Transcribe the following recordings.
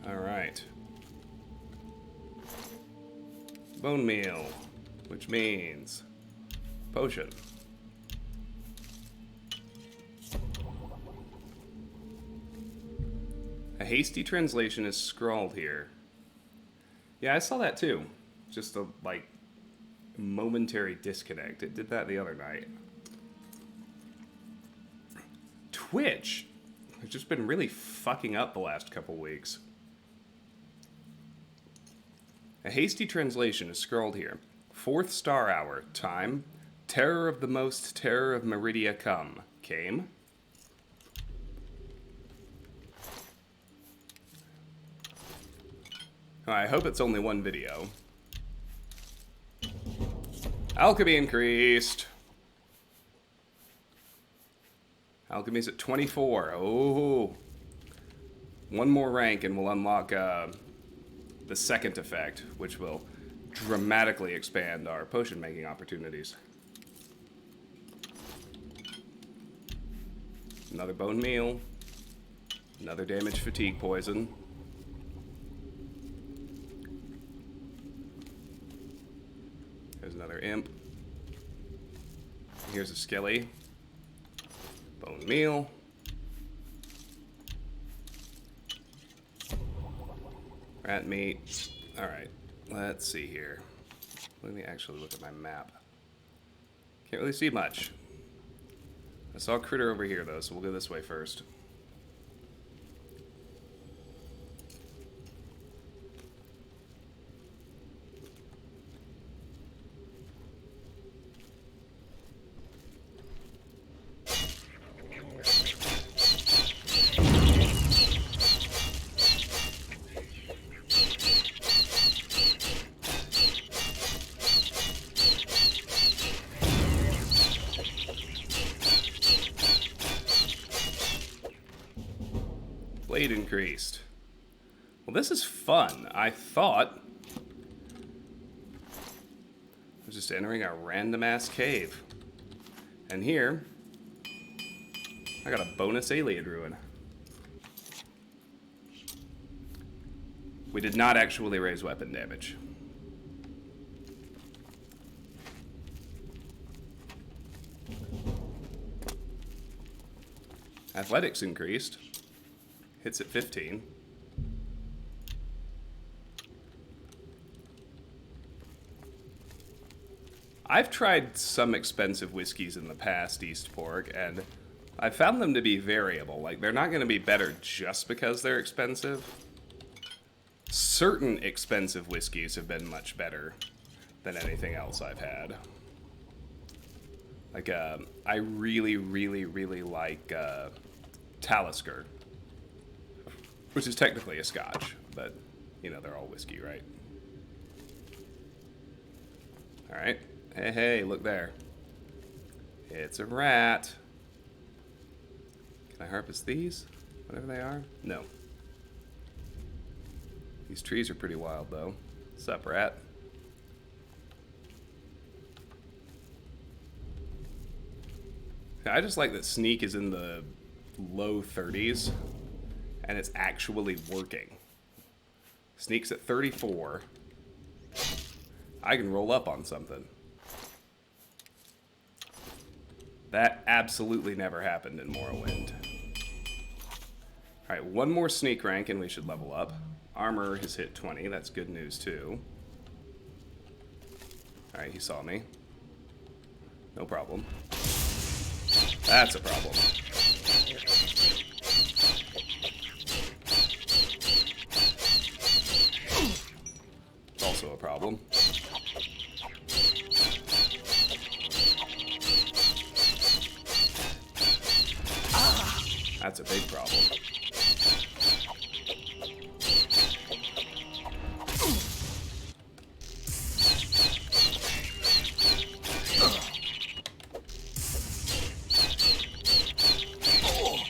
Alright. Bone meal, which means potion. A hasty translation is scrawled here. Yeah, I saw that too. Just a, like, momentary disconnect. It did that the other night. Twitch has just been really fucking up the last couple weeks. A hasty translation is scrawled here. 4th star hour. Time. Terror of the most terror of Meridia come. Came. I hope it's only one video. Alchemy increased. Alchemy's at 24. Oh. One more rank and we'll unlock the second effect, which will dramatically expand our potion making opportunities. Another bone meal. Another damage fatigue poison. There's another imp. Here's a skelly. Bone meal. Rat meat. Alright, let's see here. Let me actually look at my map. Can't really see much. I saw a critter over here though, so we'll go this way first. Blade increased. Well, this is fun. I thought I was just entering a random-ass cave. And here, I got a bonus Alien Ruin. We did not actually raise weapon damage. Athletics increased. Hits at 15. I've tried some expensive whiskeys in the past, Eastport, and I've found them to be variable. Like, they're not going to be better just because they're expensive. Certain expensive whiskeys have been much better than anything else I've had. Like, I really, really, really like Talisker, which is technically a scotch, but, you know, they're all whiskey, right? Alright. Hey, hey, look there. It's a rat. Can I harvest these? Whatever they are? No. These trees are pretty wild, though. Sup, rat? I just like that Sneak is in the low 30s. And it's actually working. Sneak's at 34. I can roll up on something. That absolutely never happened in Morrowind. Alright, one more sneak rank and we should level up. Armor has hit 20. That's good news, too. Alright, he saw me. No problem. That's a problem. Also a problem. That's a big problem.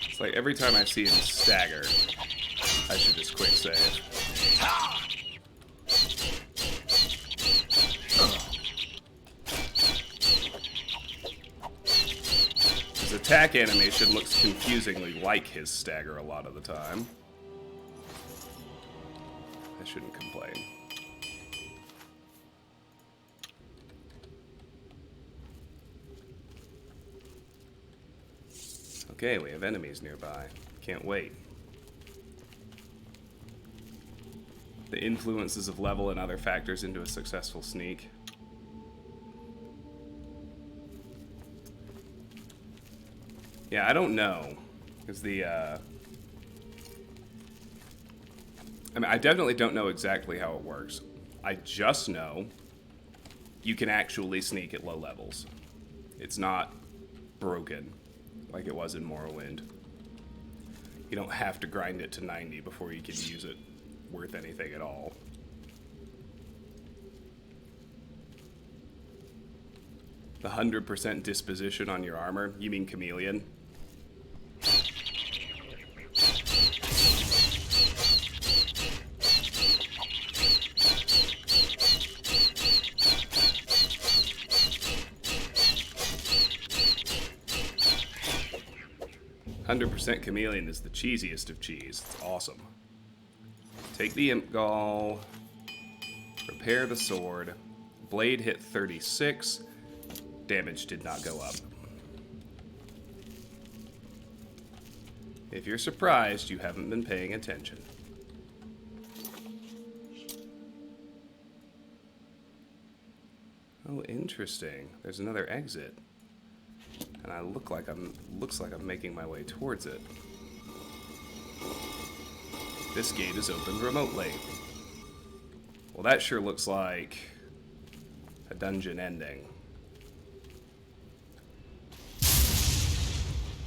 It's like every time I see him stagger, I should just quick save. attack animation looks confusingly like his stagger a lot of the time. I shouldn't complain. Okay, we have enemies nearby. Can't wait. The influences of level and other factors into a successful sneak. Yeah, I don't know. Because I mean, I definitely don't know exactly how it works. I just know you can actually sneak at low levels. It's not broken like it was in Morrowind. You don't have to grind it to 90 before you can use it worth anything at all. The 100% disposition on your armor? You mean chameleon? 100% chameleon is the cheesiest of cheese. It's awesome. Take the imp gall. Repair the sword. Blade hit 36. Damage did not go up. If you're surprised, you haven't been paying attention. Oh, interesting. There's another exit. And looks like I'm making my way towards it. This gate is opened remotely. Well, that sure looks like a dungeon ending.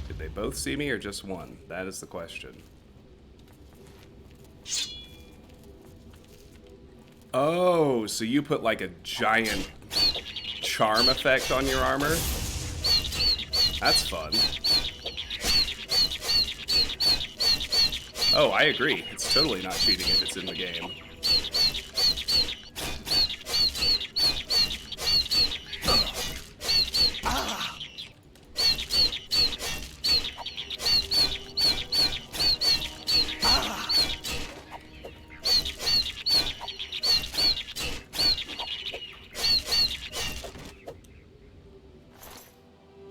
Did they both see me or just one? That is the question. Oh, so you put like a giant charm effect on your armor? That's fun. Oh, I agree. It's totally not cheating if it's in the game.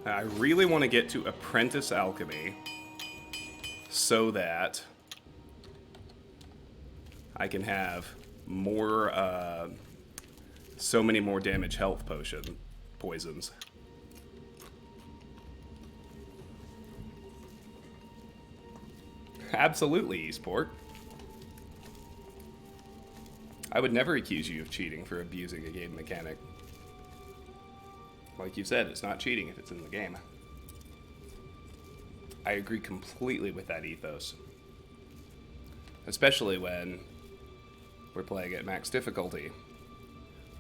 I really want to get to Apprentice Alchemy so that I can have more, so many more damage health poisons. Absolutely, Eastport. I would never accuse you of cheating for abusing a game mechanic. Like you said, it's not cheating if it's in the game. I agree completely with that ethos. Especially when we're playing at max difficulty.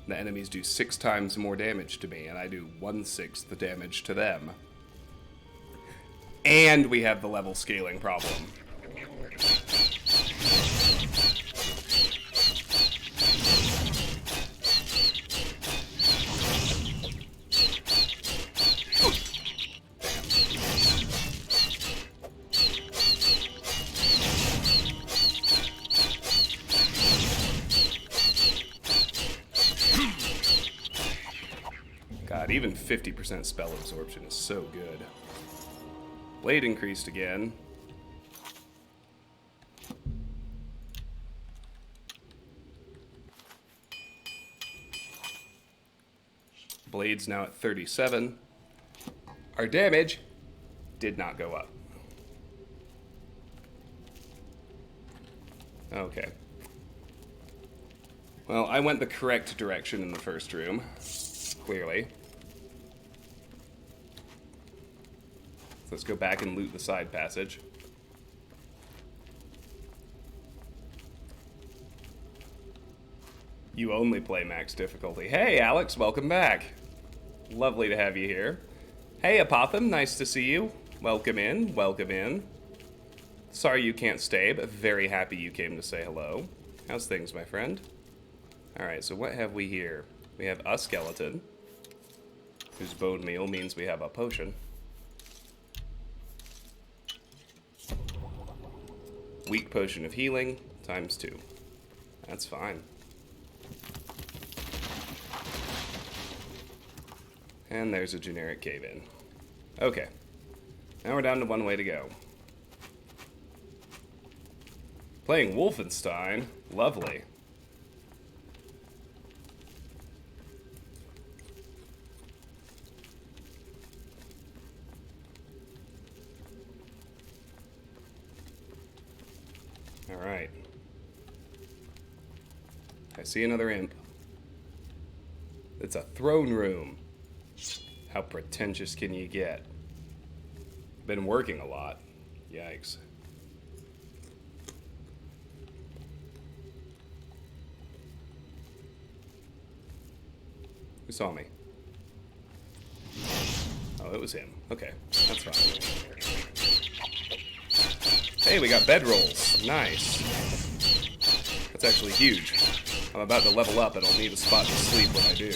The enemies do 6 times more damage to me, and I do 1/6 the damage to them. And we have the level scaling problem. God, even 50% spell absorption is so good. Blade increased again. Blade's now at 37. Our damage did not go up. Okay. Well, I went the correct direction in the first room. Clearly. So let's go back and loot the side passage. You only play max difficulty. Hey, Alex, welcome back. Lovely to have you here. Hey, Apotham, nice to see you. Welcome in, welcome in. Sorry you can't stay, but very happy you came to say hello. How's things, my friend? Alright, so what have we here? We have a skeleton, whose bone meal means we have a potion. Weak potion of healing, times 2. That's fine. And there's a generic cave-in. Okay. Now we're down to one way to go. Playing Wolfenstein. Lovely. Alright. I see another imp. It's a throne room. How pretentious can you get? Been working a lot. Yikes. Who saw me? Oh, it was him. Okay, that's fine. Hey, we got bedrolls. Nice. That's actually huge. I'm about to level up and I'll need a spot to sleep when I do.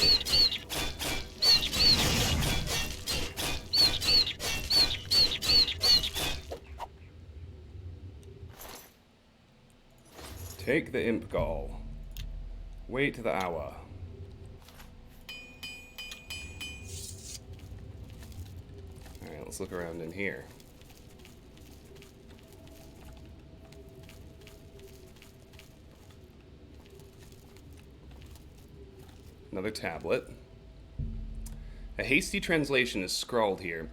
Take the imp gall. Wait the hour. Alright, let's look around in here. Another tablet. A hasty translation is scrawled here.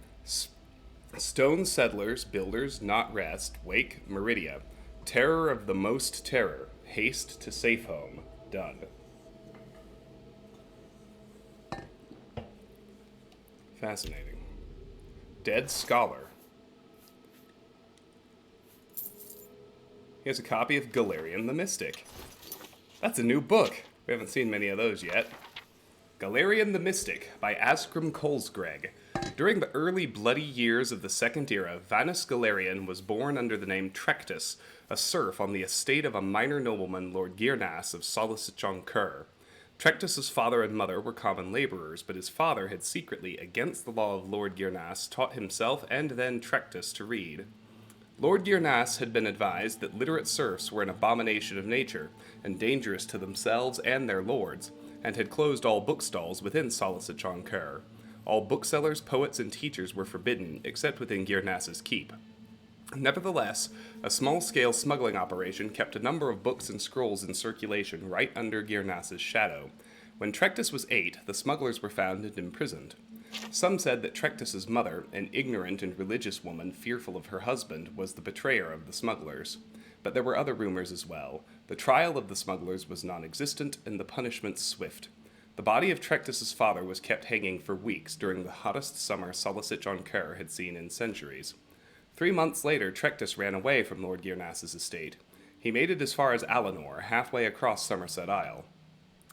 Stone settlers, builders, not rest, wake, meridia. Terror of the most terror. Haste to safe home. Done. Fascinating. Dead scholar. Here's a copy of Galerion the Mystic. That's a new book. We haven't seen many of those yet. Galerion the Mystic by Asgrim Kolsgreg. During the early bloody years of the Second Era, Vanus Galerion was born under the name Trectus, a serf on the estate of a minor nobleman, Lord Girnas of Solicichon-Kur. Trectus's father and mother were common laborers, but his father had secretly, against the law of Lord Girnas, taught himself and then Trectus to read. Lord Girnas had been advised that literate serfs were an abomination of nature, and dangerous to themselves and their lords, and had closed all bookstalls within Solicichon-Kur. All booksellers, poets, and teachers were forbidden, except within Girnas's keep. Nevertheless, a small-scale smuggling operation kept a number of books and scrolls in circulation right under Girnas's shadow. When Trectus was 8, the smugglers were found and imprisoned. Some said that Trectus's mother, an ignorant and religious woman fearful of her husband, was the betrayer of the smugglers. But there were other rumors as well. The trial of the smugglers was non-existent, and the punishment swift. The body of Trectus's father was kept hanging for weeks during the hottest summer Solicichon-Kur had seen in centuries. 3 months later, Trectus ran away from Lord Girnas's estate. He made it as far as Alinor, halfway across Somerset Isle.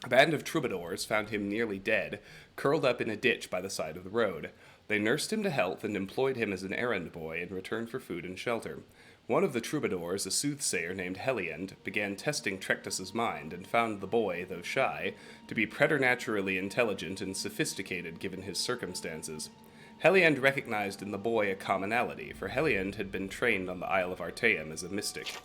A band of troubadours found him nearly dead, curled up in a ditch by the side of the road. They nursed him to health and employed him as an errand boy in return for food and shelter. One of the troubadours, a soothsayer named Heliand, began testing Trectus's mind and found the boy, though shy, to be preternaturally intelligent and sophisticated given his circumstances. Heliand recognized in the boy a commonality, for Heliand had been trained on the Isle of Artaeum as a mystic.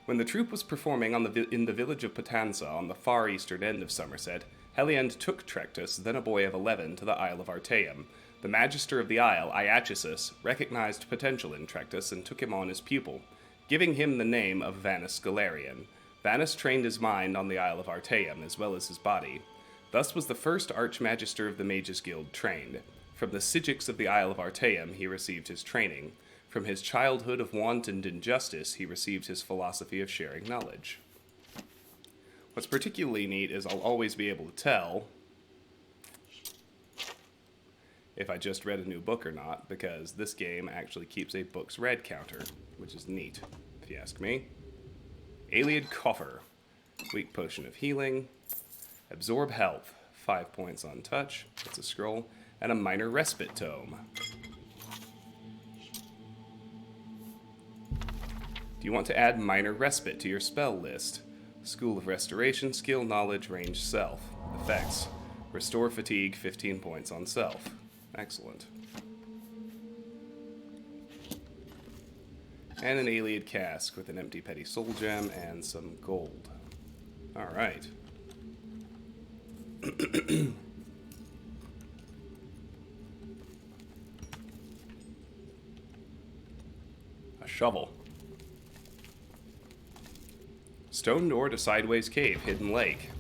When the troupe was performing in the village of Patanza on the far eastern end of Somerset, Heliand took Trectus, then a boy of 11, to the Isle of Artaeum. The magister of the isle, Iachesus, recognized potential in Trectus and took him on as pupil, giving him the name of Vanus Galerion. Vanus trained his mind on the Isle of Artaeum, as well as his body. Thus was the first Archmagister of the Mages Guild trained. From the Sigics of the Isle of Artaeum he received his training. From his childhood of wanton injustice he received his philosophy of sharing knowledge. What's particularly neat is I'll always be able to tell if I just read a new book or not, because this game actually keeps a books read counter, which is neat, if you ask me. Ayleid Coffer. Weak potion of healing. Absorb health. 5 points on touch. That's a scroll. And a minor respite tome. Do you want to add minor respite to your spell list? School of Restoration, skill, knowledge, range, self. Effects. Restore fatigue, 15 points on self. Excellent. And an Iliad cask with an empty petty soul gem and some gold. Alright. A shovel. Stone door to sideways cave, hidden lake.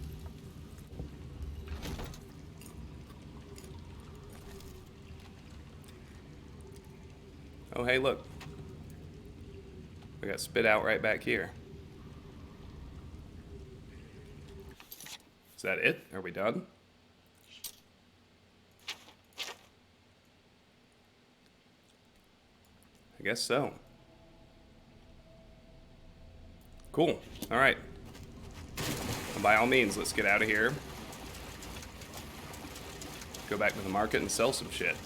Oh, hey, look. We got spit out right back here. Is that it? Are we done? I guess so. Cool. Alright. By all means, let's get out of here. Go back to the market and sell some shit.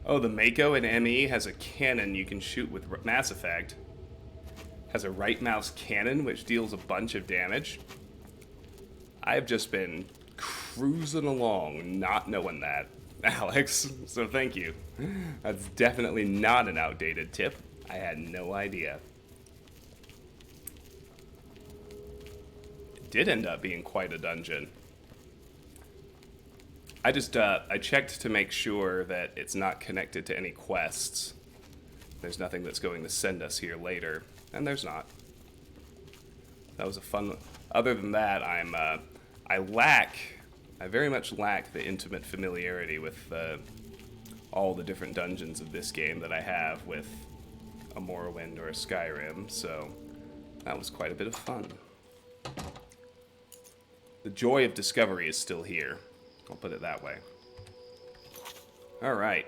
Oh, the Mako in ME has a cannon you can shoot with Mass Effect. Has a right mouse cannon which deals a bunch of damage. I've just been cruising along not knowing that, Alex, so thank you. That's definitely not an outdated tip. I had no idea. It did end up being quite a dungeon. I checked to make sure that it's not connected to any quests. There's nothing that's going to send us here later, and there's not. That was a fun one. Other than that, I very much lack the intimate familiarity with all the different dungeons of this game that I have with a Morrowind or a Skyrim, so that was quite a bit of fun. The joy of discovery is still here. I'll put it that way. Alright.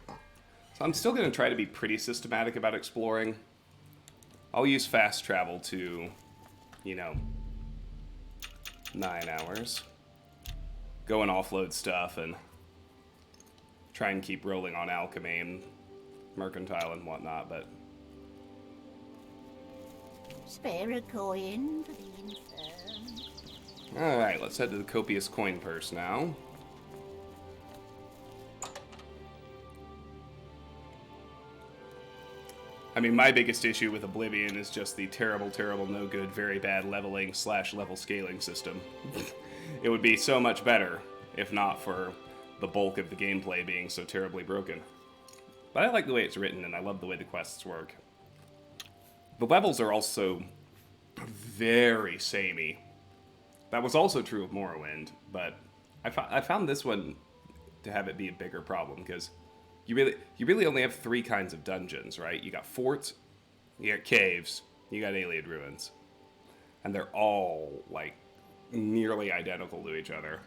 So I'm still going to try to be pretty systematic about exploring. I'll use fast travel to, 9 hours. Go and offload stuff and try and keep rolling on alchemy and mercantile and whatnot, but... Spare a coin for the infirm. Alright, let's head to the copious coin purse now. I mean, my biggest issue with Oblivion is just the terrible, terrible, no good, very bad leveling / level scaling system. It would be so much better if not for the bulk of the gameplay being so terribly broken. But I like the way it's written, and I love the way the quests work. The levels are also very samey. That was also true of Morrowind, but I found this one to have it be a bigger problem, because you really only have 3 kinds of dungeons, right? You got forts, you got caves, you got Iliad ruins. And they're all, like, nearly identical to each other.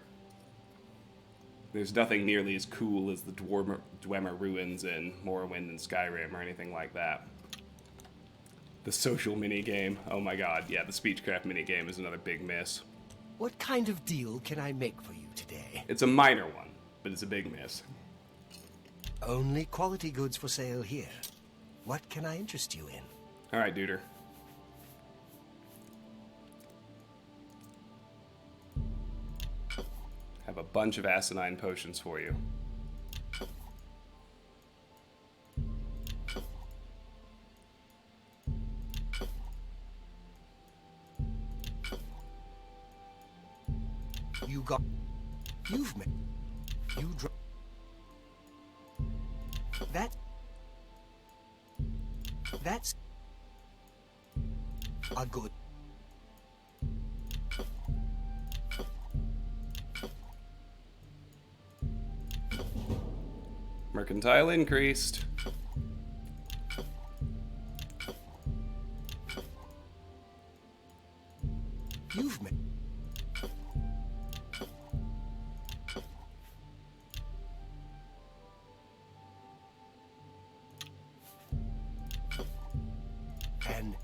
There's nothing nearly as cool as the Dwemer ruins in Morrowind and Skyrim or anything like that. The social minigame. Oh my god, yeah, the Speechcraft minigame is another big miss. What kind of deal can I make for you today? It's a minor one, but it's a big miss. Only quality goods for sale here. What can I interest you in? Alright, duder. Have a bunch of asinine potions for you. You've met. You drop. That's a good. Mercantile increased. You've met. And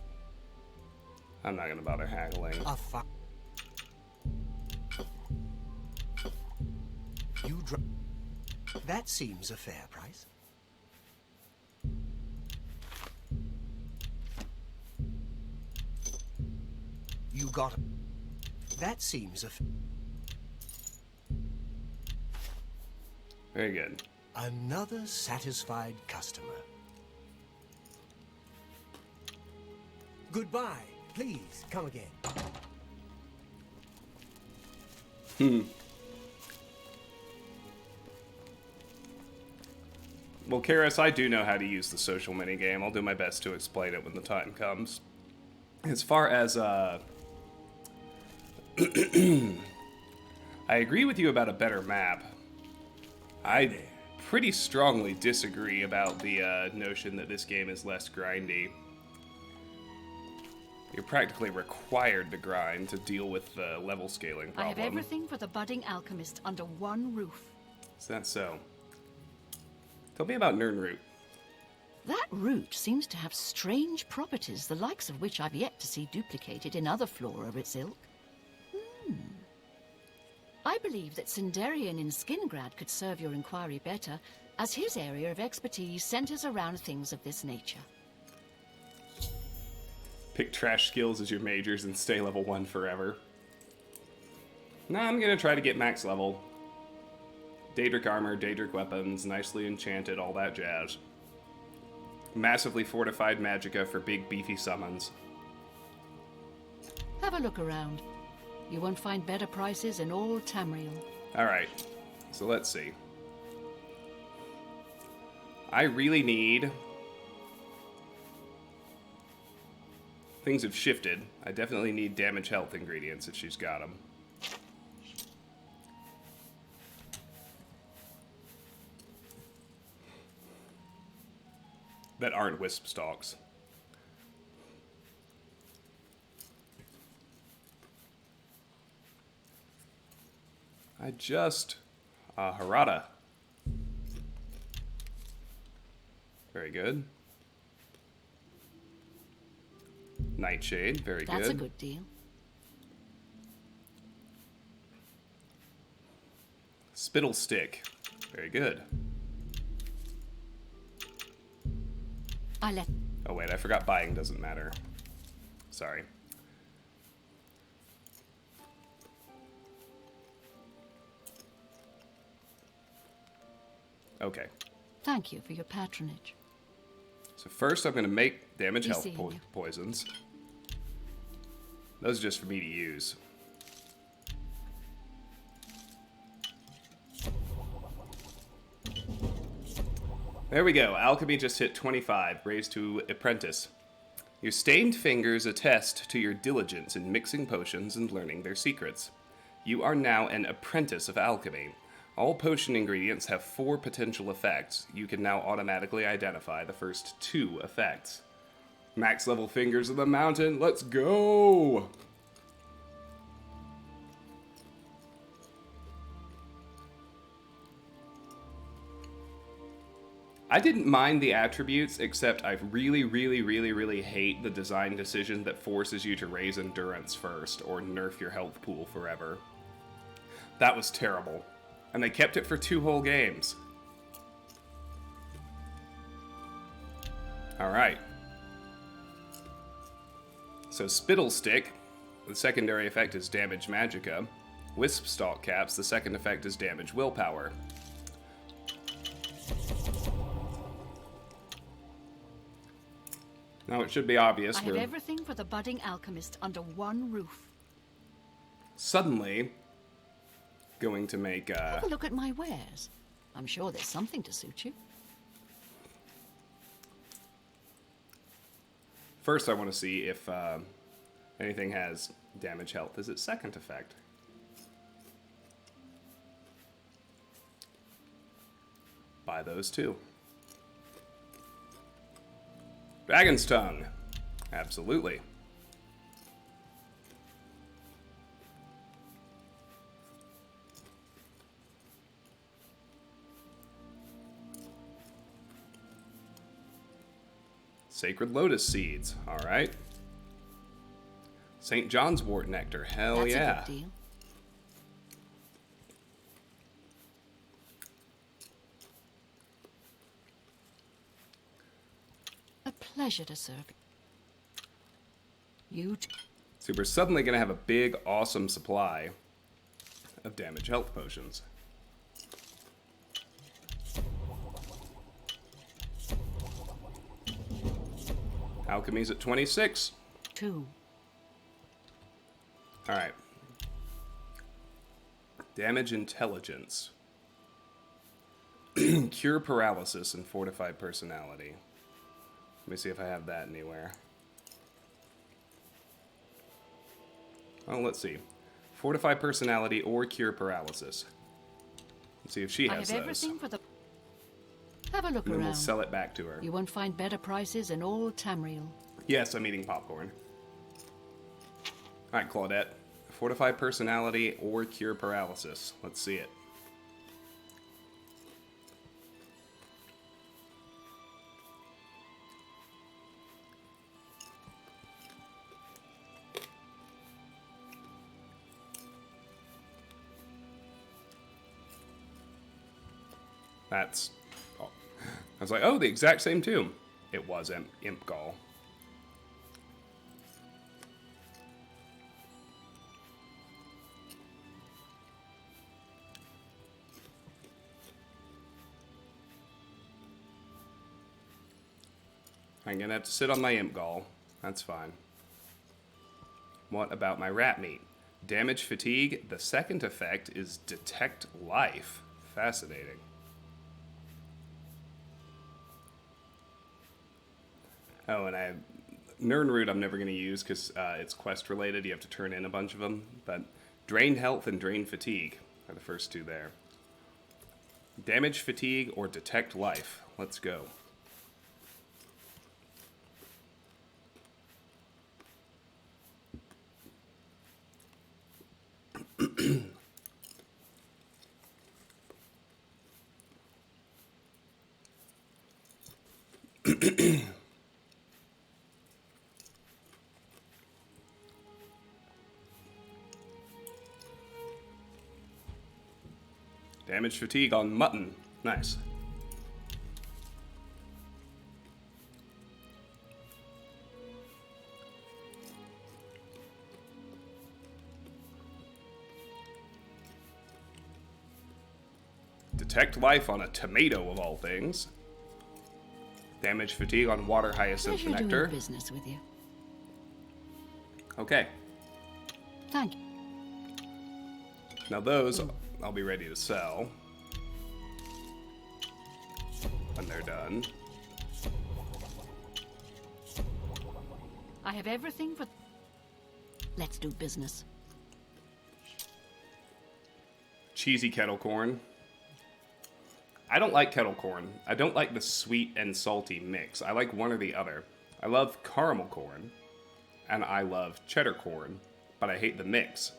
I'm not gonna bother haggling. you drop. That seems a fair price. You got... That seems a... Very good. Another satisfied customer. Goodbye. Please, come again. Well, Karis, I do know how to use the social minigame. I'll do my best to explain it when the time comes. As far as, I agree with you about a better map. I pretty strongly disagree about the notion that this game is less grindy. You're practically required to grind to deal with the level scaling problem. I have everything for the budding alchemist under one roof. Is that so? Tell me about Nirnroot. That root seems to have strange properties, the likes of which I've yet to see duplicated in other flora of its ilk. I believe that Sindarian in Skingrad could serve your inquiry better, as his area of expertise centers around things of this nature. Pick trash skills as your majors and stay level 1 forever. Nah, I'm gonna try to get max level. Daedric armor, Daedric weapons, nicely enchanted, all that jazz. Massively fortified magicka for big beefy summons. Have a look around. You won't find better prices in all Tamriel. Alright, so let's see. I really need... Things have shifted. I definitely need damage health ingredients if she's got them. That aren't wisp stalks. Harada. Very good. Nightshade, very good. That's a good deal. Spittle stick, very good. Oh wait, I forgot buying doesn't matter. Sorry. Okay. Thank you for your patronage. So first I'm going to make damage Be health seeing you. poisons. Those are just for me to use. There we go. Alchemy just hit 25, raised to apprentice. Your stained fingers attest to your diligence in mixing potions and learning their secrets. You are now an apprentice of alchemy. All potion ingredients have 4 potential effects. You can now automatically identify the first 2 effects. Max level fingers of the mountain, let's go! I didn't mind the attributes, except I really hate the design decision that forces you to raise endurance first, or nerf your health pool forever. That was terrible. And they kept it for 2 whole games. Alright. So Spittle Stick, the secondary effect is damage magicka. Wisp Stalk Caps, the second effect is damage willpower. Now it should be obvious I have everything for the budding alchemist under one roof. Suddenly going to make Have a look at my wares. I'm sure there's something to suit you. First I want to see if anything has damage health as its second effect. Buy those too. Dragon's Tongue. Absolutely. Sacred Lotus Seeds. Alright. St. John's Wort Nectar. Hell That's yeah. a good deal. pleasure to serve you. See, we're suddenly going to have a big, awesome supply of damage health potions. Alchemy's at 26. 2. Alright. Damage intelligence. Cure paralysis and fortified personality. Let me see if I have that anywhere. Oh, let's see. Fortify personality or cure paralysis. Let's see if she I has have those. everything for the... Have a look And then around. we'll sell it back to her. You won't find better prices in all Tamriel. Yes, I'm eating popcorn. Alright, Claudette. Fortify personality or cure paralysis. Let's see it. That's... Oh. I was like, oh, the exact same tomb. It was Imp Gall. I'm gonna have to sit on my Imp Gall. That's fine. What about my rat meat? Damage fatigue. The second effect is detect life. Fascinating. Oh, and Nirnroot I'm never going to use because it's quest related. You have to turn in a bunch of them. But Drain Health and Drain Fatigue are the first two there. Damage Fatigue or Detect Life. Let's go. Damage fatigue on mutton. Nice. Detect life on a tomato of all things. Damage fatigue on water hyacinth Pleasure doing nectar. business with you. Okay. Thank you. Now those I'll be ready to sell when they're done. I have everything for... Let's do business. Cheesy kettle corn. I don't like kettle corn. I don't like the sweet and salty mix. I like one or the other. I love caramel corn, and I love cheddar corn, but I hate the mix.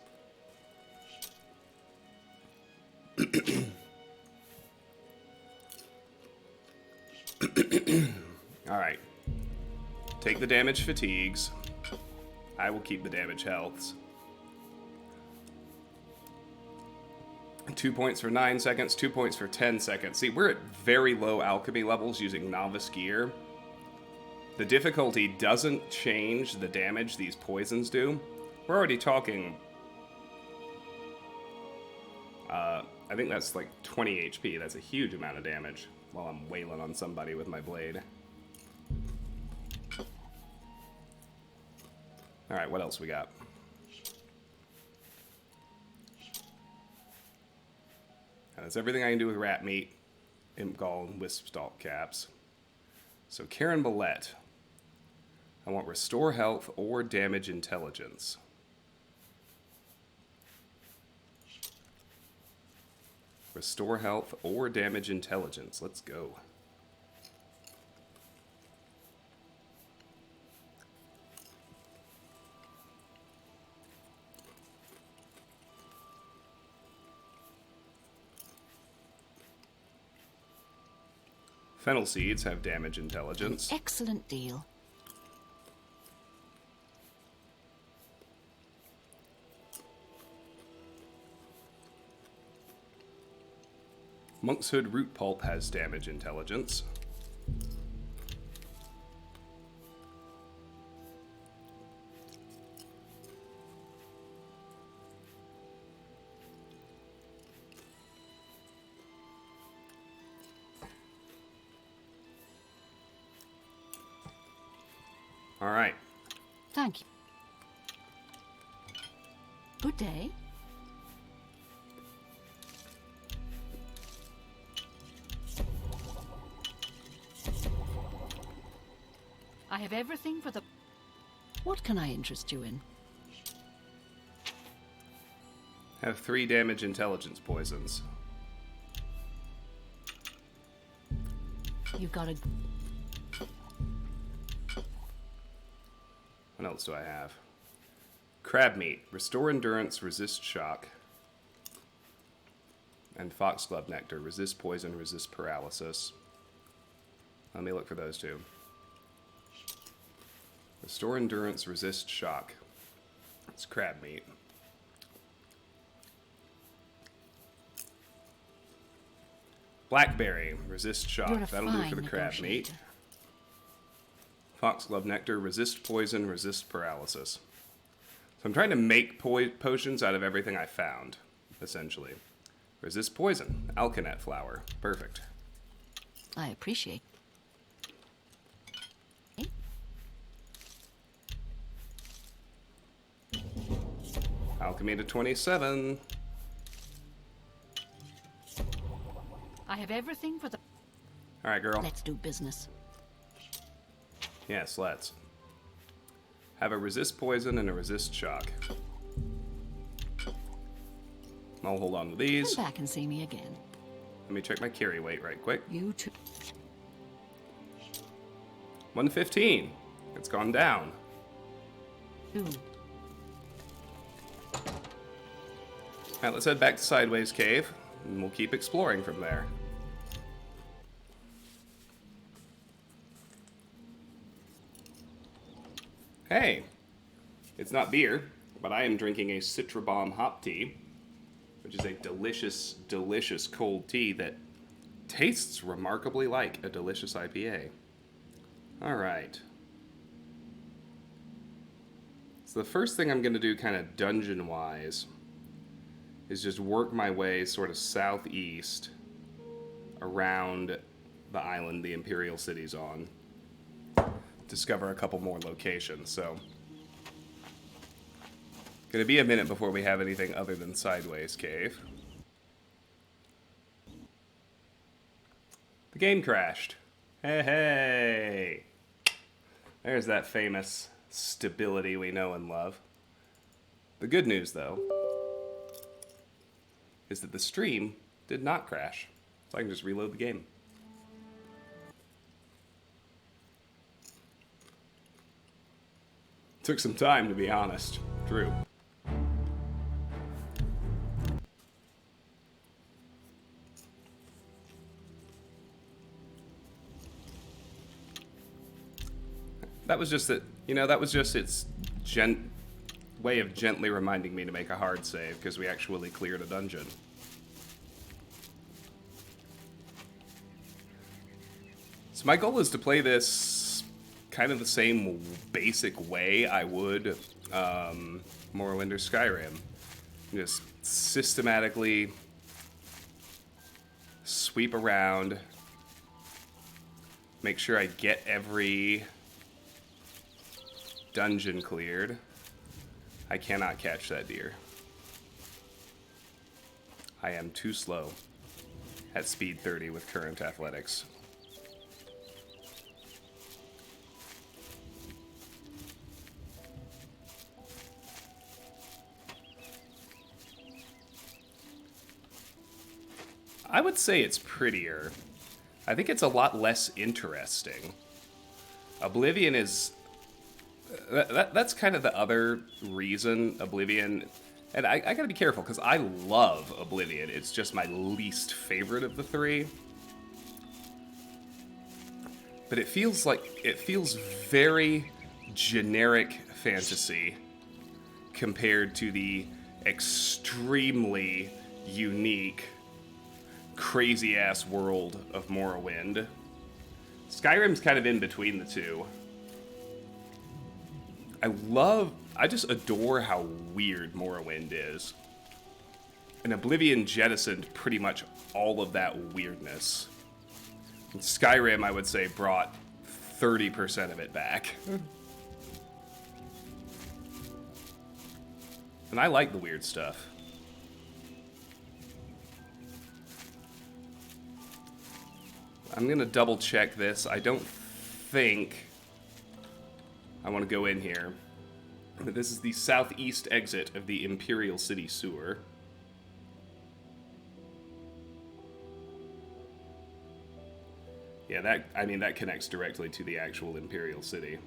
Alright. Take the damage fatigues. I will keep the damage healths. 2 points for 9 seconds, 2 points for 10 seconds. See, we're at very low alchemy levels using novice gear. The difficulty doesn't change the damage these poisons do. We're already talking... I think that's like 20 HP. That's a huge amount of damage while I'm wailing on somebody with my blade. Alright, what else we got? That's everything I can do with rat meat, imp gall, and wisp stalk caps. So Karen Millette. I want restore health or damage intelligence. Restore health or damage intelligence. Let's go. Fennel seeds have damage intelligence. Excellent deal. Monkshood root pulp has damage intelligence. All right. Thank you. Good day. I have everything for the... What can I interest you in? Have 3 damage intelligence poisons. You got a... What else do I have? Crab meat. Restore endurance, resist shock. And foxglove nectar. Resist poison, resist paralysis. Let me look for those two. Restore endurance, resist shock. It's crab meat. Blackberry, resist shock. You're a That'll do for the fine crab meat. negotiator. Foxglove nectar, resist poison, resist paralysis. So I'm trying to make potions out of everything I found, essentially. Resist poison, alkanet flower. Perfect. I appreciate. Alchemy to 27. I have everything for the... Alright, girl. Let's do business. Yes, let's. Have a resist poison and a resist shock. I'll hold on to these. Come back and see me again. Let me check my carry weight right quick. You too. 115. It's gone down. Ooh. Alright, let's head back to Sideways Cave, and we'll keep exploring from there. Hey! It's not beer, but I am drinking a Citra Bomb hop tea, which is a delicious, delicious cold tea that tastes remarkably like a delicious IPA. Alright. So the first thing I'm going to do kind of dungeon-wise is just work my way sort of southeast around the island the Imperial City's on. Discover a couple more locations, so... Gonna be a minute before we have anything other than Sideways Cave. The game crashed. Hey, hey! There's that famous stability we know and love. The good news, though, is that the stream did not crash. So I can just reload the game. Took some time, to be honest. True. That was just it. You know, that was just its way of gently reminding me to make a hard save, because we actually cleared a dungeon. So my goal is to play this kind of the same basic way I would Morrowind or Skyrim. Just systematically sweep around, make sure I get every dungeon cleared. I cannot catch that deer. I am too slow at speed 30 with current athletics. I would say it's prettier. I think it's a lot less interesting. Oblivion is... That's kind of the other reason Oblivion... And I gotta be careful, because I love Oblivion. It's just my least favorite of the three. But it feels very generic fantasy compared to the extremely unique, crazy-ass world of Morrowind. Skyrim's kind of in between the two. I just adore how weird Morrowind is. And Oblivion jettisoned pretty much all of that weirdness. And Skyrim, I would say, brought 30% of it back. And I like the weird stuff. I'm gonna double check this. I don't think I want to go in here. But this is the southeast exit of the Imperial City sewer. Yeah, that connects directly to the actual Imperial City.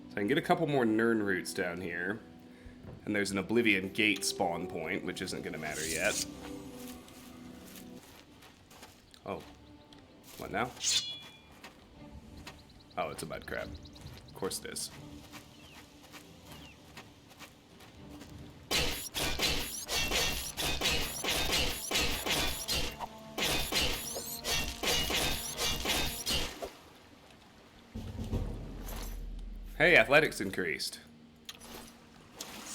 So I can get a couple more Nern routes down here. And there's an Oblivion gate spawn point, which isn't going to matter yet. Oh. What now? Oh, it's a mud crab. Of course it is. Hey, athletics increased.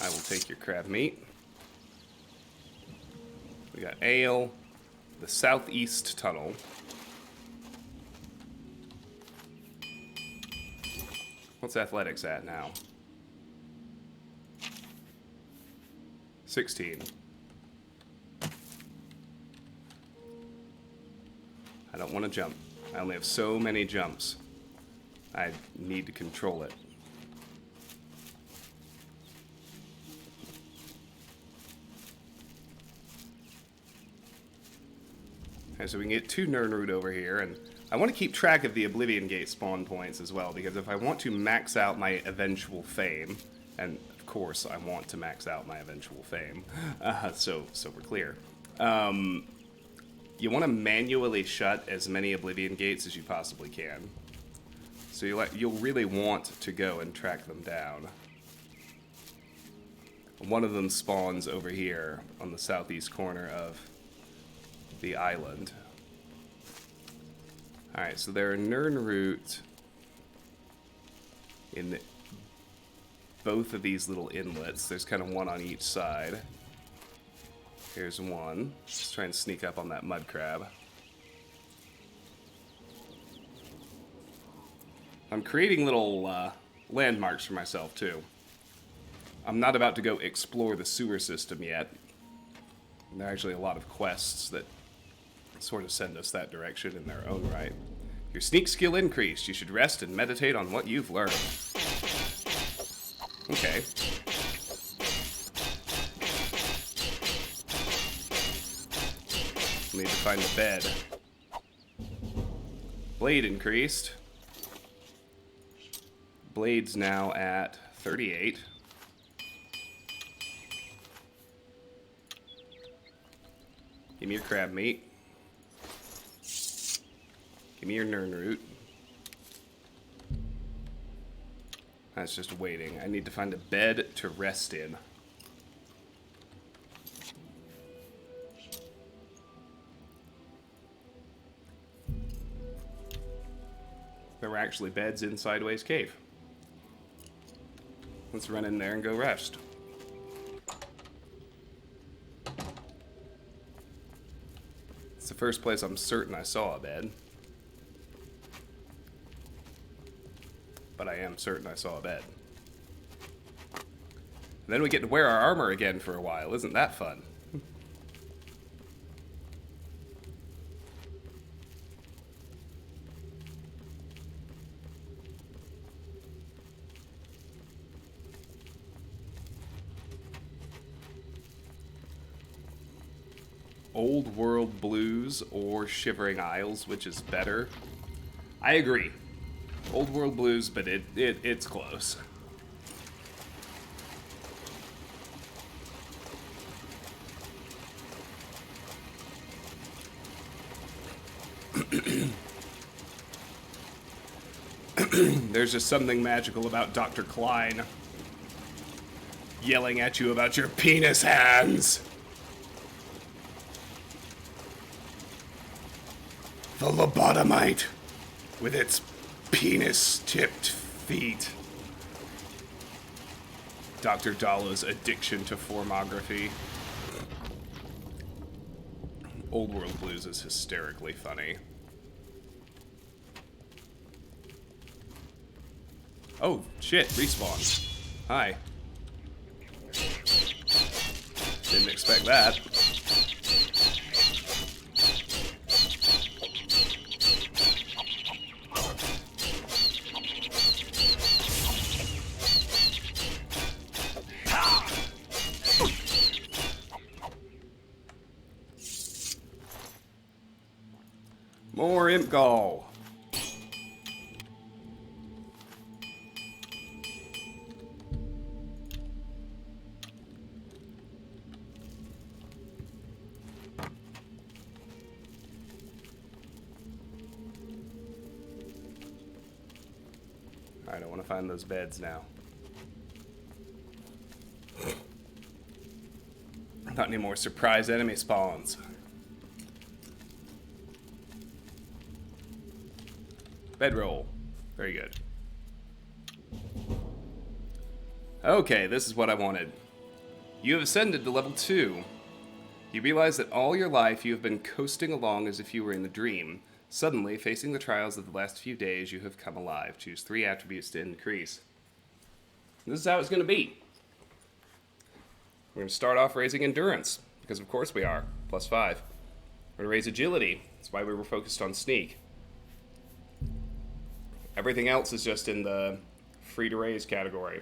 I will take your crab meat. We got ale, the southeast tunnel. What's athletics at now? 16. I don't want to jump. I only have so many jumps. I need to control it. Okay, so we can get 2 Nernroot over here, and I want to keep track of the Oblivion Gate spawn points as well, because if I want to max out my eventual fame, and of course I want to max out my eventual fame, so we're clear. You want to manually shut as many Oblivion Gates as you possibly can. So you'll really want to go and track them down. One of them spawns over here on the southeast corner of the island. Alright, so there are Nernroot in both of these little inlets. There's kind of one on each side. Here's one. Let's try and sneak up on that mud crab. I'm creating little landmarks for myself, too. I'm not about to go explore the sewer system yet. There are actually a lot of quests that sort of send us that direction in their own right. Your sneak skill increased. You should rest and meditate on what you've learned. Okay. Need to find a bed. Blade increased. Blade's now at 38. Give me your crab meat. Give me your Nernroot. That's just waiting. I need to find a bed to rest in. There were actually beds in Sideways Cave. Let's run in there and go rest. It's the first place I'm certain I saw a bed. But I am certain I saw a bed. And then we get to wear our armor again for a while. Isn't that fun? Old World Blues or Shivering Isles, which is better? I agree. Old World Blues, but it's close. There's just something magical about Dr. Klein yelling at you about your penis hands. The lobotomite with its penis-tipped feet. Dr. Dala's addiction to formography. Old World Blues is hysterically funny. Oh, shit, respawn. Hi. Didn't expect that. More imp gall. Alright, I want to find those beds now. Not any more surprise enemy spawns. Bedroll. Very good. Okay, this is what I wanted. You have ascended to level 2. You realize that all your life you have been coasting along as if you were in a dream. Suddenly, facing the trials of the last few days, you have come alive. Choose 3 attributes to increase. This is how it's going to be. We're going to start off raising endurance, because of course we are. +5. We're going to raise agility. That's why we were focused on sneak. Everything else is just in the free to raise category.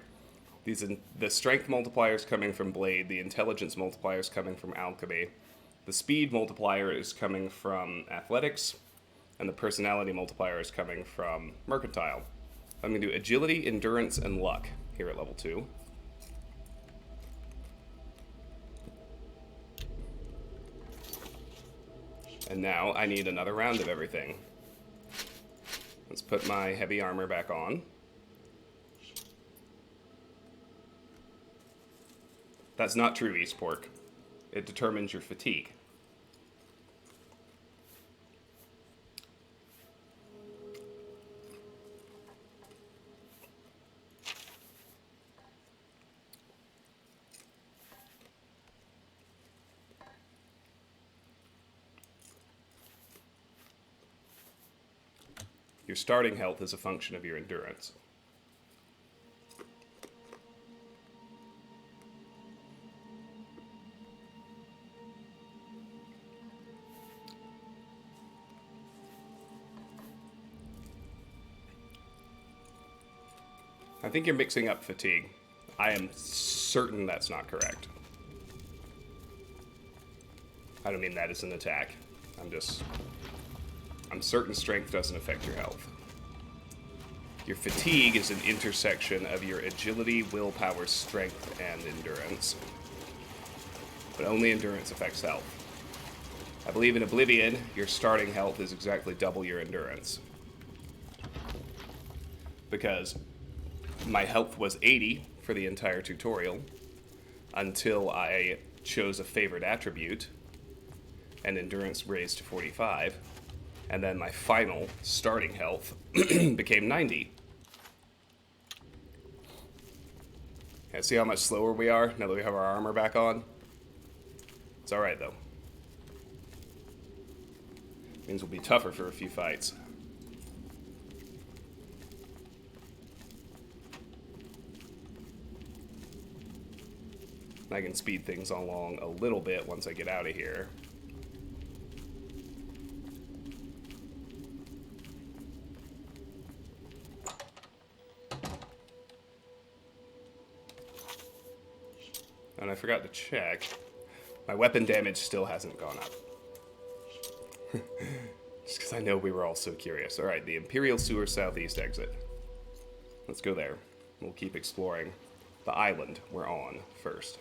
The strength multipliers coming from Blade, the intelligence multipliers coming from Alchemy, the speed multiplier is coming from Athletics, and the personality multiplier is coming from Mercantile. I'm going to do Agility, Endurance, and Luck here at level 2. And now I need another round of everything. Let's put my heavy armor back on. That's not true, Eastpork. It determines your fatigue. Your starting health is a function of your endurance. I think you're mixing up fatigue. I am certain that's not correct. I don't mean that as an attack. I'm certain strength doesn't affect your health. Your fatigue is an intersection of your agility, willpower, strength, and endurance. But only endurance affects health. I believe in Oblivion, your starting health is exactly double your endurance. Because my health was 80 for the entire tutorial until I chose a favored attribute and endurance raised to 45. And then my final starting health became 90. Okay, see how much slower we are now that we have our armor back on? It's alright though. Means we'll be tougher for a few fights. I can speed things along a little bit once I get out of here. And I forgot to check. My weapon damage still hasn't gone up. Just because I know we were all so curious. Alright, the Imperial Sewer Southeast exit. Let's go there. We'll keep exploring the island we're on first.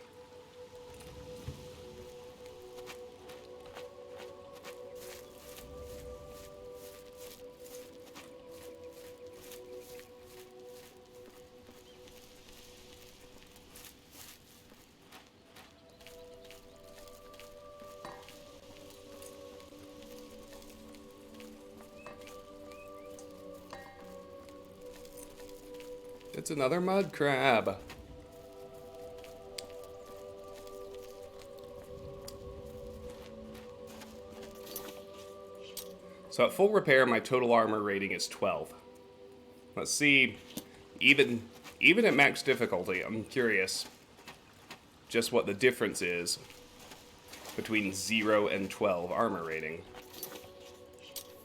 It's another mud crab. So at full repair, my total armor rating is 12. Let's see Even at max difficulty, I'm curious just what the difference is between 0 and 12 armor rating.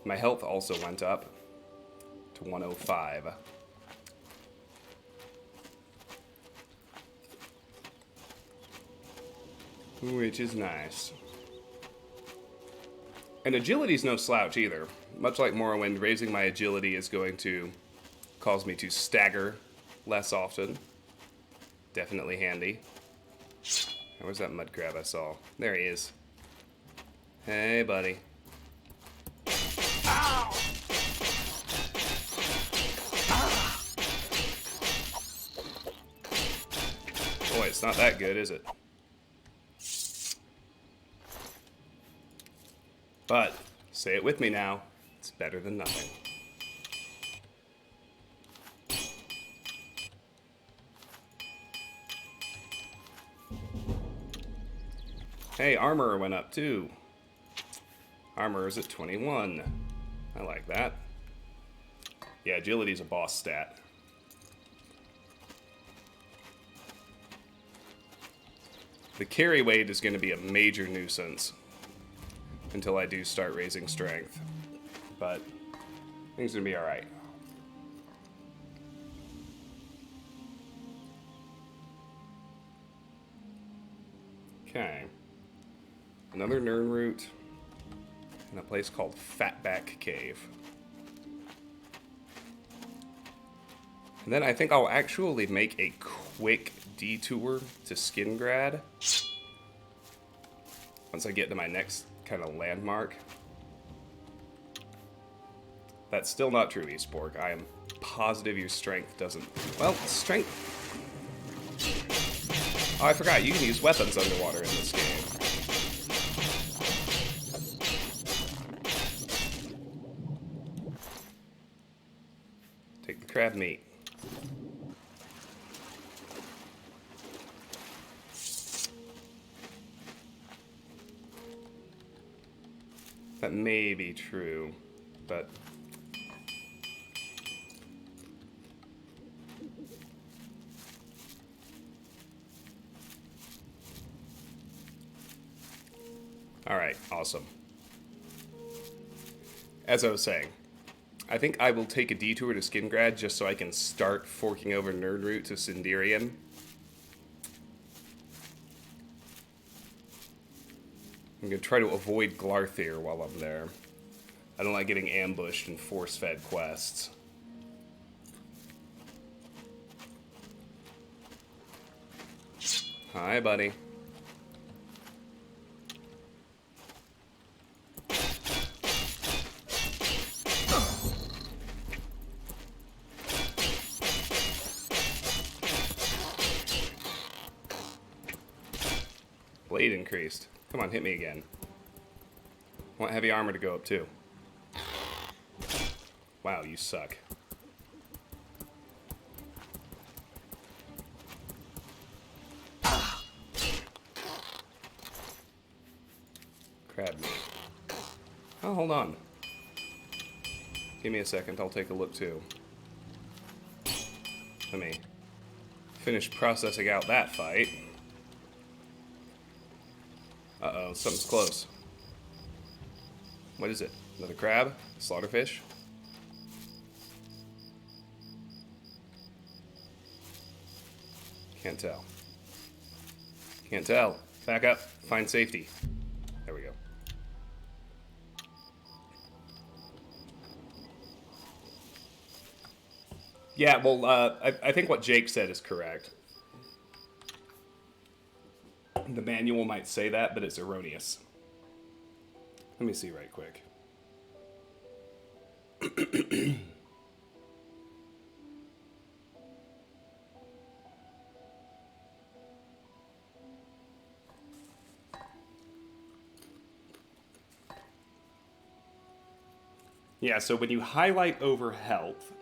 My health also went up to 105. Which is nice. And agility's no slouch either. Much like Morrowind, raising my agility is going to cause me to stagger less often. Definitely handy. Where's that mud crab I saw? There he is. Hey, buddy. Ow! Boy, it's not that good, is it? But, say it with me now, it's better than nothing. Hey, armor went up too. Armor is at 21. I like that. Yeah, agility's a boss stat. The carry weight is going to be a major nuisance until I do start raising strength. But things are going to be alright. Okay. Another Nern route. In a place called Fatback Cave. And then I think I'll actually make a quick detour to Skingrad. Once I get to my next kind of landmark. That's still not true, Eastborg. I am positive your strength doesn't... Well, strength... Oh, I forgot. You can use weapons underwater in this game. Take the crab meat. That may be true, but... Alright, awesome. As I was saying, I think I will take a detour to Skingrad just so I can start forking over Nerd Route to Sinderian. I'm going to try to avoid Glarthir while I'm there. I don't like getting ambushed and force-fed quests. Hi, buddy. Blade increased. Come on, hit me again. I want heavy armor to go up too. Wow, you suck. Crab meat. Oh, hold on. Give me a second, I'll take a look too. Let me finish processing out that fight. Uh-oh, something's close. What is it? Another crab? Slaughterfish? Can't tell. Can't tell. Back up. Find safety. There we go. Yeah, well, I think what Jake said is correct. The manual might say that, but it's erroneous. Let me see right quick. Yeah, so when you highlight over health,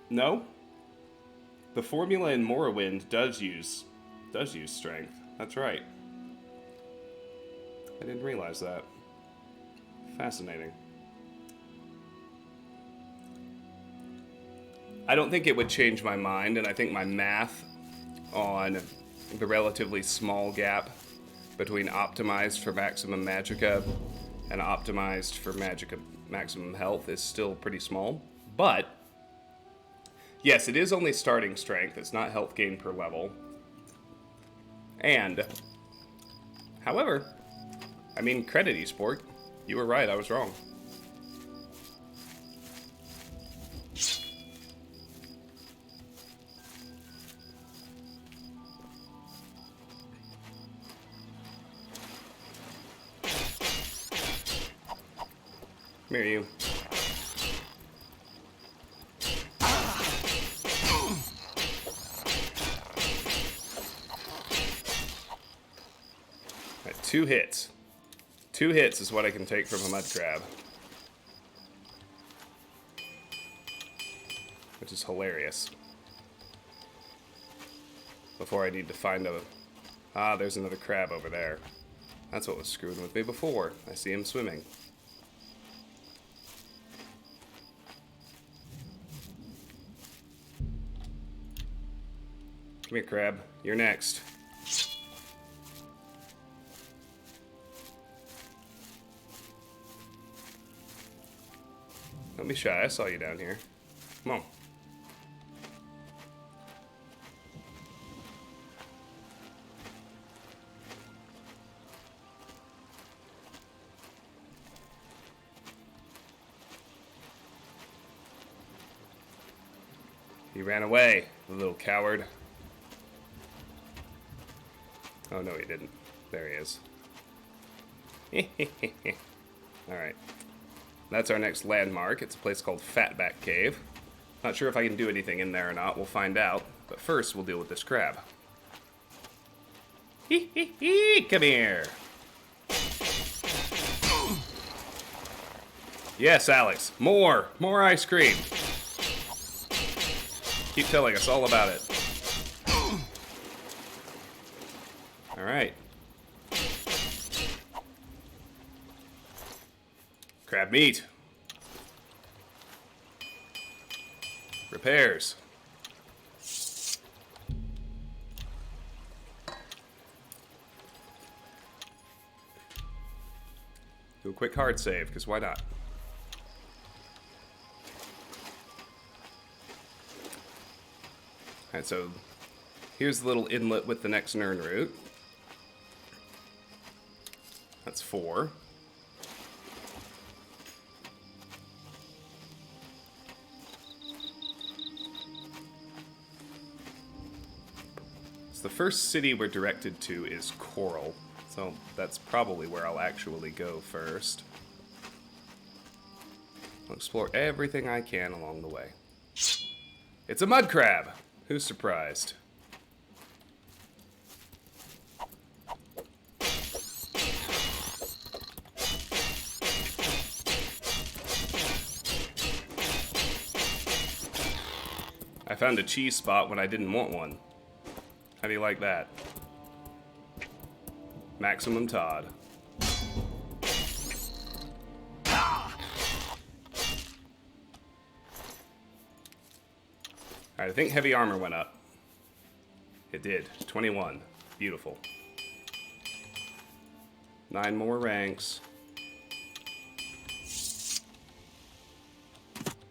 no? The formula in Morrowind does use strength. That's right. I didn't realize that. Fascinating. I don't think it would change my mind, and I think my math on the relatively small gap between optimized for maximum magicka and optimized for magicka maximum health is still pretty small. But, yes, it is only starting strength. It's not health gain per level. And, however, I mean, credit esport. You were right, I was wrong. Come here, you. Alright, 2 hits. 2 hits is what I can take from a mud crab. Which is hilarious. Before I need to find a... Ah, there's another crab over there. That's what was screwing with me before. I see him swimming. Come here, crab. You're next. Don't be shy. I saw you down here. Come on. He ran away, the little coward. Oh, no, he didn't. There he is. Alright. That's our next landmark. It's a place called Fatback Cave. Not sure if I can do anything in there or not. We'll find out. But first, we'll deal with this crab. Come here. Yes, Alex. More. More ice cream. Keep telling us all about it. Alright. Crab meat. Repairs. Do a quick hard save, because why not? Alright, so here's the little inlet with the next Nern root. That's 4. So the first city we're directed to is Coral, so that's probably where I'll actually go first. I'll explore everything I can along the way. It's a mud crab! Who's surprised? I found a cheese spot when I didn't want one. How do you like that? Maximum Todd. Alright, I think heavy armor went up. It did. 21. Beautiful. 9 more ranks.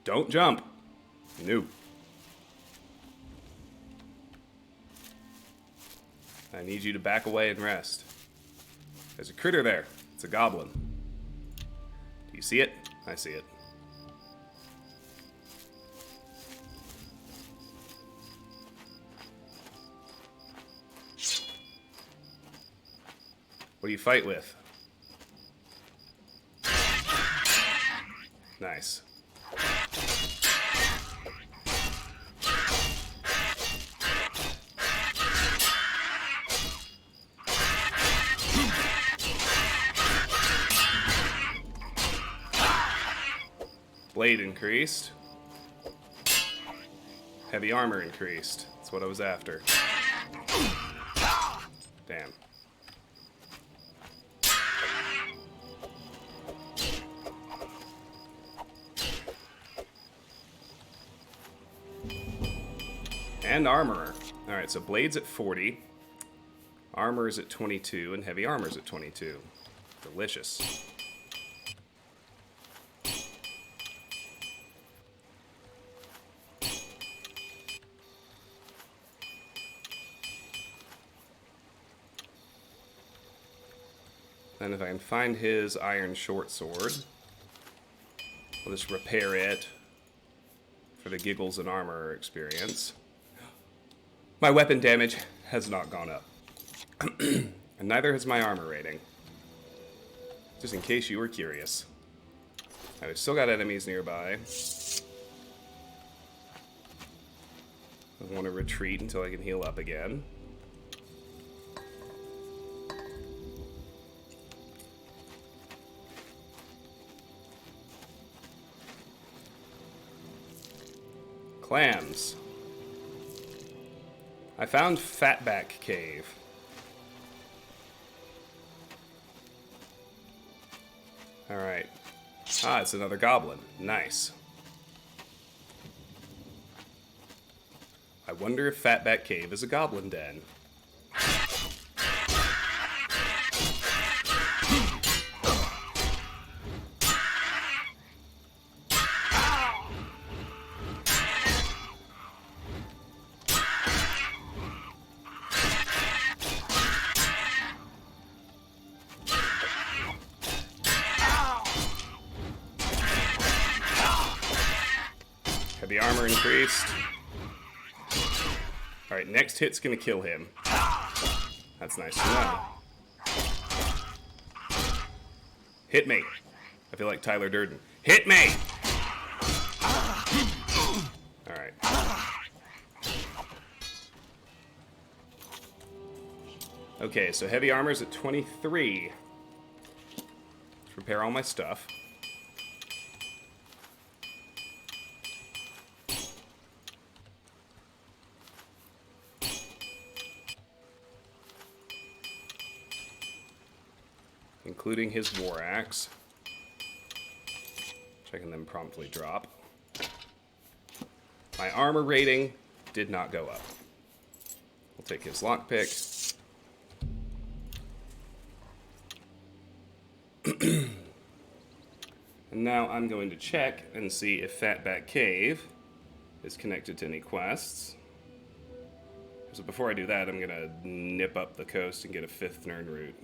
Don't jump. No. I need you to back away and rest. There's a critter there. It's a goblin. Do you see it? I see it. What do you fight with? Nice. Blade increased. Heavy armor increased. That's what I was after. Damn. and armorer. Alright, so blades at 40. Armor is at 22, and heavy armor is at 22. Delicious. Then if I can find his iron short sword, I'll just repair it for the giggles and armor experience. My weapon damage has not gone up. And neither has my armor rating. Just in case you were curious. I've still got enemies nearby. I want to retreat until I can heal up again. Clams. I found Fatback Cave. Alright. Ah, it's another goblin. Nice. I wonder if Fatback Cave is a goblin den. The armor increased. Alright, next hit's gonna kill him. That's nice to know. Hit me. I feel like Tyler Durden. Hit me! Alright. Okay, so heavy armor's at 23. Let's repair all my stuff. Including his war axe, which I can then promptly drop. My armor rating did not go up. We'll take his lockpick. And now I'm going to check and see if Fatback Cave is connected to any quests. So before I do that, I'm going to nip up the coast and get a 5th Nern route.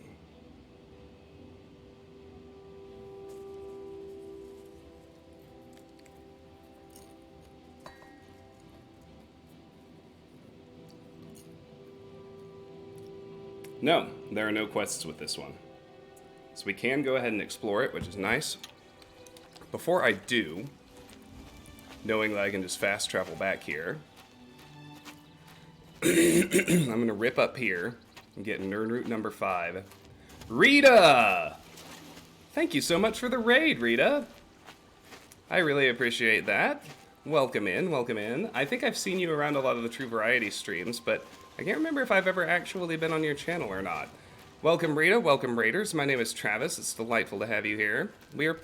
No, there are no quests with this one. So we can go ahead and explore it, which is nice. Before I do, knowing that I can just fast travel back here, I'm going to rip up here and get Nern Route number 5. Rita! Thank you so much for the raid, Rita. I really appreciate that. Welcome in, welcome in. I think I've seen you around a lot of the True Variety streams, but I can't remember if I've ever actually been on your channel or not. Welcome, Rita. Welcome, Raiders. My name is Travis. It's delightful to have you here. We are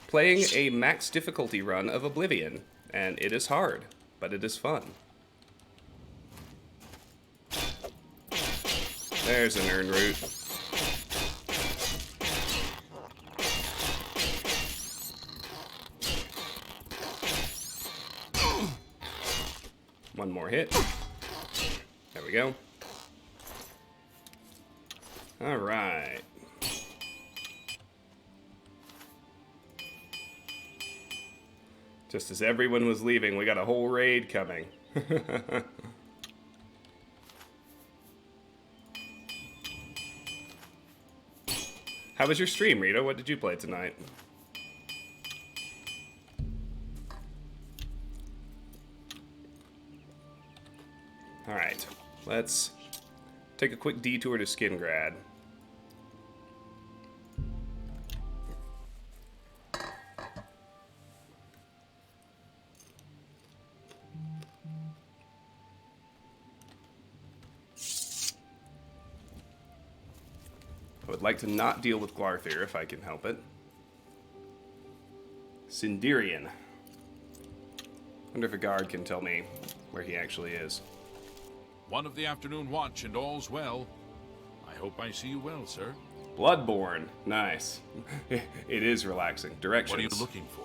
playing a max difficulty run of Oblivion, and it is hard, but it is fun. There's an Nern route. One more hit. There we go. All right. Just as everyone was leaving, we got a whole raid coming. How was your stream, Rita? What did you play tonight? All right, let's take a quick detour to Skingrad. I would like to not deal with Glarthir if I can help it. Sinderian. Wonder if a guard can tell me where he actually is. One of the afternoon watch and all's well. I hope I see you well, sir. Bloodborne. Nice. It is relaxing. Directions. What are you looking for?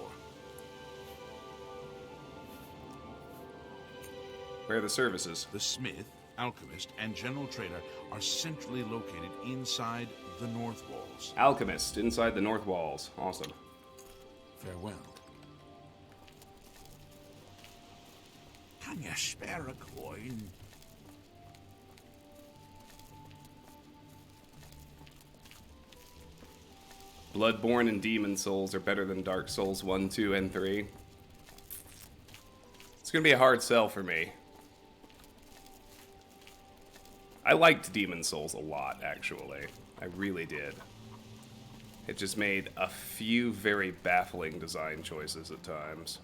Where are the services? The smith, alchemist, and general trader are centrally located inside the north walls. Alchemist, inside the north walls. Awesome. Farewell. Can you spare a coin? Bloodborne and Demon Souls are better than Dark Souls 1, 2, and 3. It's gonna be a hard sell for me. I liked Demon Souls a lot, actually. I really did. It just made a few very baffling design choices at times.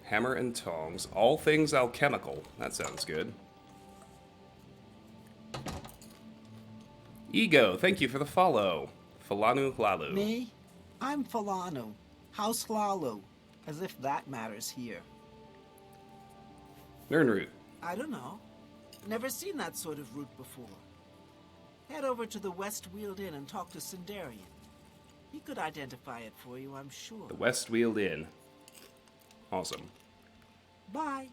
Hammer and tongs, all things alchemical. That sounds good. Ego, thank you for the follow. Falanu Hlalu. Me? I'm Falanu. House Lalu. As if that matters here. Nernroot. I don't know. Never seen that sort of route before. Head over to the West Wheeled Inn and talk to Sindarian. He could identify it for you, I'm sure. The West Wheeled Inn. Awesome. Bye.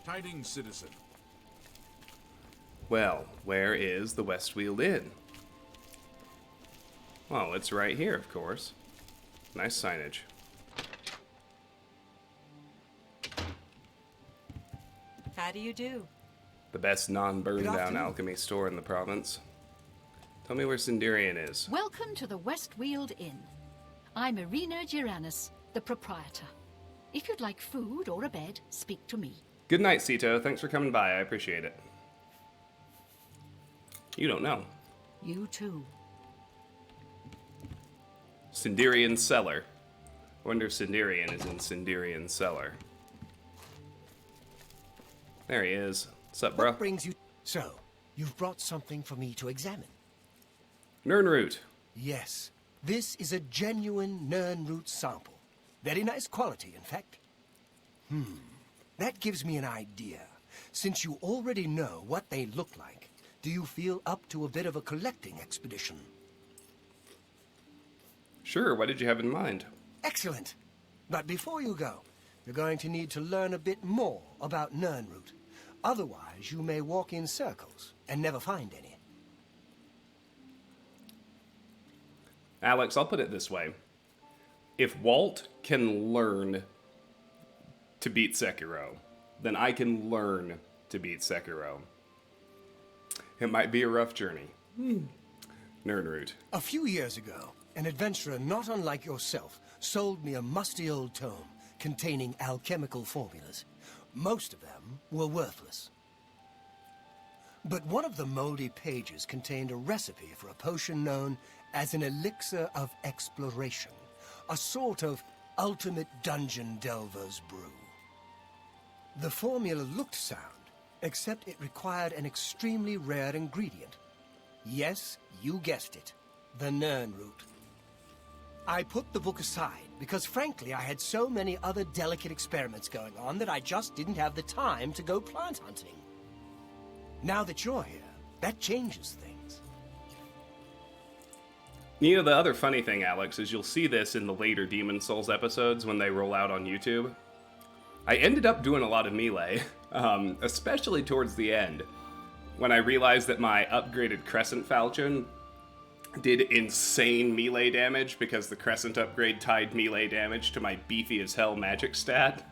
Tidings, citizen. Well, where is the West Wheeled Inn? Well, it's right here, of course. Nice signage. How do you do? The best non-burned Good down afternoon. alchemy store in the province. Tell me where Sindarian is. Welcome to the West Wheeled Inn. I'm Irina Giranus, the proprietor. If you'd like food or a bed, speak to me. Good night, Sito. Thanks for coming by. I appreciate it. You don't know. You too. Sindarian Cellar. Wonder if Sindarian is in Sindarian Cellar. There he is. What's up, bro? What brings you... So, you've brought something for me to examine. Nernroot. Yes, this is a genuine Nernroot sample. Very nice quality, in fact. That gives me an idea. Since you already know what they look like, do you feel up to a bit of a collecting expedition? Sure, what did you have in mind? Excellent. But before you go, you're going to need to learn a bit more about Nernroot. Otherwise, you may walk in circles and never find any. Alex, I'll put it this way. If Walt can learn to beat Sekiro, then I can learn to beat Sekiro. It might be a rough journey. Nernroot. A few years ago, an adventurer not unlike yourself sold me a musty old tome containing alchemical formulas. Most of them were worthless. But one of the moldy pages contained a recipe for a potion known as an elixir of exploration, a sort of ultimate dungeon delver's brew. The formula looked sound, except it required an extremely rare ingredient. Yes, you guessed it, the Nernroot. I put the book aside because, frankly, I had so many other delicate experiments going on that I just didn't have the time to go plant hunting. Now that you're here, that changes things. You know, the other funny thing, Alex, is you'll see this in the later Demon Souls episodes when they roll out on YouTube. I ended up doing a lot of melee, especially towards the end, when I realized that my upgraded Crescent Falchion did insane melee damage because the Crescent upgrade tied melee damage to my beefy as hell magic stat.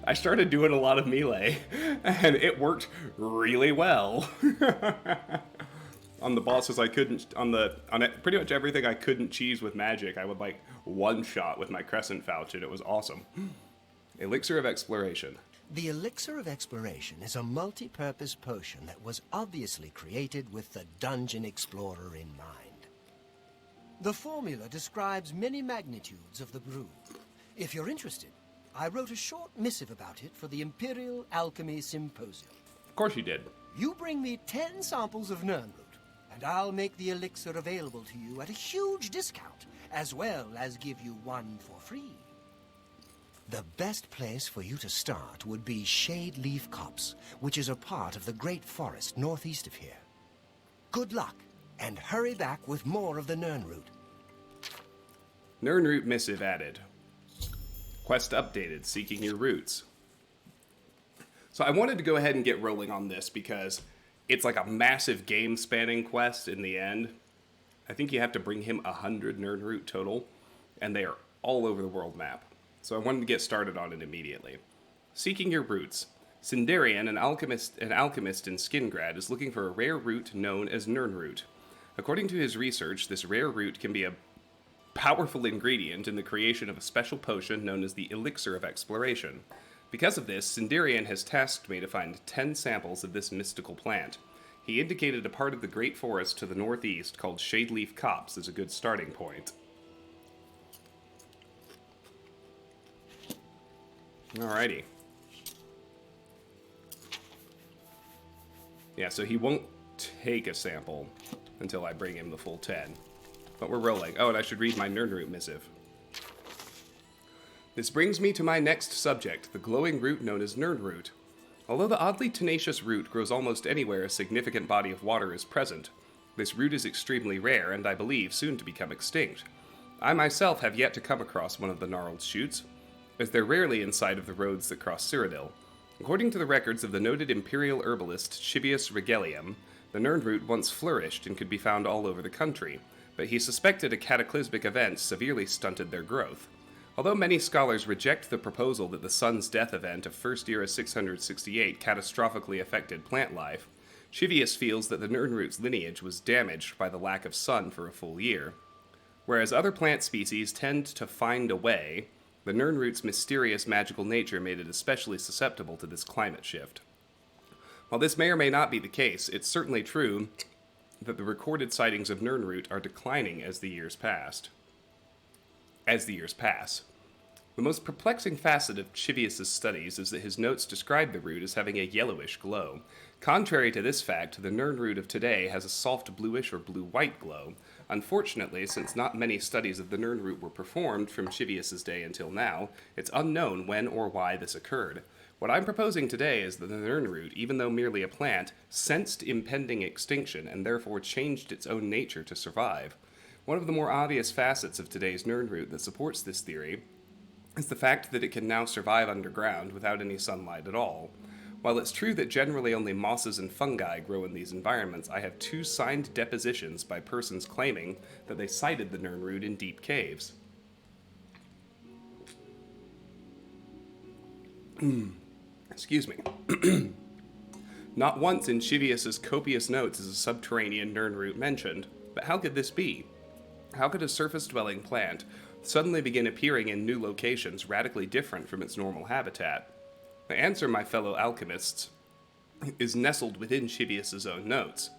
I started doing a lot of melee, and it worked really well. On the bosses I couldn't, pretty much everything I couldn't cheese with magic, I would like one-shot with my Crescent Falchion. It was awesome. Elixir of Exploration. The Elixir of Exploration is a multi-purpose potion that was obviously created with the Dungeon Explorer in mind. The formula describes many magnitudes of the brew. If you're interested, I wrote a short missive about it for the Imperial Alchemy Symposium. Of course you did. You bring me 10 samples of Nernroot, and I'll make the elixir available to you at a huge discount, as well as give you one for free. The best place for you to start would be Shade Leaf Copse, which is a part of the Great Forest northeast of here. Good luck, and hurry back with more of the Nirnroot. Nirnroot missive added. Quest updated, seeking your roots. So I wanted to go ahead and get rolling on this because it's like a massive game-spanning quest in the end. I think you have to bring him 100 Nirnroot total, and they are all over the world map. So I wanted to get started on it immediately. Seeking your roots. Sindarian, an alchemist in Skingrad, is looking for a rare root known as Nirnroot. According to his research, this rare root can be a powerful ingredient in the creation of a special potion known as the Elixir of Exploration. Because of this, Sindarian has tasked me to find 10 samples of this mystical plant. He indicated a part of the Great Forest to the northeast called Shadeleaf Copse as a good starting point. Alrighty. Yeah, so he won't take a sample until I bring him the full 10. But we're rolling. Oh, and I should read my Nirnroot missive. This brings me to my next subject, the glowing root known as Nirnroot. Although the oddly tenacious root grows almost anywhere a significant body of water is present, this root is extremely rare and I believe soon to become extinct. I myself have yet to come across one of the gnarled shoots, as they're rarely in sight of the roads that cross Cyrodiil. According to the records of the noted imperial herbalist Chibius Regelium, the Nirnroot once flourished and could be found all over the country, but he suspected a cataclysmic event severely stunted their growth. Although many scholars reject the proposal that the sun's death event of First Era 668 catastrophically affected plant life, Chivius feels that the Nirnroot's lineage was damaged by the lack of sun for a full year. Whereas other plant species tend to find a way, the Nirnroot's mysterious magical nature made it especially susceptible to this climate shift. While this may or may not be the case, it's certainly true that the recorded sightings of Nirnroot are declining as the years pass. The most perplexing facet of Chivius' studies is that his notes describe the root as having a yellowish glow. Contrary to this fact, the Nirnroot of today has a soft bluish or blue-white glow. Unfortunately, since not many studies of the Nirnroot were performed from Chivius' day until now, it's unknown when or why this occurred. What I'm proposing today is that the Nirnroot, even though merely a plant, sensed impending extinction and therefore changed its own nature to survive. One of the more obvious facets of today's Nirnroot that supports this theory is the fact that it can now survive underground without any sunlight at all. While it's true that generally only mosses and fungi grow in these environments, I have 2 signed depositions by persons claiming that they sighted the Nirnroot in deep caves. Excuse me. Not once in Chivius' copious notes is a subterranean Nirnroot mentioned, but how could this be? How could a surface-dwelling plant suddenly begin appearing in new locations radically different from its normal habitat? The answer, my fellow alchemists, is nestled within Chivius' own notes.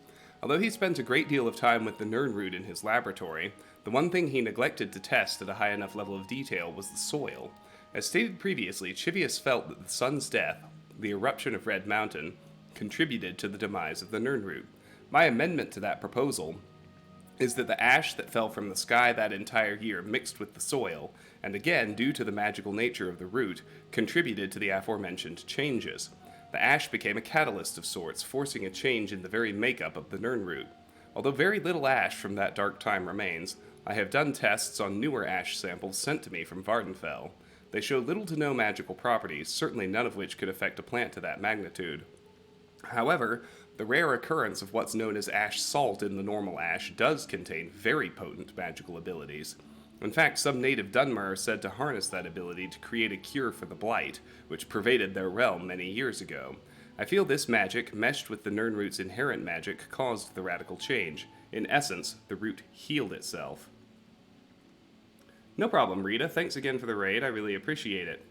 Although he spent a great deal of time with the Nirnroot in his laboratory, the one thing he neglected to test at a high enough level of detail was the soil. As stated previously, Chivius felt that the sun's death, the eruption of Red Mountain, contributed to the demise of the Nirnroot. My amendment to that proposal is that the ash that fell from the sky that entire year mixed with the soil, and again, due to the magical nature of the root, contributed to the aforementioned changes. The ash became a catalyst of sorts, forcing a change in the very makeup of the Nirnroot. Although very little ash from that dark time remains, I have done tests on newer ash samples sent to me from Vardenfell. They show little to no magical properties, certainly none of which could affect a plant to that magnitude. However, the rare occurrence of what's known as ash salt in the normal ash does contain very potent magical abilities. In fact, some native Dunmer are said to harness that ability to create a cure for the blight, which pervaded their realm many years ago. I feel this magic, meshed with the Nirnroot's inherent magic, caused the radical change. In essence, the root healed itself. No problem, Rita. Thanks again for the raid. I really appreciate it.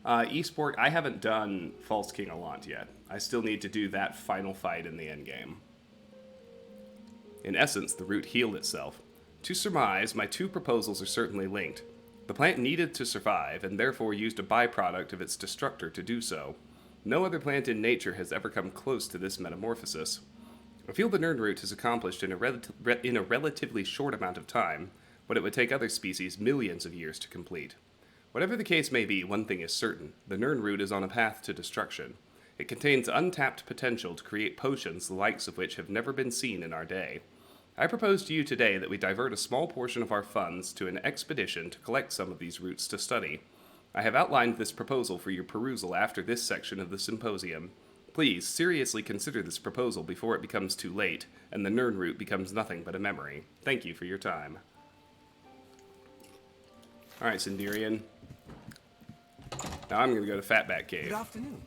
Esport, I haven't done False King Allant yet. I still need to do that final fight in the endgame. In essence, the root healed itself. To surmise, my 2 proposals are certainly linked. The plant needed to survive, and therefore used a byproduct of its destructor to do so. No other plant in nature has ever come close to this metamorphosis. I feel the Nirnroot has accomplished in a relatively short amount of time what it would take other species millions of years to complete. Whatever the case may be, one thing is certain. The Nirnroot is on a path to destruction. It contains untapped potential to create potions the likes of which have never been seen in our day. I propose to you today that we divert a small portion of our funds to an expedition to collect some of these roots to study. I have outlined this proposal for your perusal after this section of the symposium. Please seriously consider this proposal before it becomes too late, and the Nirnroot becomes nothing but a memory. Thank you for your time. Alright, Sinderian. Now I'm gonna go to Fatback Cave. Good afternoon.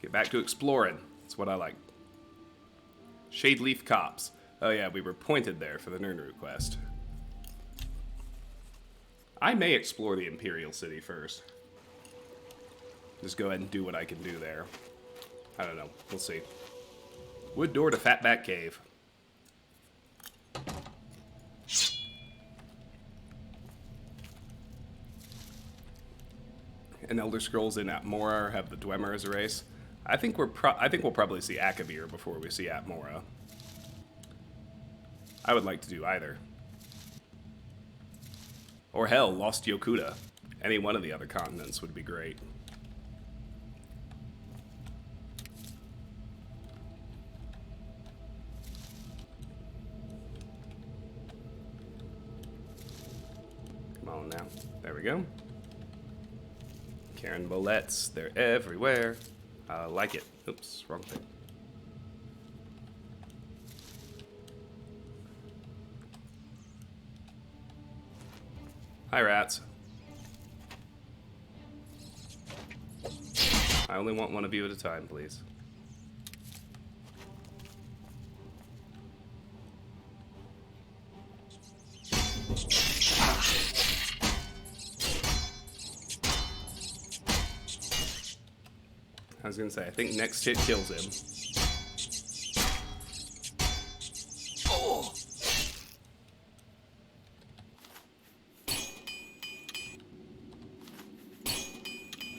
Get back to exploring. That's what I like. Shadeleaf Copse. Oh yeah, we were pointed there for the Nirnroot quest. I may explore the Imperial City first. Just go ahead and do what I can do there. I don't know. We'll see. Wood door to Fatback Cave. And Elder Scrolls in Atmora have the Dwemer as a race. I think we'll probably see Akavir before we see Atmora. I would like to do either. Or hell, Lost Yokuda. Any one of the other continents would be great. Come on now. There we go. Karen Bolettes, they're everywhere. I like it. Oops, wrong thing. Hi, rats. I only want one of you at a time, please. I was gonna say, I think next hit kills him. Oh!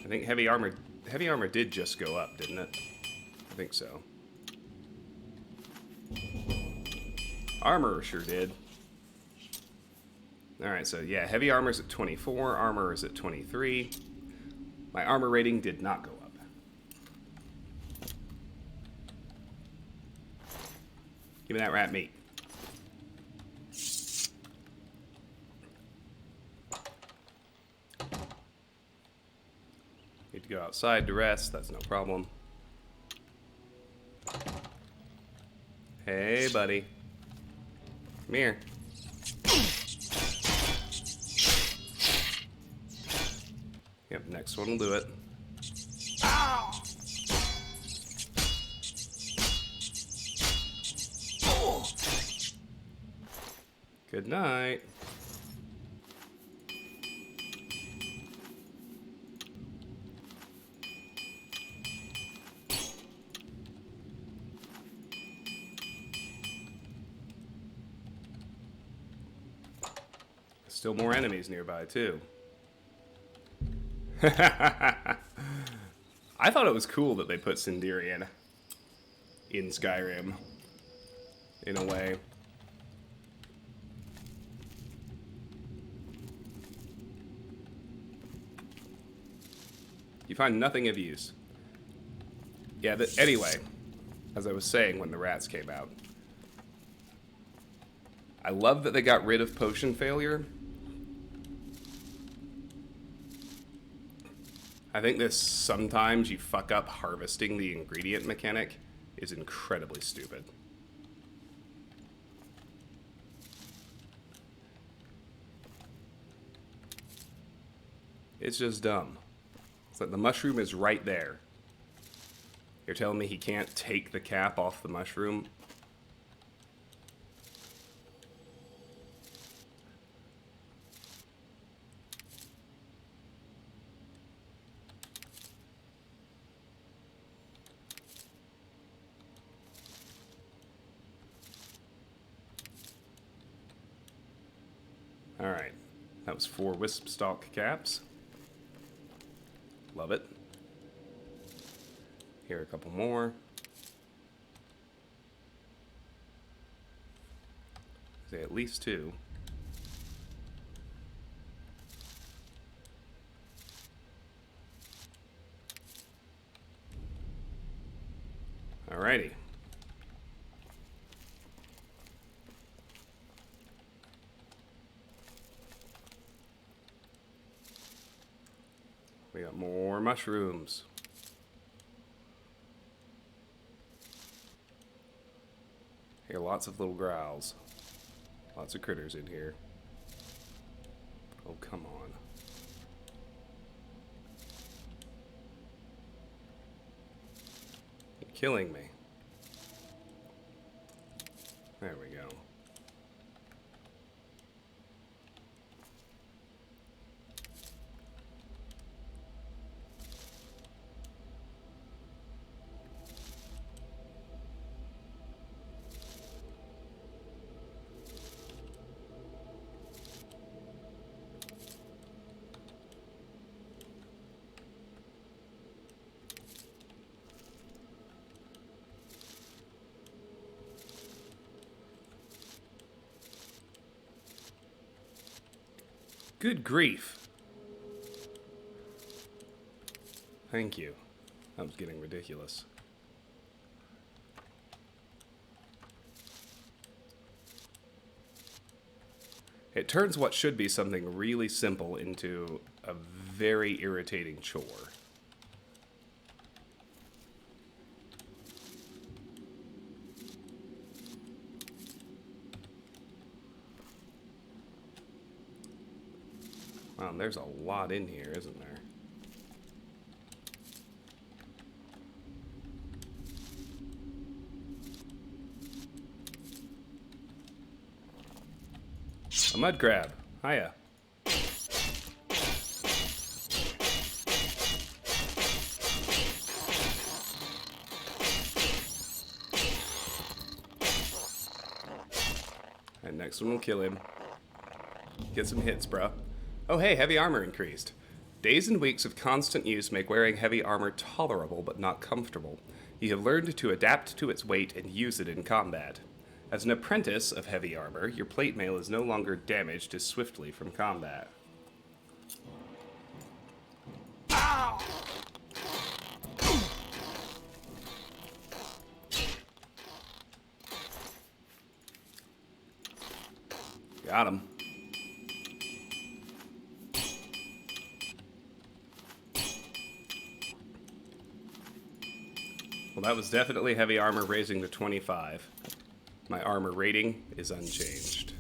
I think heavy armor did just go up, didn't it? I think so. Armor sure did. Alright, so yeah, heavy armor's at 24, armor is at 23. My armor rating did not go up. Give me that rat meat. Need to go outside to rest, that's no problem. Hey, buddy. Come here. Yep, next one will do it. Good night. Still more enemies nearby, too. I thought it was cool that they put Sinderian in Skyrim, in a way. You find nothing of use. Yeah, anyway, as I was saying when the rats came out, I love that they got rid of potion failure. I think this sometimes you fuck up harvesting the ingredient mechanic is incredibly stupid. It's just dumb. It's like the mushroom is right there. You're telling me he can't take the cap off the mushroom? Alright, that was 4 wisp stalk caps. Love it. Here are a couple more. Say at least 2. Alrighty. We got more mushrooms. Hear lots of little growls. Lots of critters in here. Oh, come on. You're killing me. There we go. Good grief. Thank you. That was getting ridiculous. It turns what should be something really simple into a very irritating chore. Wow, there's a lot in here, isn't there? A mud crab. Hiya. And next one will kill him. Get some hits, bruh. Oh hey, heavy armor increased. Days and weeks of constant use make wearing heavy armor tolerable but not comfortable. You have learned to adapt to its weight and use it in combat. As an apprentice of heavy armor, your plate mail is no longer damaged as swiftly from combat. Ow! Got him. Well, that was definitely heavy armor raising to 25. My armor rating is unchanged.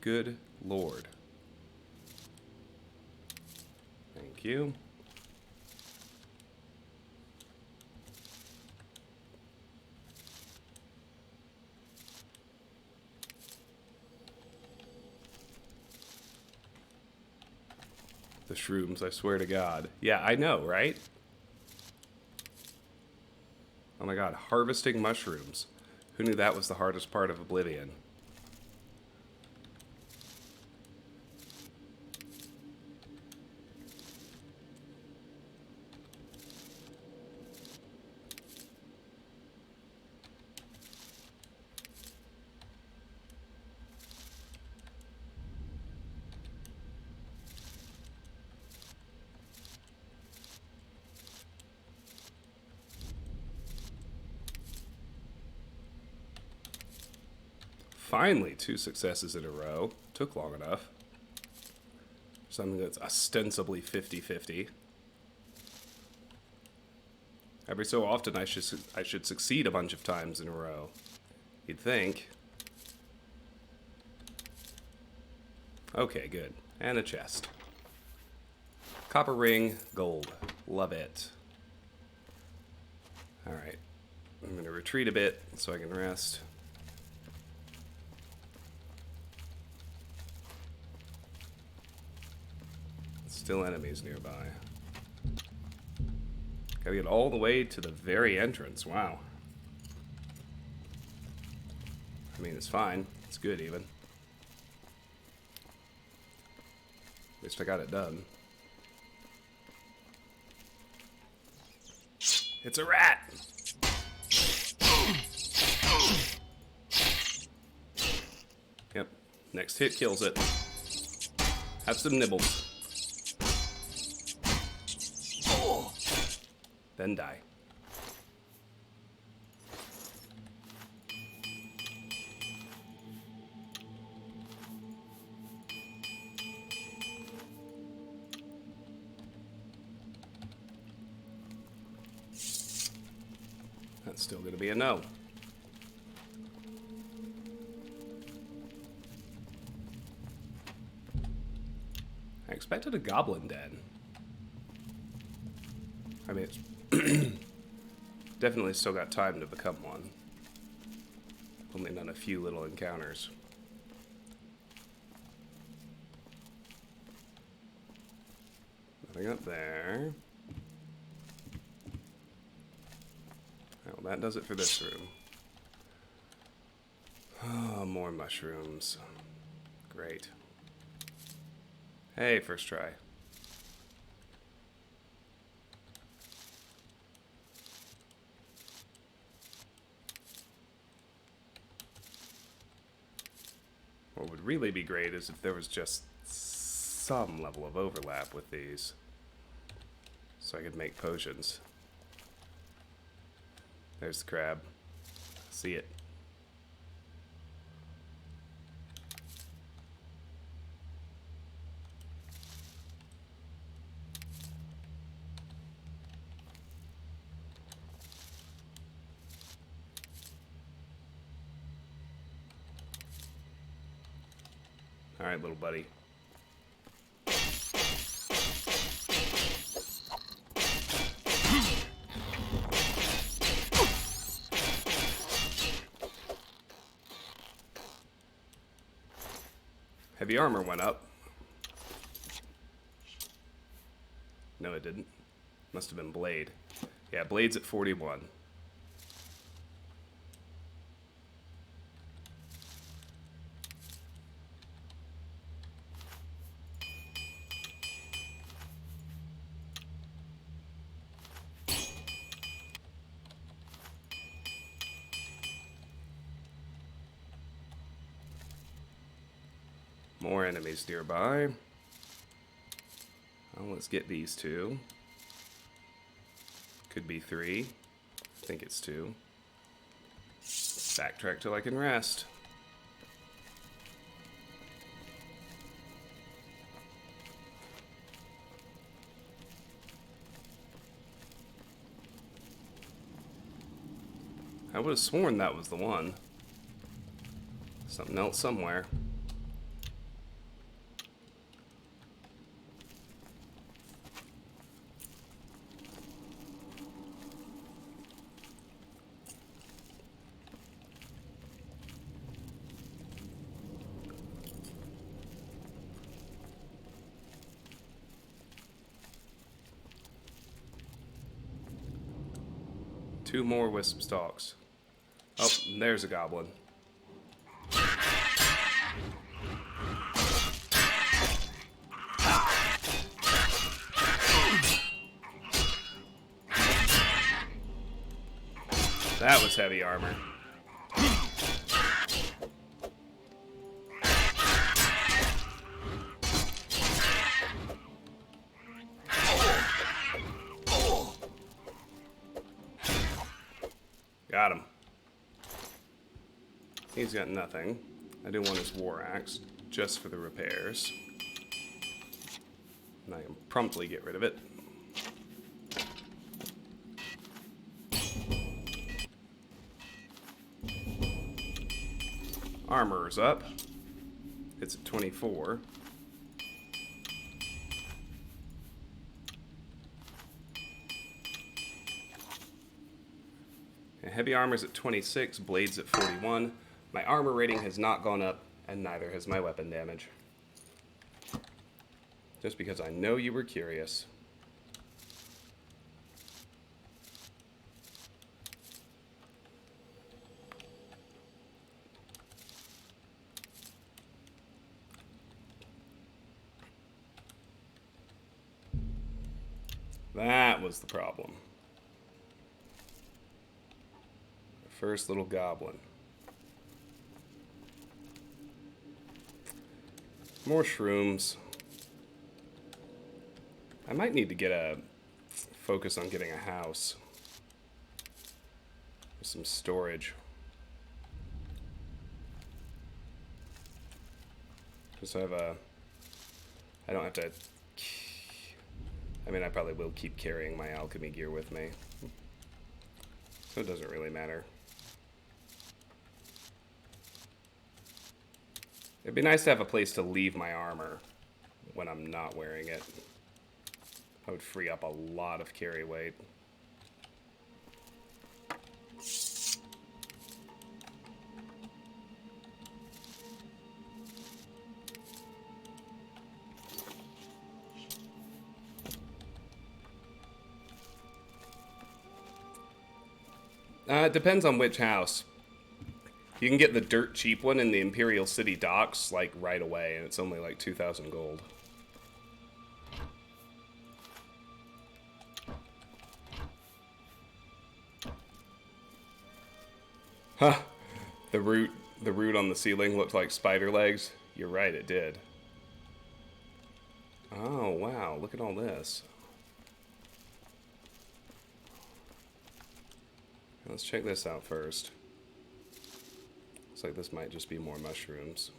Good Lord. Thank you. The shrooms, I swear to God. Yeah, I know, right? Oh my God, harvesting mushrooms. Who knew that was the hardest part of Oblivion? Finally, 2 successes in a row. Took long enough. Something that's ostensibly 50-50. Every so often I should succeed a bunch of times in a row. You'd think. Okay, good. And a chest. Copper ring, gold. Love it. Alright. I'm going to retreat a bit so I can rest. Still enemies nearby. Gotta get all the way to the very entrance. Wow. I mean, it's fine. It's good, even. At least I got it done. It's a rat! Next hit kills it. Have some nibbles. Then die. That's still going to be a no. I expected a goblin den. I mean, it's definitely still got time to become one. Only done a few little encounters. Nothing up there. Well, that does it for this room. Oh, more mushrooms. Great. Hey, first try. What would really be great is if there was just some level of overlap with these, so I could make potions. There's the crab. See it. All right, little buddy. Heavy armor went up. No, it didn't. Must have been blade. Yeah, blade's at 41. More enemies nearby. Well, let's get these two. Could be 3. I think it's 2. Backtrack till I can rest. I would have sworn that was the one. Something else somewhere. Two more wisp stalks. Oh, there's a goblin. That was heavy armor. Got him. He's got nothing. I do want his war axe, just for the repairs. And I can promptly get rid of it. Armor's up. It's at 24. And heavy armor's at 26, blades at 41. My armor rating has not gone up, and neither has my weapon damage. Just because I know you were curious. That was the problem. First little goblin. More shrooms. I might need to get a focus on getting a house with some storage. Just so I have a... I don't have to... I mean, I probably will keep carrying my alchemy gear with me. So it doesn't really matter. It'd be nice to have a place to leave my armor when I'm not wearing it. That would free up a lot of carry weight. It depends on which house. You can get the dirt cheap one in the Imperial City docks, like, right away, and it's only like 2,000 gold. Huh. The root on the ceiling looked like spider legs. You're right, it did. Oh, wow, look at all this. Let's check this out first. Looks like this might just be more mushrooms.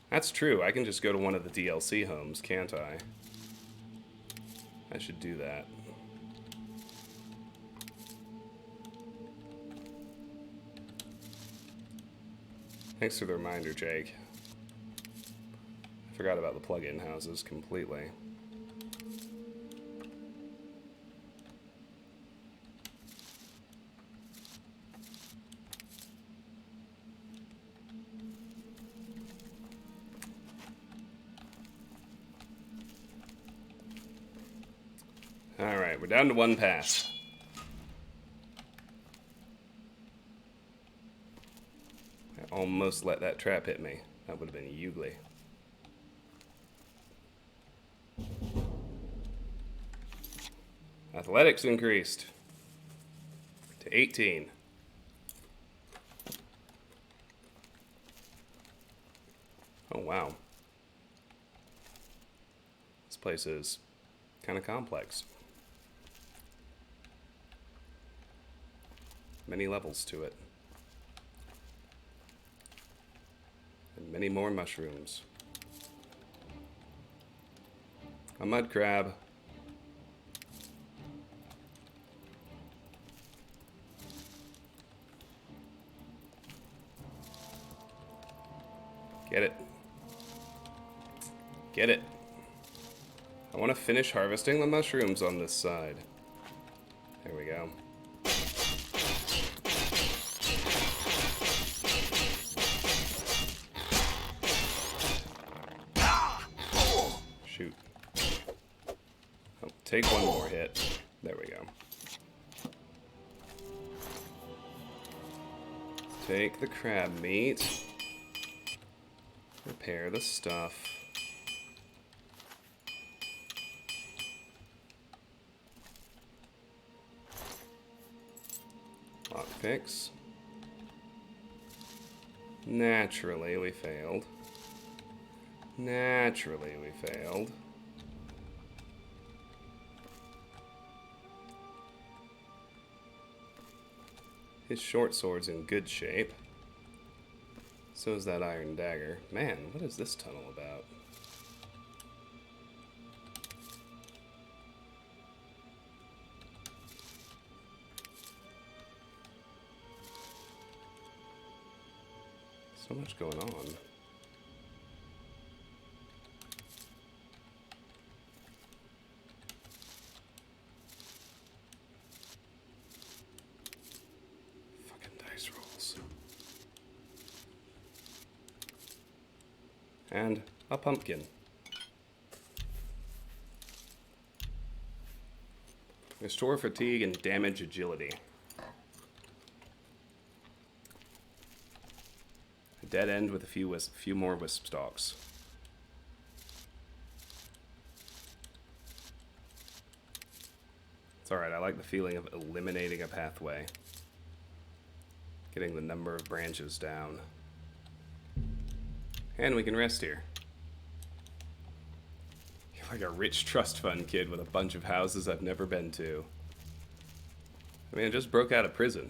That's true. I can just go to one of the DLC homes, can't I? I should do that. Thanks for the reminder, Jake. I forgot about the plug-in houses completely. Alright, we're down to one pass. I almost let that trap hit me. That would have been ugly. Athletics increased to 18. Oh, wow. This place is kind of complex. Many levels to it. And many more mushrooms. A mud crab. Get it. Get it. I want to finish harvesting the mushrooms on this side. There we go. Shoot. Oh, take one more hit. There we go. Take the crab meat. Repair the stuff. Lockpicks. Naturally, we failed. Naturally, we failed. His short sword's in good shape. So is that iron dagger. Man, what is this tunnel about? So much going on. Fucking dice rolls. And a pumpkin. Restore fatigue and damage agility. A dead end with a few more wisp stalks. It's alright, I like the feeling of eliminating a pathway. Getting the number of branches down. And we can rest here. You're like a rich trust fund kid with a bunch of houses I've never been to. I mean, I just broke out of prison.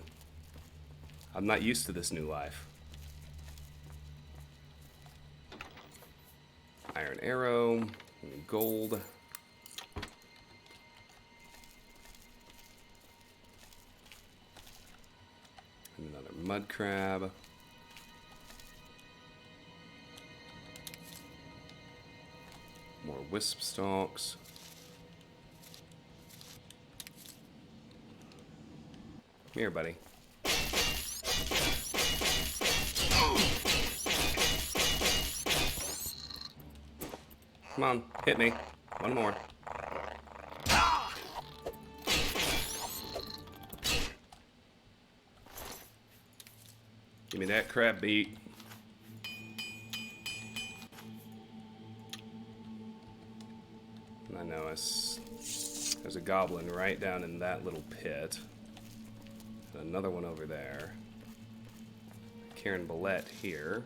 I'm not used to this new life. Iron arrow, gold. Another mud crab. More wisp stalks. Come here, buddy. Come on, hit me. One more. Give me that crab beat. I know there's a goblin right down in that little pit. And another one over there. Karen Billette here.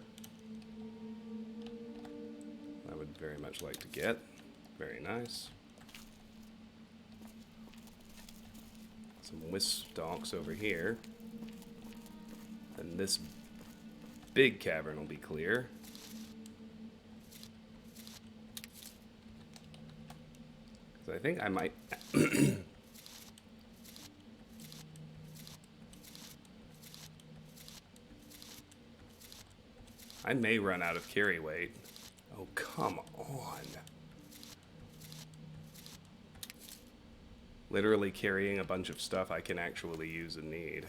I would very much like to get. Very nice. Some wisp stalks over here. And this big cavern will be clear. I think I might... I may run out of carry weight. Oh, come on. Literally carrying a bunch of stuff I can actually use and need.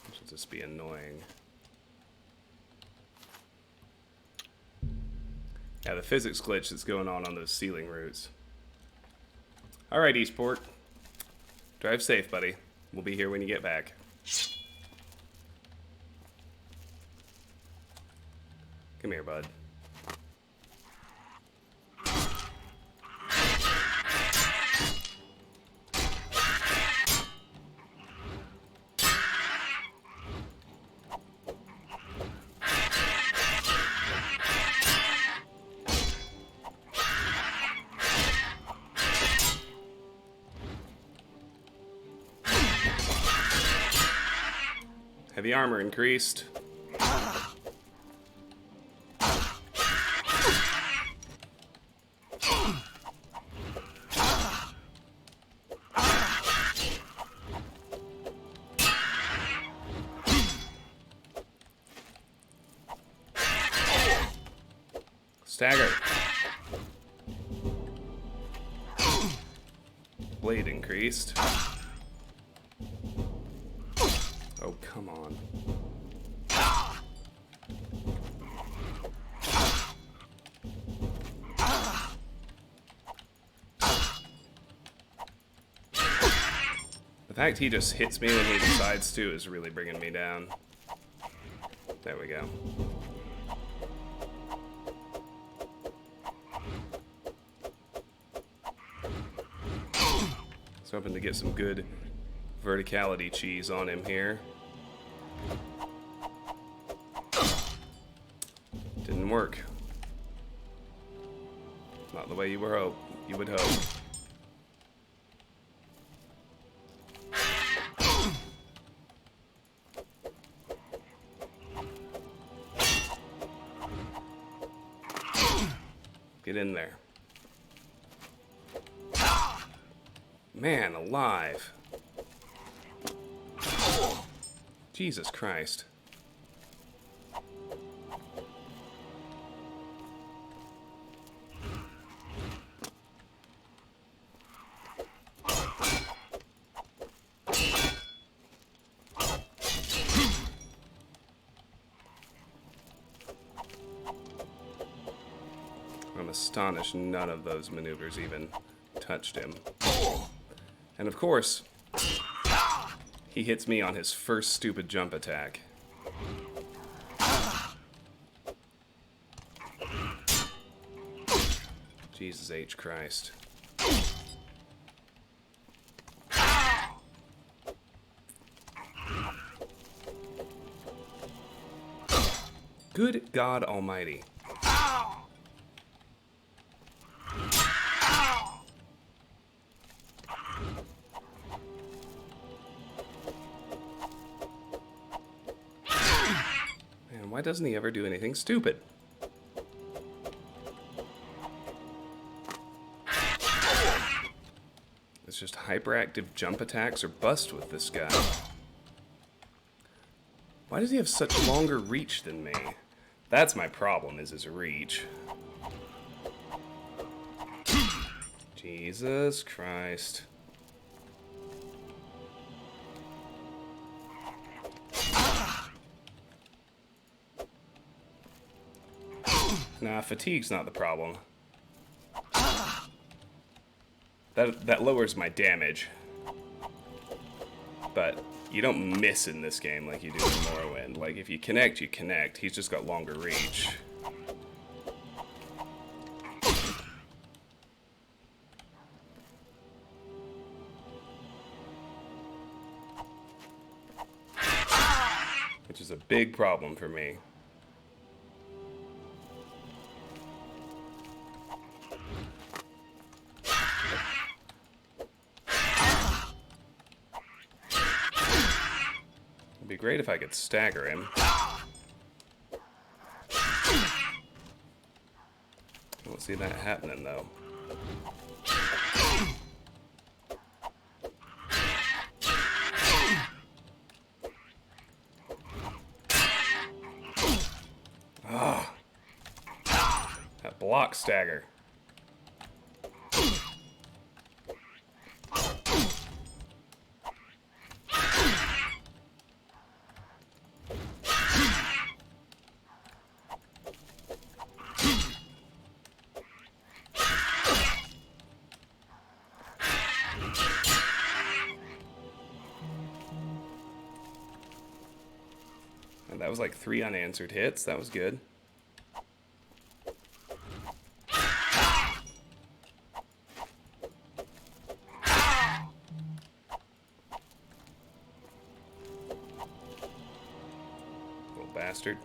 Which will just be annoying. Yeah, the physics glitch that's going on those ceiling routes. Alright, Eastport. Drive safe, buddy. We'll be here when you get back. Come here, bud. Heavy armor increased. Stagger. Blade increased. Oh, come on. The fact he just hits me when he decides to is really bringing me down. There we go. So hoping to get some good verticality cheese on him here. Didn't work. Not the way you would hope. Get in there. Man alive. Jesus Christ. I'm astonished none of those maneuvers even touched him. And of course, he hits me on his first stupid jump attack. Jesus H. Christ. Good God Almighty. Man, why doesn't he ever do anything stupid? It's just hyperactive jump attacks or bust with this guy. Why does he have such longer reach than me? That's my problem, is his reach. Jesus Christ. Nah, fatigue's not the problem. That lowers my damage. But you don't miss in this game like you do in Morrowind. Like, if you connect, you connect. He's just got longer reach. Which is a big problem for me. It'd be great if I could stagger him. I don't see that happening, though. Ah, that block stagger. And that was like 3 unanswered hits. That was good. Little bastard.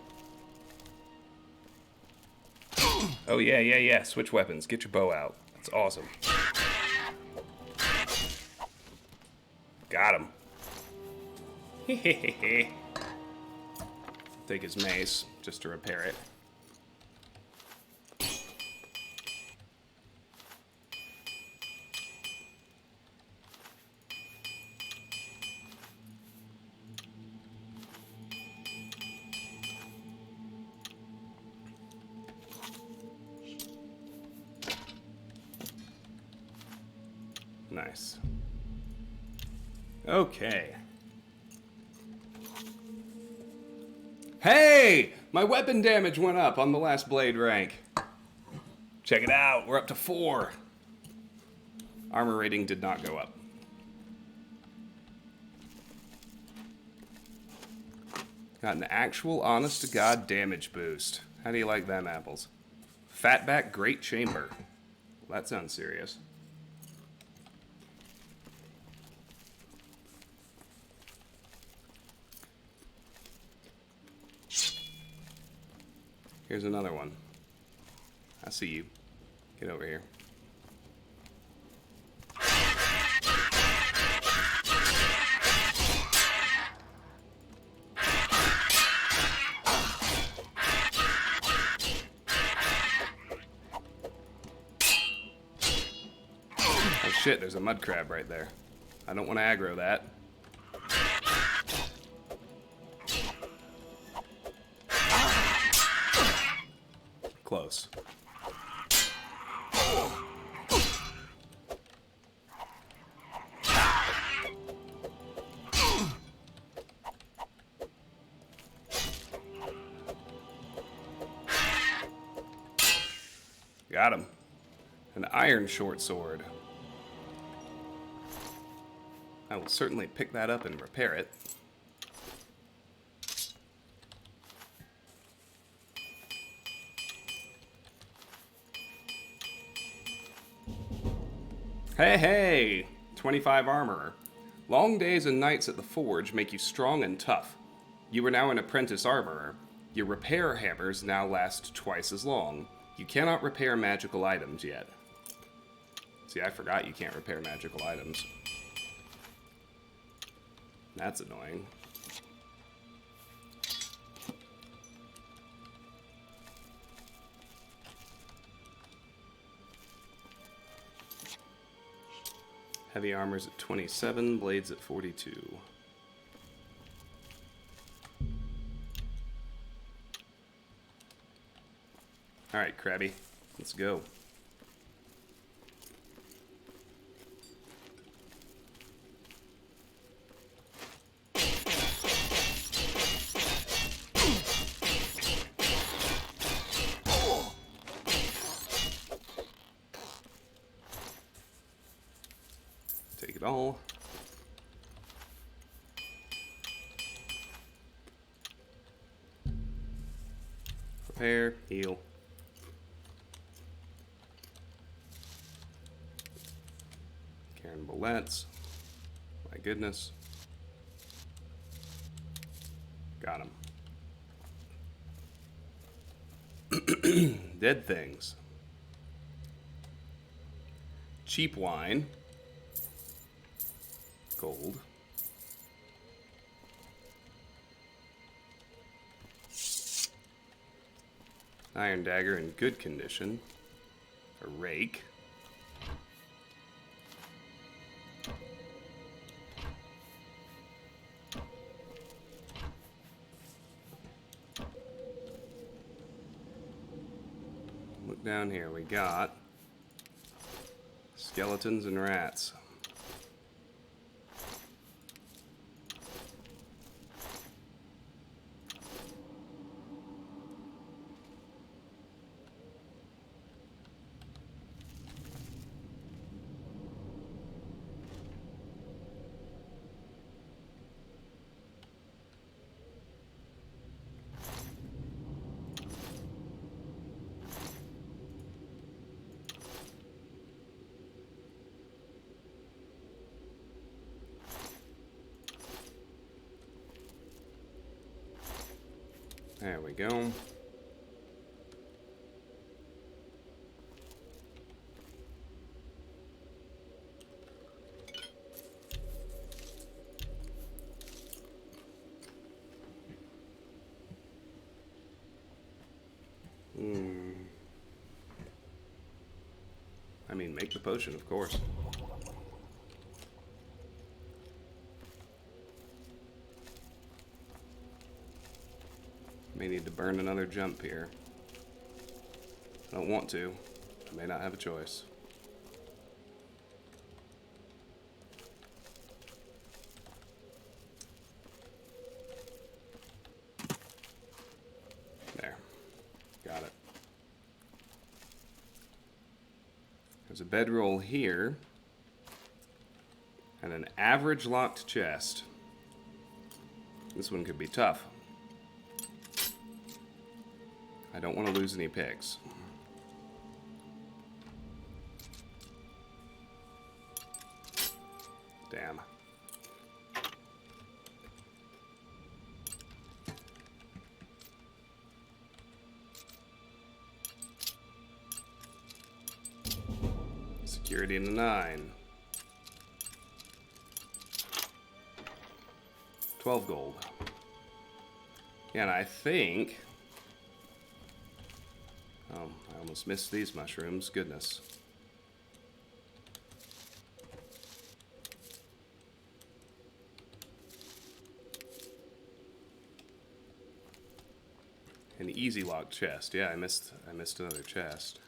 Oh, yeah. Switch weapons. Get your bow out. That's awesome. Got him. Hehehe. Take his mace just to repair it. Nice. Okay. Hey! My weapon damage went up on the last blade rank. Check it out. We're up to 4. Armor rating did not go up. Got an actual honest-to-God damage boost. How do you like them apples? Fatback Great Chamber. Well, that sounds serious. Here's another one. I see you. Get over here. Oh shit, there's a mud crab right there. I don't want to aggro that. Close. Got him. An iron short sword. I will certainly pick that up and repair it. Hey! 25 armor. Long days and nights at the forge make you strong and tough. You are now an apprentice armorer. Your repair hammers now last twice as long. You cannot repair magical items yet. See, I forgot you can't repair magical items. That's annoying. Heavy armor's at 27, blades at 42. Alright, Krabby, let's go. Take it all. Prepare, heal. Karen bullets. My goodness. Got him. Dead things. Cheap wine. Gold. Iron dagger in good condition. A rake. Look down here, we got skeletons and rats. There we go. I mean, make the potion, of course. May need to burn another jump here. I don't want to. I may not have a choice. There. Got it. There's a bedroll here. And an average locked chest. This one could be tough. I don't want to lose any picks. Damn. Security in the 9. 12 gold. Yeah, and I think... Oh, I almost missed these mushrooms. Goodness. An easy locked chest. Yeah, I missed another chest.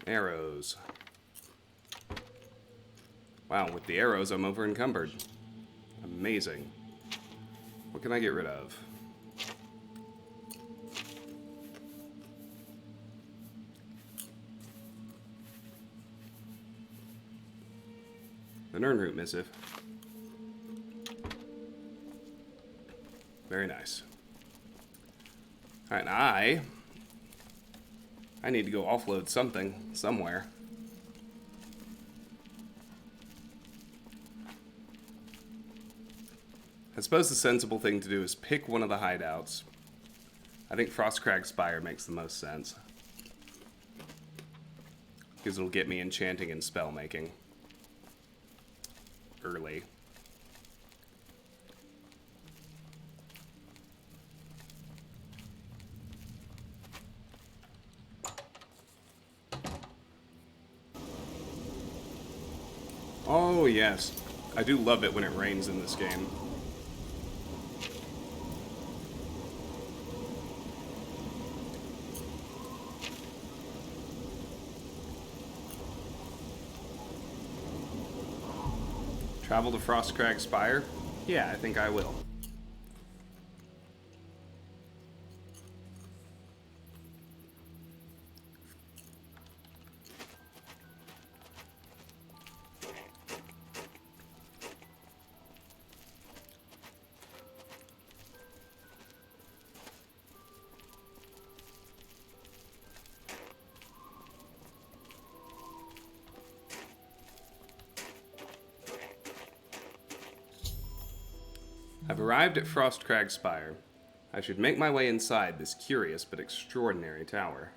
Arrows. Wow, with the arrows, I'm over encumbered. Amazing. What can I get rid of? The Nirnroot missive. Very nice. Alright, now I need to go offload something, somewhere. I suppose the sensible thing to do is pick one of the hideouts. I think Frostcrag Spire makes the most sense, because it'll get me enchanting and spell making early. Oh yes, I do love it when it rains in this game. Travel to Frostcrag Spire? Yeah, I think I will. I've arrived at Frostcrag Spire. I should make my way inside this curious but extraordinary tower.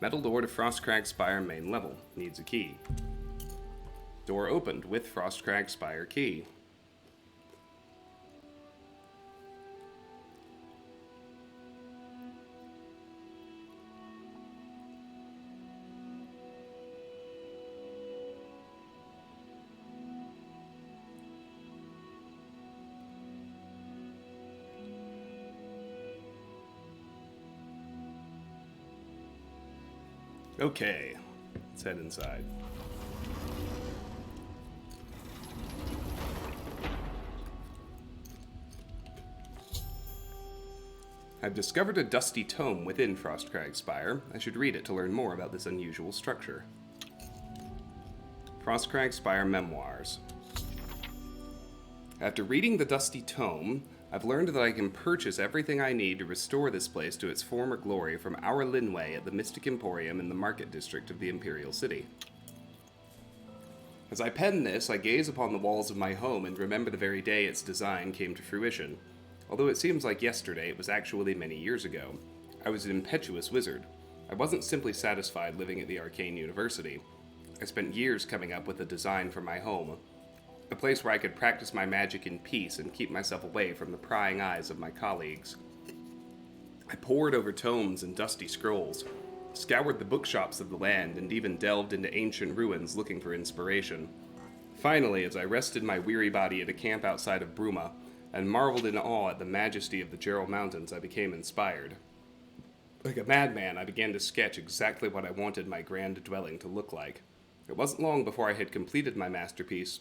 Metal door to Frostcrag Spire main level. Needs a key. Door opened with Frostcrag Spire key. Okay, let's head inside. I've discovered a dusty tome within Frostcrag Spire. I should read it to learn more about this unusual structure. Frostcrag Spire Memoirs. After reading the dusty tome, I've learned that I can purchase everything I need to restore this place to its former glory from our Linway at the Mystic Emporium in the Market District of the Imperial City. As I pen this, I gaze upon the walls of my home and remember the very day its design came to fruition. Although it seems like yesterday, it was actually many years ago. I was an impetuous wizard. I wasn't simply satisfied living at the Arcane University. I spent years coming up with a design for my home. A place where I could practice my magic in peace and keep myself away from the prying eyes of my colleagues. I pored over tomes and dusty scrolls, scoured the bookshops of the land, and even delved into ancient ruins looking for inspiration. Finally, as I rested my weary body at a camp outside of Bruma, and marveled in awe at the majesty of the Gerald Mountains, I became inspired. Like a madman, I began to sketch exactly what I wanted my grand dwelling to look like. It wasn't long before I had completed my masterpiece,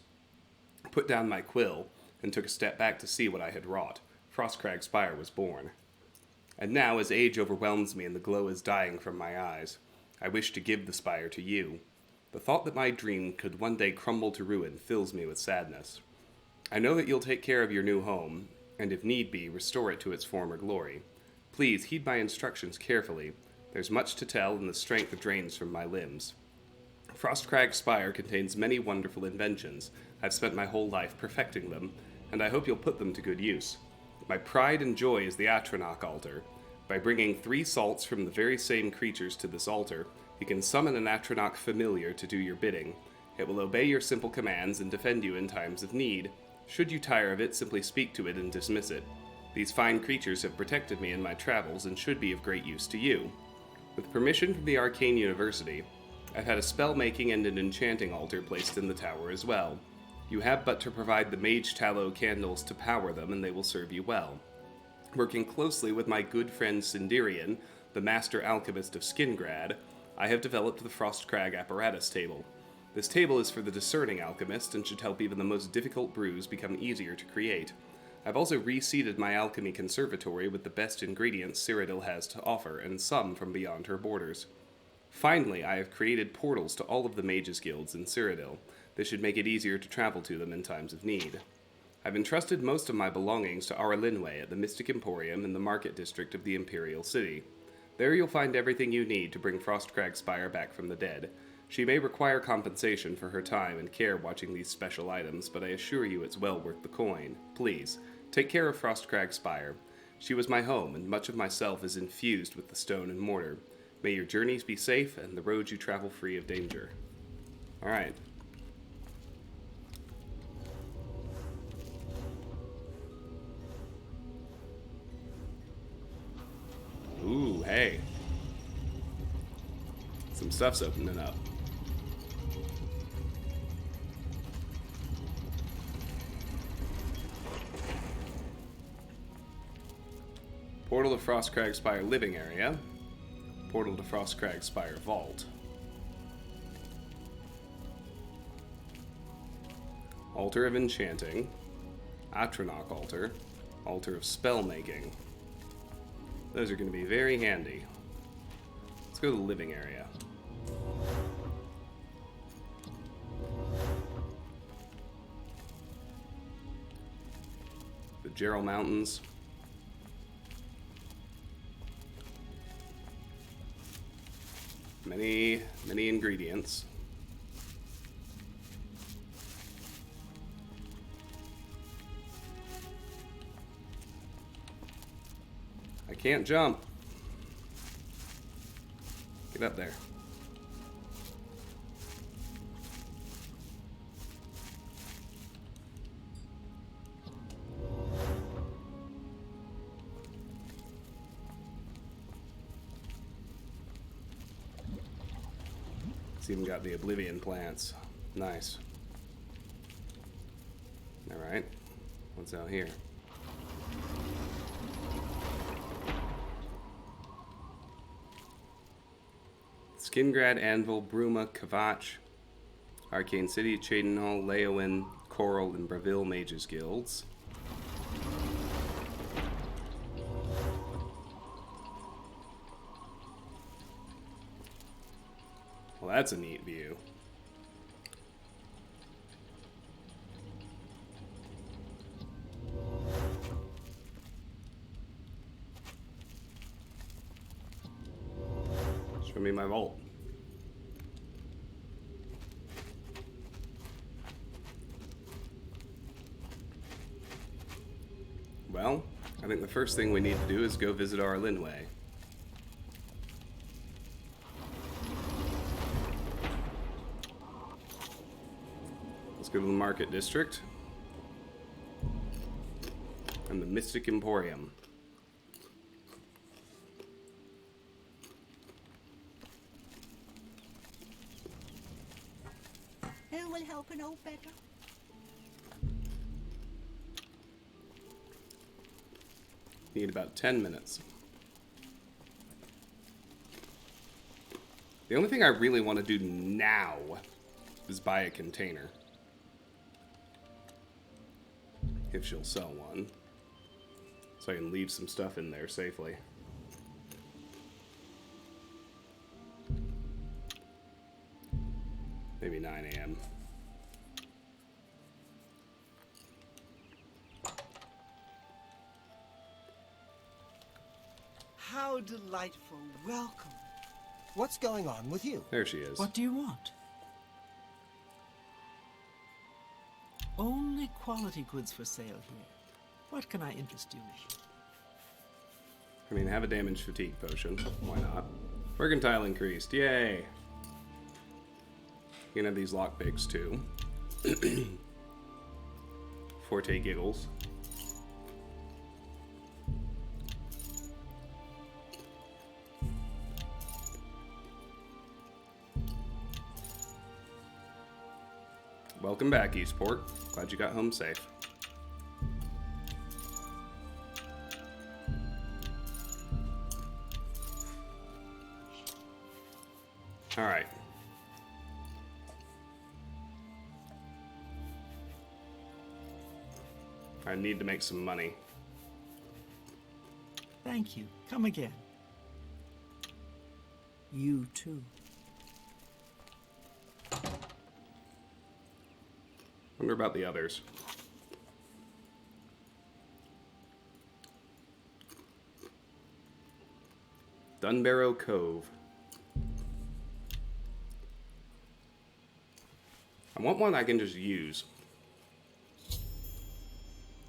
put down my quill, and took a step back to see what I had wrought. Frostcrag Spire was born. And now, as age overwhelms me and the glow is dying from my eyes, I wish to give the spire to you. The thought that my dream could one day crumble to ruin fills me with sadness. I know that you'll take care of your new home, and if need be, restore it to its former glory. Please heed my instructions carefully. There's much to tell, and the strength drains from my limbs. Frostcrag Spire contains many wonderful inventions. I've spent my whole life perfecting them, and I hope you'll put them to good use. My pride and joy is the Atronach altar. By bringing 3 salts from the very same creatures to this altar, you can summon an Atronach familiar to do your bidding. It will obey your simple commands and defend you in times of need. Should you tire of it, simply speak to it and dismiss it. These fine creatures have protected me in my travels and should be of great use to you. With permission from the Arcane University, I've had a spell-making and an enchanting altar placed in the tower as well. You have but to provide the mage tallow candles to power them, and they will serve you well. Working closely with my good friend Sinderian, the master alchemist of Skingrad, I have developed the Frostcrag apparatus table. This table is for the discerning alchemist and should help even the most difficult brews become easier to create. I've also reseeded my alchemy conservatory with the best ingredients Cyrodiil has to offer, and some from beyond her borders. Finally, I have created portals to all of the mages' guilds in Cyrodiil. This should make it easier to travel to them in times of need. I've entrusted most of my belongings to our Linway at the Mystic Emporium in the Market District of the Imperial City. There you'll find everything you need to bring Frostcrag Spire back from the dead. She may require compensation for her time and care watching these special items, but I assure you it's well worth the coin. Please, take care of Frostcrag Spire. She was my home, and much of myself is infused with the stone and mortar. May your journeys be safe, and the roads you travel free of danger. Alright. Ooh, hey. Some stuff's opening up. Portal to Frostcrag Spire living area. Portal to Frostcrag Spire vault. Altar of Enchanting. Atronach altar. Altar of Spellmaking. Those are going to be very handy. Let's go to the living area. The Gerald Mountains. Many ingredients. I can't jump. Get up there. It's even got the Oblivion plants. Nice. Alright. What's out here? Skingrad, Anvil, Bruma, Kvatch, Arcane City, Cheydinhal, Leowen, Coral, and Bravil Mages Guilds. Well, that's a neat view. Show me my vault. Well, I think the first thing we need to do is go visit our Linway. Let's go to the Market District and the Mystic Emporium. Who will help an old beggar? Need about 10 minutes. The only thing I really want to do now is buy a container. If she'll sell one. So I can leave some stuff in there safely. Maybe 9 a.m. How delightful. Welcome. What's going on with you? There she is. What do you want? Only quality goods for sale here. What can I interest you in? I mean, have a damage fatigue potion. Why not? Mercantile increased. Yay! You can have these lockpicks too. Forte giggles. Welcome back, Eastport. Glad you got home safe. All right. I need to make some money. Thank you. Come again. You too. Wonder about the others. Dunbarrow Cove. I want one I can just use.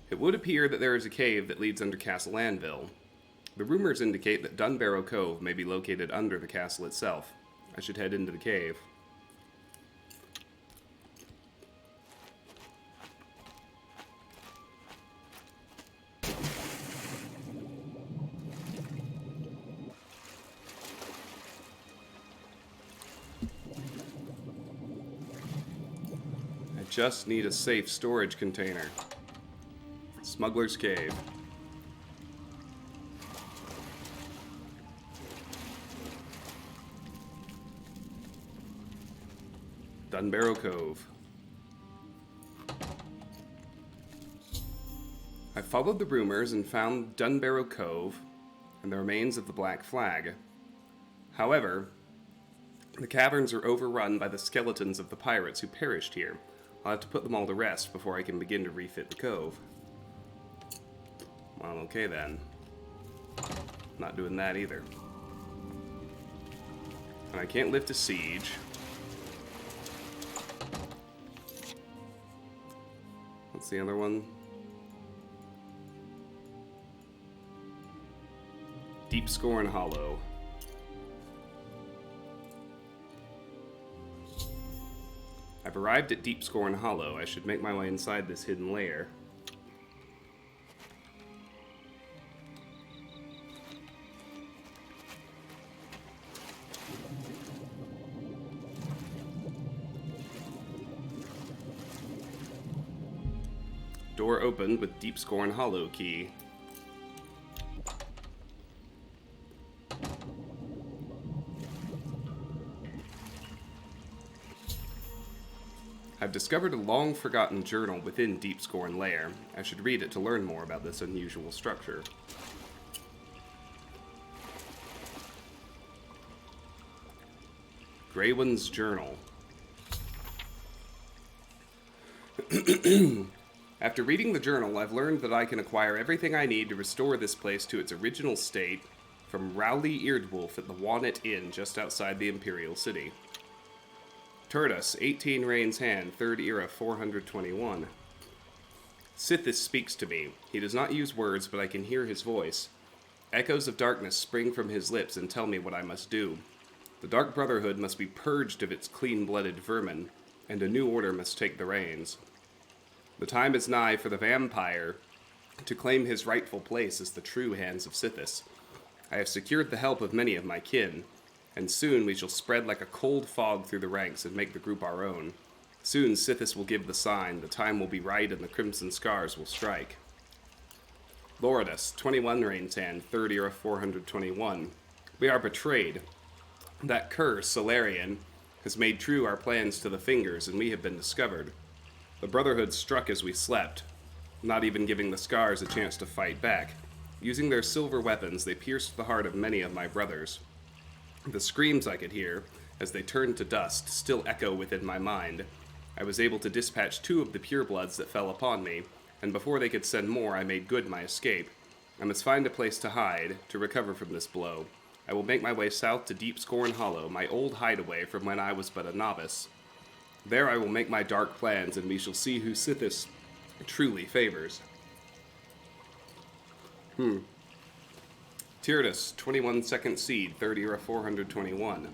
It would appear that there is a cave that leads under Castle Anvil. The rumors indicate that Dunbarrow Cove may be located under the castle itself. I should head into the cave. I just need a safe storage container. Smuggler's Cave. Dunbarrow Cove. I followed the rumors and found Dunbarrow Cove and the remains of the Black Flag. However, the caverns are overrun by the skeletons of the pirates who perished here. I'll have to put them all to rest before I can begin to refit the cove. Well, okay then. Not doing that either. And I can't lift a siege. What's the other one? Deep Scorn Hollow. I've arrived at Deep Scorn Hollow. I should make my way inside this hidden lair. Door opened with Deep Scorn Hollow key. I've discovered a long-forgotten journal within Deep Scorn Lair. I should read it to learn more about this unusual structure. Greywan's Journal. After reading the journal, I've learned that I can acquire everything I need to restore this place to its original state from Rowley Eardwolf at the Walnut Inn just outside the Imperial City. Turdus, 18 Rain's Hand, 3rd Era, 421. Sithis speaks to me. He does not use words, but I can hear his voice. Echoes of darkness spring from his lips and tell me what I must do. The Dark Brotherhood must be purged of its clean-blooded vermin, and a new order must take the reins. The time is nigh for the vampire to claim his rightful place as the true hands of Sithis. I have secured the help of many of my kin, and soon we shall spread like a cold fog through the ranks and make the group our own. Soon Sithis will give the sign, the time will be right, and the Crimson Scars will strike. Loridus, 21 Rain's Hand, 3rd Era, 421. We are betrayed. That curse, Solarian, has made true our plans to the fingers, and we have been discovered. The Brotherhood struck as we slept, not even giving the Scars a chance to fight back. Using their silver weapons, they pierced the heart of many of my brothers. The screams I could hear, as they turned to dust, still echo within my mind. I was able to dispatch 2 of the purebloods that fell upon me, and before they could send more, I made good my escape. I must find a place to hide, to recover from this blow. I will make my way south to Deep Scorn Hollow, my old hideaway from when I was but a novice. There I will make my dark plans, and we shall see who Sithis truly favors. Tyrtus, 21 Second Seed, 3rd Era, 421.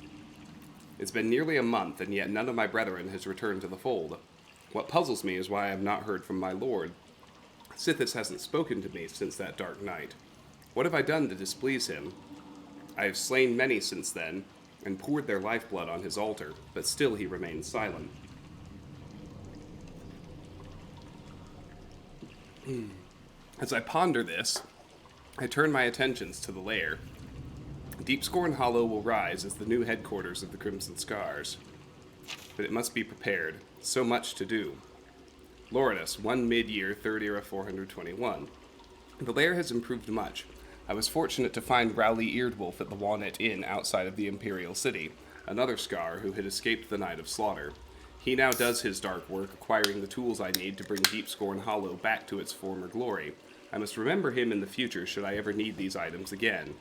It's been nearly a month, and yet none of my brethren has returned to the fold. What puzzles me is why I have not heard from my lord. Sithis hasn't spoken to me since that dark night. What have I done to displease him? I have slain many since then, and poured their lifeblood on his altar, but still he remains silent. As I ponder this, I turn my attentions to the lair. Deep Scorn Hollow will rise as the new headquarters of the Crimson Scars. But it must be prepared. So much to do. Loridus, 1 Mid-Year, 3rd Era, 421. The lair has improved much. I was fortunate to find Rowley Eardwolf at the Walnut Inn outside of the Imperial City, another Scar who had escaped the Night of Slaughter. He now does his dark work, acquiring the tools I need to bring Deep Scorn Hollow back to its former glory. I must remember him in the future should I ever need these items again.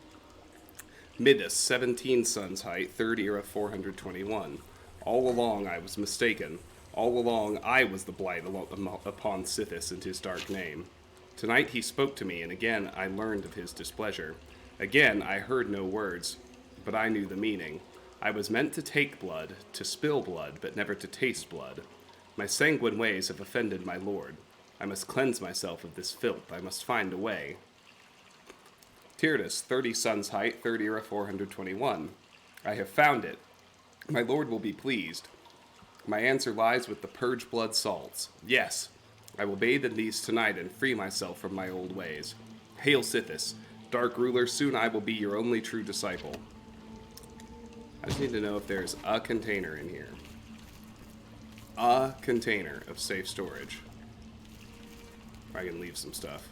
Midas, 17 Sun's Height, 3rd Era, 421. All along I was mistaken. All along, I was the blight upon Sithis and his dark name. Tonight he spoke to me, and again I learned of his displeasure. Again I heard no words, but I knew the meaning. I was meant to take blood, to spill blood, but never to taste blood. My sanguine ways have offended my lord. I must cleanse myself of this filth. I must find a way. Tyrtus, 30 suns height, 3rd era 421. I have found it. My lord will be pleased. My answer lies with the purge blood salts. Yes, I will bathe in these tonight and free myself from my old ways. Hail Sithis, dark ruler, soon I will be your only true disciple. I just need to know if there's a container in here. A container of safe storage. I can leave some stuff.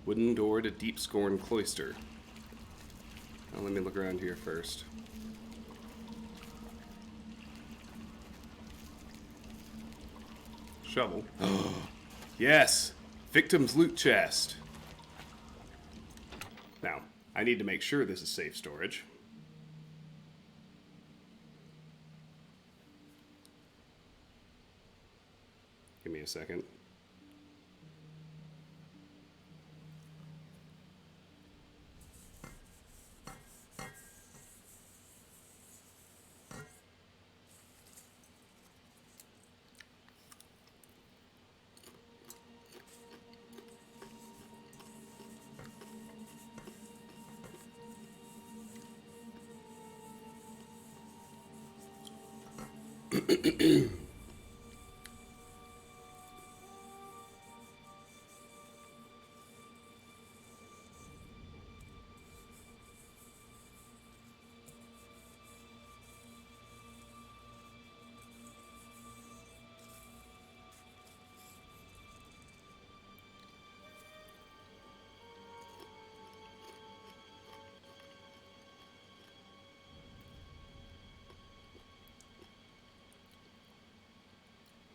Wooden door to Deep Scorn Cloister. Well, let me look around here first. Shovel. Yes! Victim's loot chest. Now, I need to make sure this is safe storage. Give me a second.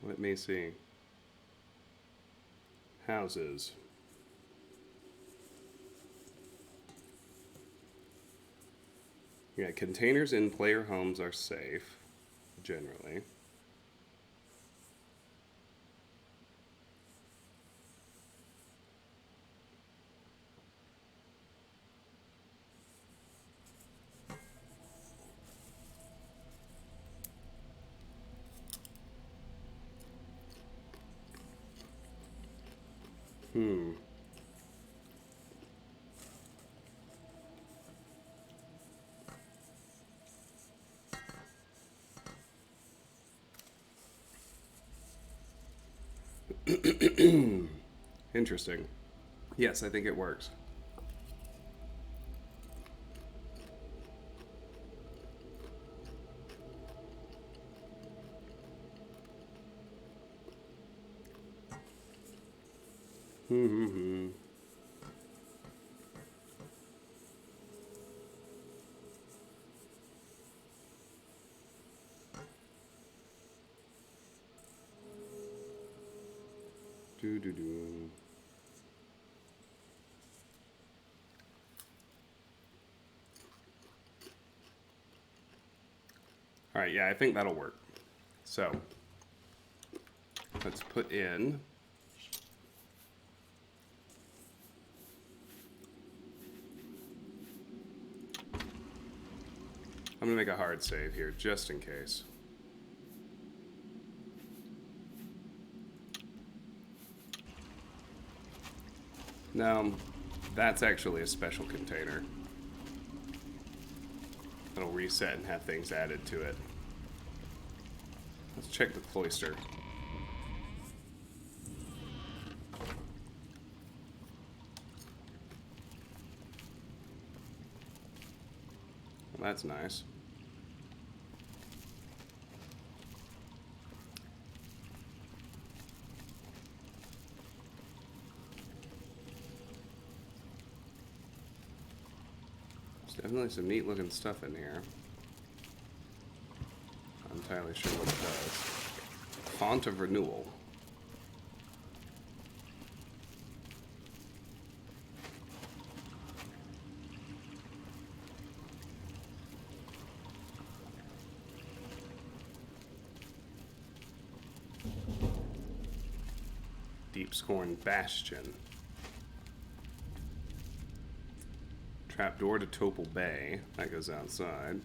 Let me see. Houses. Yeah, containers in player homes are safe, generally. Interesting. Yes, I think it works. Do. All right, yeah, I think that'll work. So, let's put in I'm gonna make a hard save here, just in case. No, that's actually a special container. It'll reset and have things added to it. Let's check the cloister. Well, that's nice. There's definitely some neat looking stuff in here. Not entirely sure what it does. Font of renewal. Deep Scorn Bastion. Trapdoor to Topal Bay. That goes outside.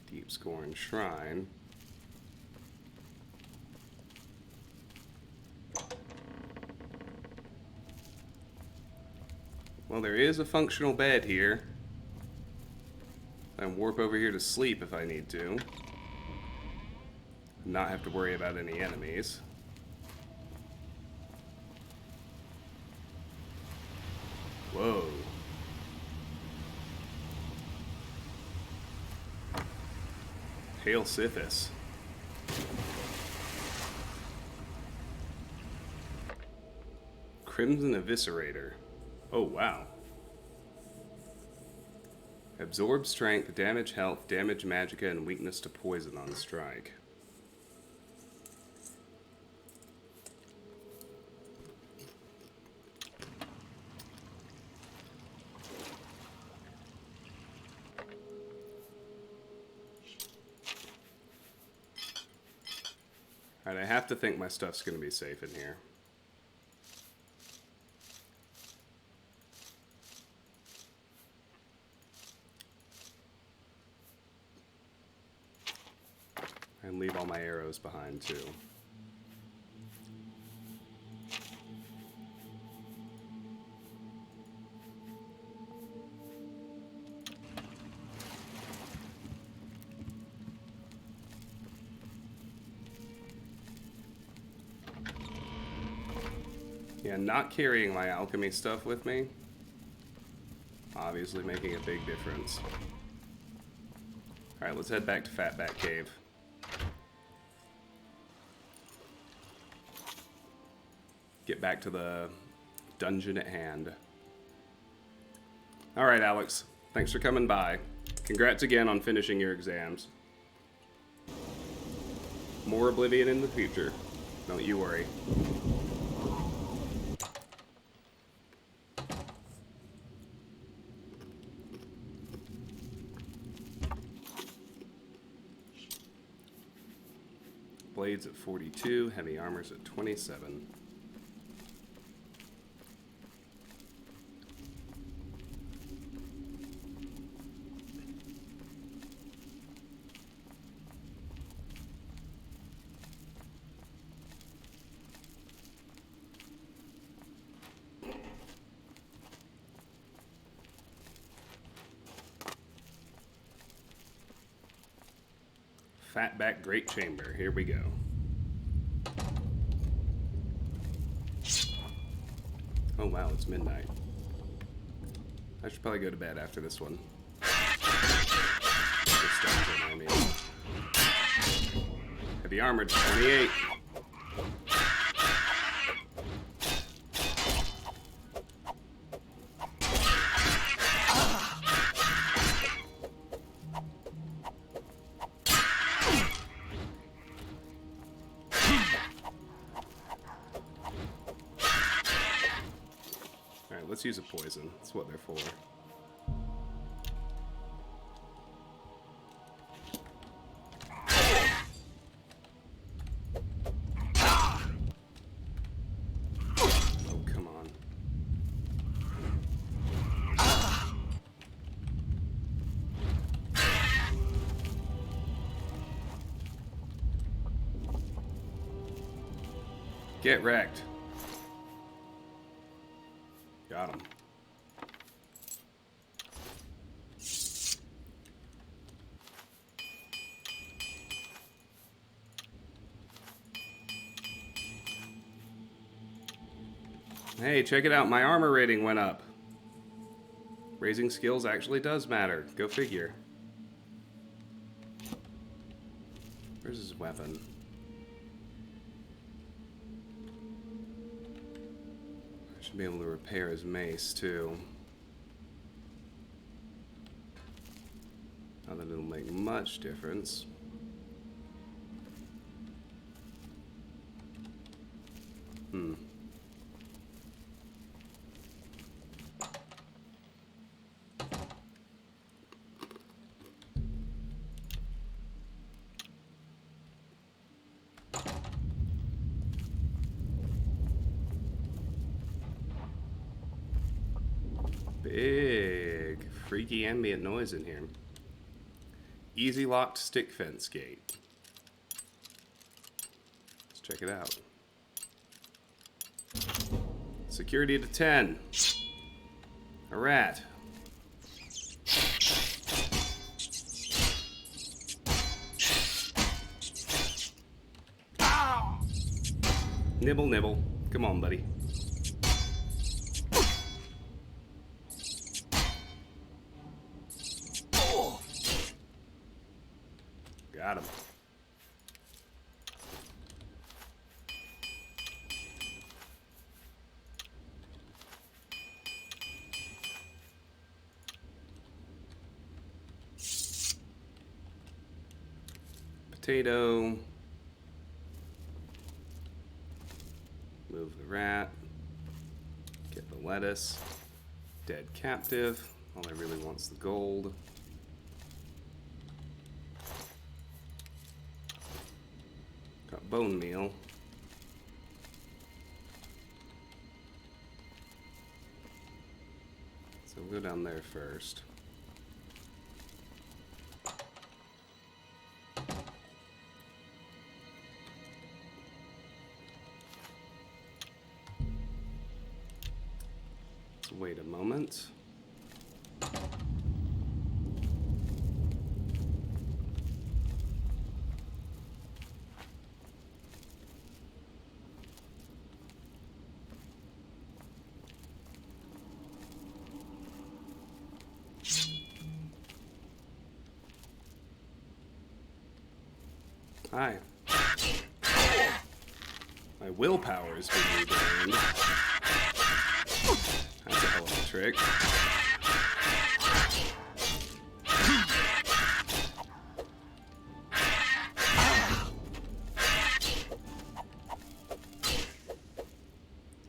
Deep Scorn Shrine. Well, there is a functional bed here. I can warp over here to sleep if I need to. Not have to worry about any enemies. Whoa. Hail Sithis. Crimson Eviscerator. Oh, wow. Absorb strength, damage health, damage magicka, and weakness to poison on strike. Alright, I have to think my stuff's going to be safe in here. And leave all my arrows behind, too. Yeah, not carrying my alchemy stuff with me, obviously making a big difference. Alright, let's head back to Fatback Cave. Get back to the dungeon at hand. Alright, Alex. Thanks for coming by. Congrats again on finishing your exams. More Oblivion in the future. Don't you worry. Blades at 42, heavy armor's at 27. Fatback Great Chamber. Here we go. Oh wow, it's midnight. I should probably go to bed after this one. This dungeon, I mean. Heavy armored, 28. Let's use a poison. That's what they're for. Oh, come on. Get wrecked. Got him. Hey, check it out. My armor rating went up. Raising skills actually does matter. Go figure. Where's his weapon? Should be able to repair his mace, too. Not that it'll make much difference. Big freaky ambient noise in here. Easy locked stick fence gate. Let's check it out. Security to 10. A rat. Nibble, nibble. Come on, buddy. Got him. Potato. Move the rat. Get the lettuce. Dead captive. All I really want's the gold. Got bone meal. So we'll go down there first. Let's wait a moment. Hi. My willpower has been regained. That's a hell of a trick.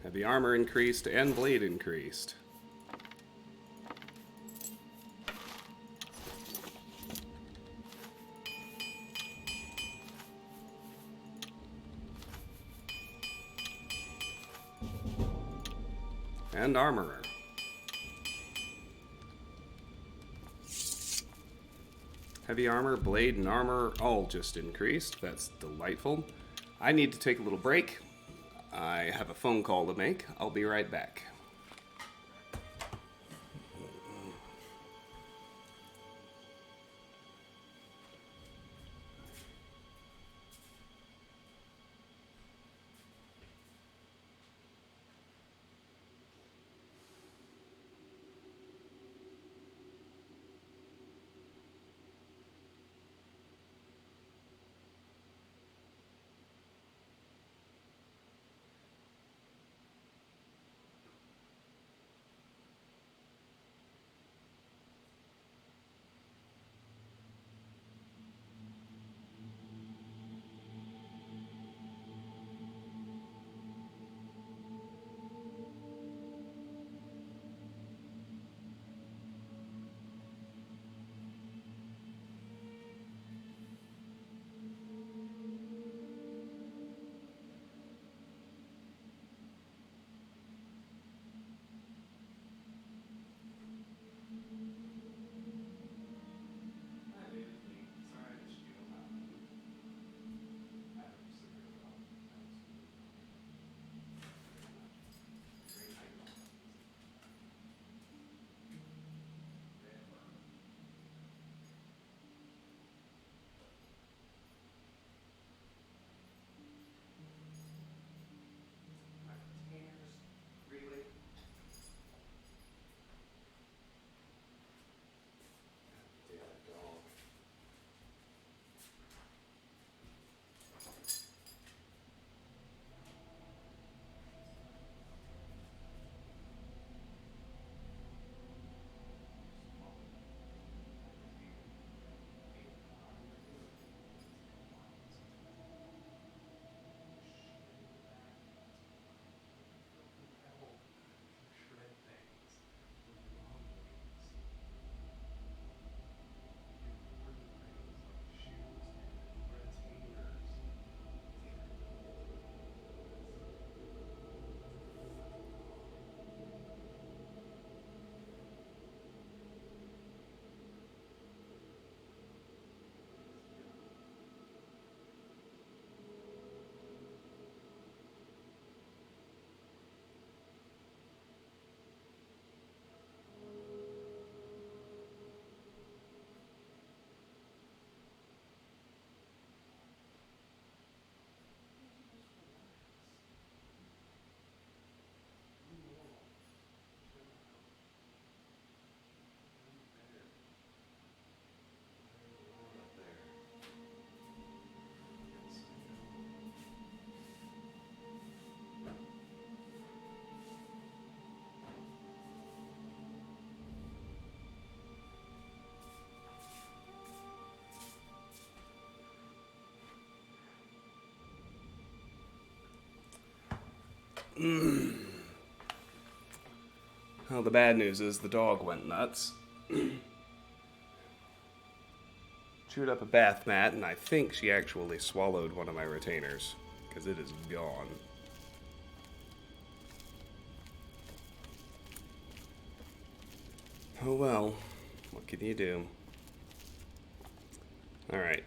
Heavy armor increased and blade increased. And armorer. Heavy armor, blade, and armor all just increased. That's delightful. I need to take a little break. I have a phone call to make. I'll be right back. Well, the bad news is the dog went nuts. Chewed up a bath mat, and I think she actually swallowed one of my retainers, because it is gone. Oh well, what can you do? Alright.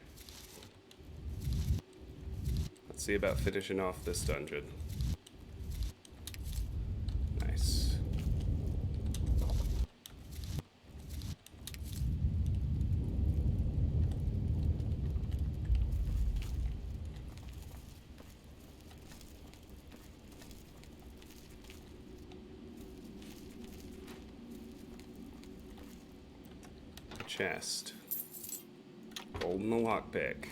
Let's see about finishing off this dungeon. Nice. Chest. Gold in the lockpick.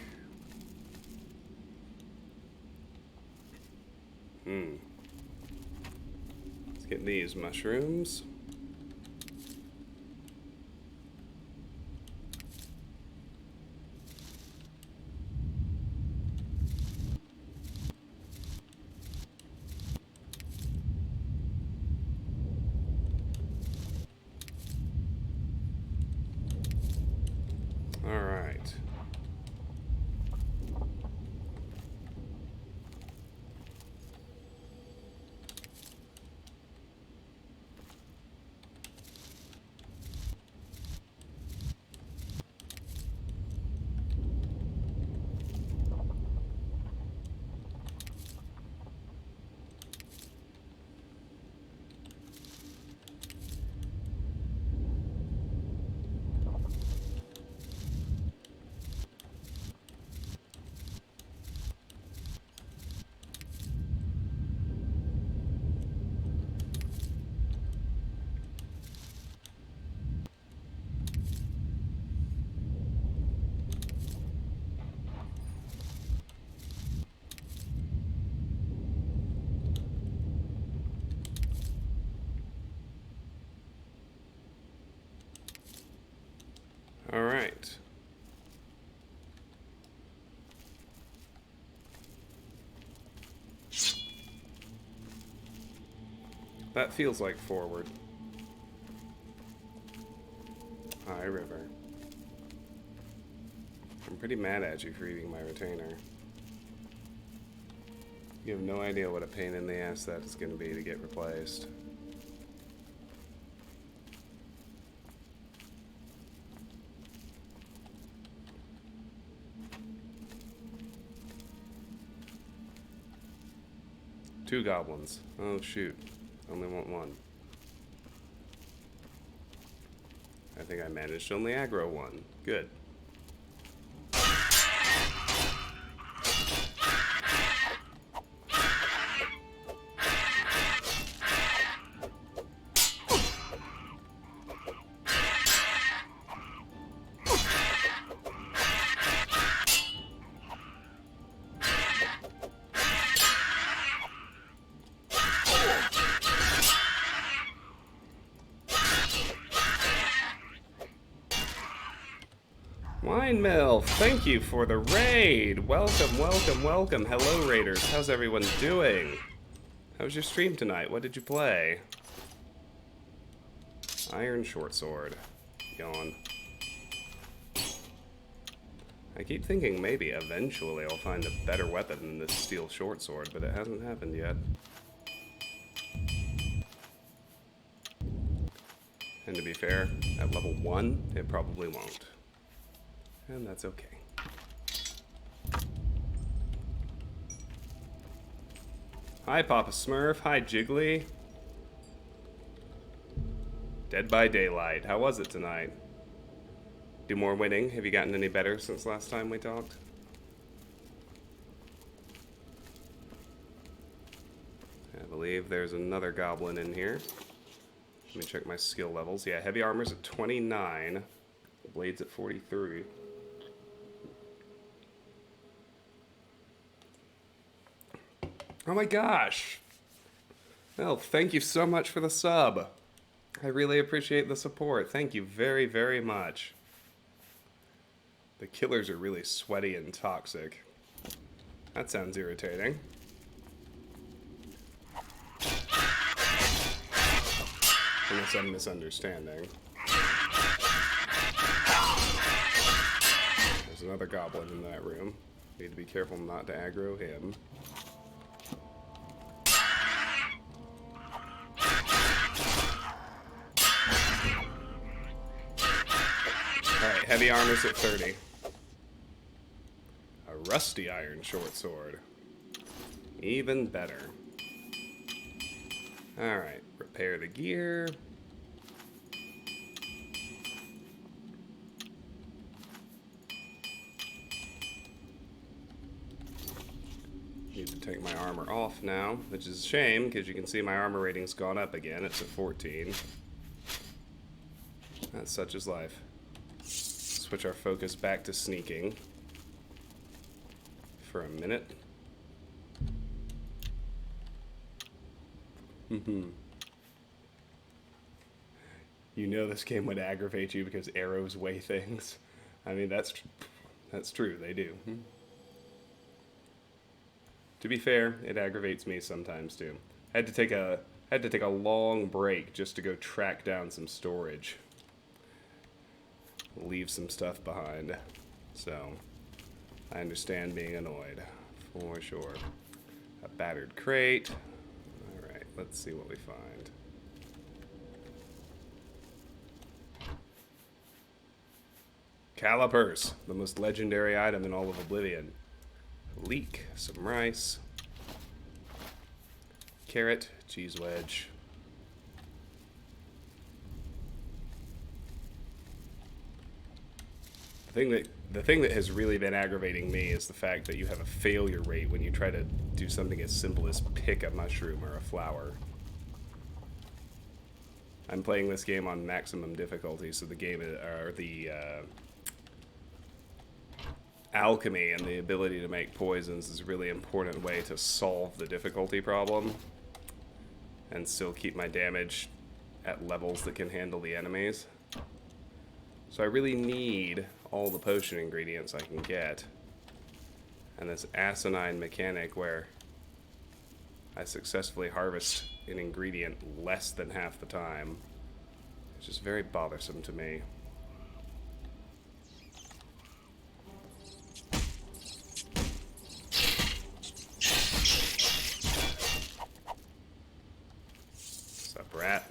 Let's get these mushrooms. All right. All right. That feels like forward. High River. I'm pretty mad at you for eating my retainer. You have no idea what a pain in the ass that is going to be to get replaced. Two goblins. Oh shoot. Only want one. I think I managed to only aggro one. Good. Winemill, thank you for the raid. Welcome, welcome, welcome. Hello, raiders. How's everyone doing? How was your stream tonight? What did you play? Iron short sword. Yawn. I keep thinking maybe eventually I'll find a better weapon than this steel short sword, but it hasn't happened yet. And to be fair, at level 1, it probably won't. And that's okay. Hi, Papa Smurf. Hi, Jiggly. Dead by Daylight. How was it tonight? Do more winning? Have you gotten any better since last time we talked? I believe there's another goblin in here. Let me check my skill levels. Yeah, heavy armor's at 29. Blades at 43. Oh my gosh! Well, thank you so much for the sub. I really appreciate the support. Thank you very, very much. The killers are really sweaty and toxic. That sounds irritating. Unless I'm misunderstanding. There's another goblin in that room. Need to be careful not to aggro him. Alright, heavy armor's at 30. A rusty iron short sword. Even better. Alright, repair the gear. Need to take my armor off now, which is a shame because you can see my armor rating's gone up again. It's at 14. That's such is life. Switch our focus back to sneaking for a minute. You know this game would aggravate you because arrows weigh things. I mean, that's true. They do. To be fair, it aggravates me sometimes too. I had to take a long break just to go track down some storage. Leave some stuff behind. So, I understand being annoyed, for sure. A battered crate. Alright, let's see what we find. Calipers, the most legendary item in all of Oblivion. Leek, some rice. Carrot, cheese wedge. The thing that has really been aggravating me is the fact that you have a failure rate when you try to do something as simple as pick a mushroom or a flower. I'm playing this game on maximum difficulty, so the game alchemy and the ability to make poisons is a really important way to solve the difficulty problem and still keep my damage at levels that can handle the enemies. So I really need all the potion ingredients I can get. And this asinine mechanic where I successfully harvest an ingredient less than half the time. It's just very bothersome to me. What's up, rat?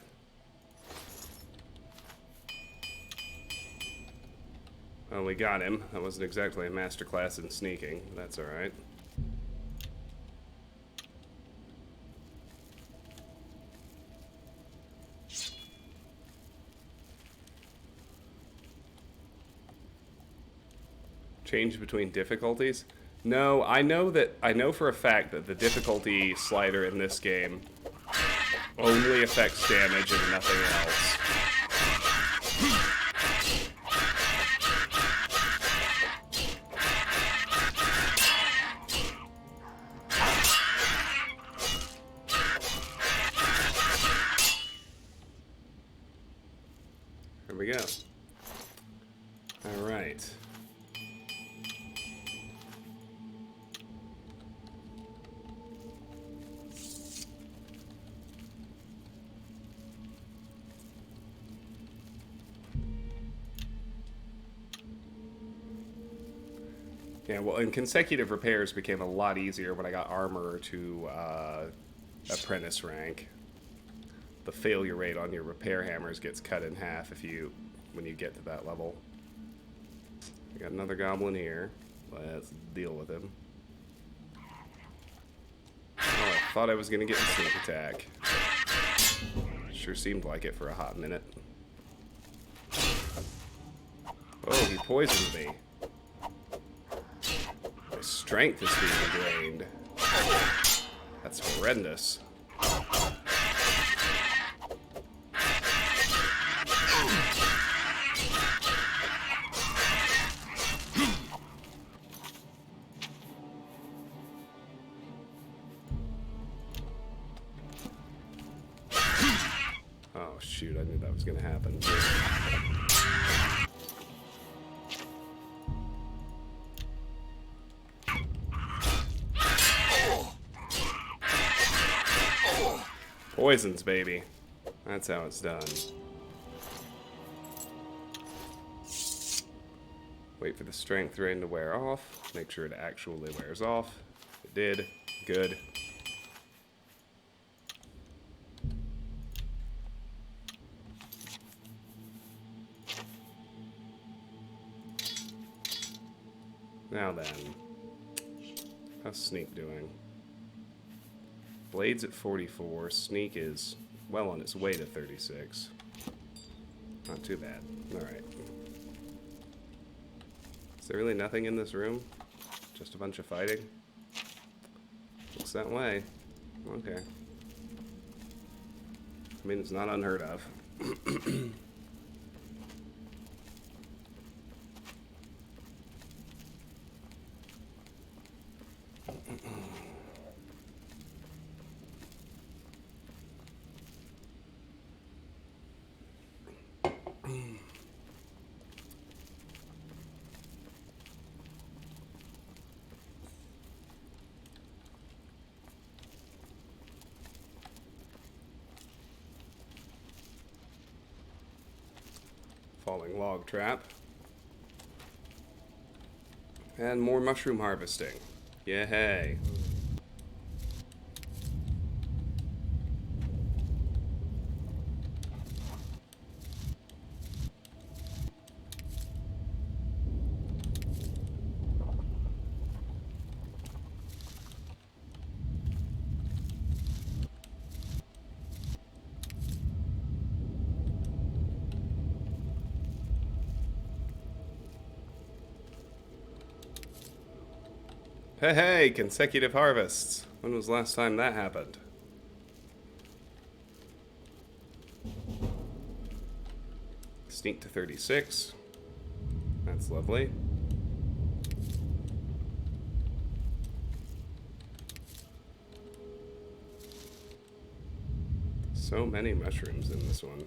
Well, we got him. That wasn't exactly a masterclass in sneaking. That's alright. Change between difficulties? No, I know for a fact that the difficulty slider in this game only affects damage and nothing else. There we go. All right. Yeah, well, and consecutive repairs became a lot easier when I got armor to apprentice rank. The failure rate on your repair hammers gets cut in half when you get to that level. We got another goblin here. Let's deal with him. Oh, I thought I was gonna get the sneak attack. Sure seemed like it for a hot minute. Oh, he poisoned me. My strength is being drained. That's horrendous. Oh shoot, I knew that was gonna happen. Poisons, baby. That's how it's done. Wait for the strength drain to wear off. Make sure it actually wears off. It did. Good. Now then. How's Sneak doing? Blade's at 44. Sneak is well on its way to 36. Not too bad. Alright. Is there really nothing in this room? Just a bunch of fighting? Looks that way. Okay. I mean, it's not unheard of. Falling log trap. And more mushroom harvesting. Yay. Hey, consecutive harvests. When was the last time that happened? Sneak to 36. That's lovely. So many mushrooms in this one.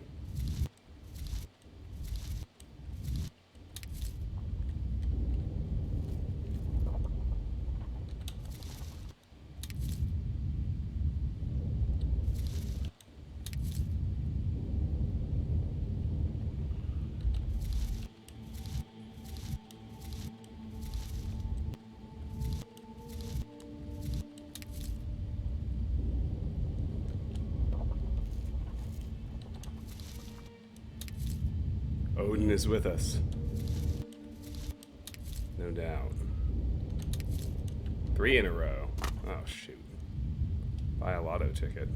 Odin is with us. No doubt. 3 in a row. Oh, shoot. Buy a lotto ticket.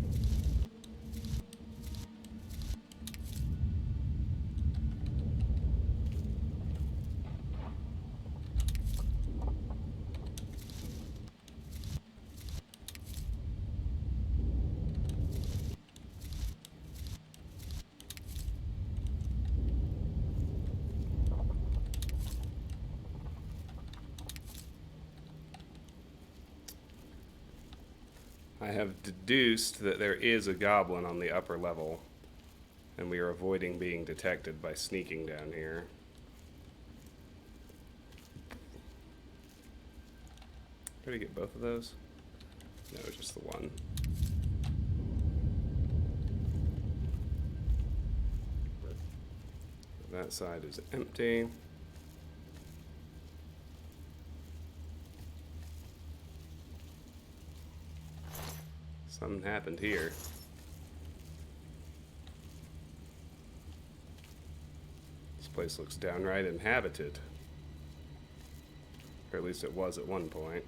I have deduced that there is a goblin on the upper level, and we are avoiding being detected by sneaking down here. Try to get both of those? No, just the one. That side is empty. Something happened here. This place looks downright inhabited. Or at least it was at one point.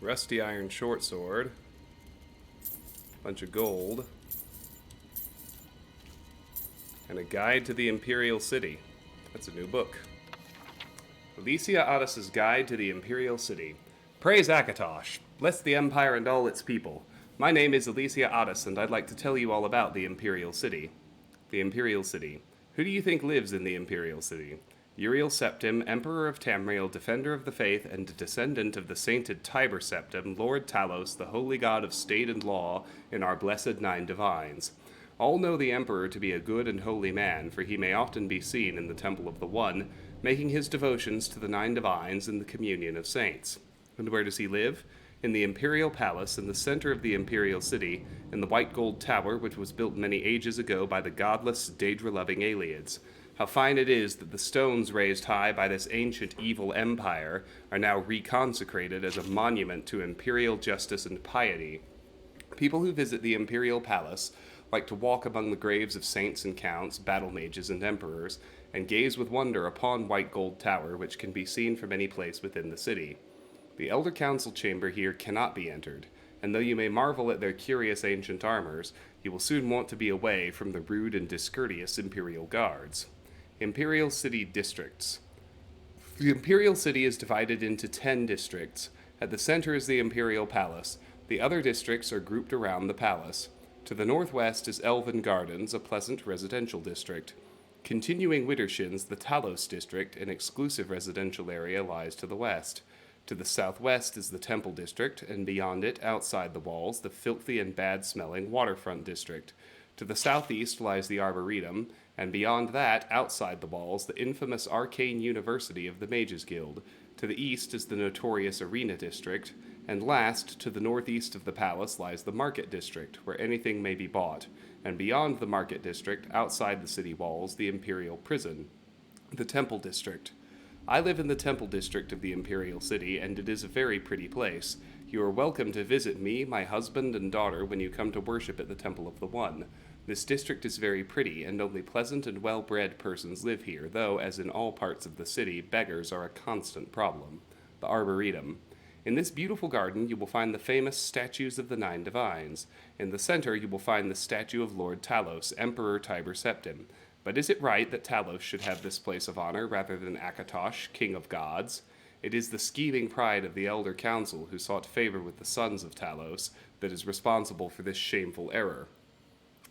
Rusty iron short sword. Bunch of gold. And a guide to the Imperial City. That's a new book. Alicia Otis's Guide to the Imperial City. Praise Akatosh. Bless the Empire and all its people. My name is Alicia Otis, and I'd like to tell you all about the Imperial City. The Imperial City. Who do you think lives in the Imperial City? Uriel Septim, Emperor of Tamriel, Defender of the Faith, and descendant of the sainted Tiber Septim, Lord Talos, the holy god of state and law, in our blessed 9 divines. All know the Emperor to be a good and holy man, for he may often be seen in the Temple of the One, making his devotions to the 9 divines in the communion of saints. And where does he live? In the Imperial Palace, in the center of the Imperial City, in the white gold tower which was built many ages ago by the godless, Daedra-loving Aliens. How fine it is that the stones raised high by this ancient evil empire are now reconsecrated as a monument to imperial justice and piety. People who visit the Imperial Palace like to walk among the graves of saints and counts, battle mages and emperors, and gaze with wonder upon White Gold Tower, which can be seen from any place within the city. The Elder Council chamber here cannot be entered, and though you may marvel at their curious ancient armors, you will soon want to be away from the rude and discourteous Imperial guards. Imperial City Districts. The Imperial City is divided into 10 districts. At the center is the Imperial Palace. The other districts are grouped around the palace. To the northwest is Elven Gardens, a pleasant residential district. Continuing Widdershins, the Talos district, an exclusive residential area, lies to the west. To the southwest is the Temple district, and beyond it, outside the walls, the filthy and bad-smelling Waterfront district. To the southeast lies the Arboretum, and beyond that, outside the walls, the infamous Arcane University of the Mages Guild. To the east is the notorious Arena District, and last, to the northeast of the palace, lies the Market District, where anything may be bought, and beyond the Market District, outside the city walls, the Imperial Prison. The Temple District. I live in the Temple District of the Imperial City, and it is a very pretty place. You are welcome to visit me, my husband, and daughter when you come to worship at the Temple of the One. This district is very pretty, and only pleasant and well-bred persons live here, though, as in all parts of the city, beggars are a constant problem. The Arboretum. In this beautiful garden you will find the famous statues of the 9 divines. In the center you will find the statue of Lord Talos, Emperor Tiber Septim. But is it right that Talos should have this place of honor rather than Akatosh, King of Gods? It is the scheming pride of the Elder Council who sought favor with the sons of Talos that is responsible for this shameful error.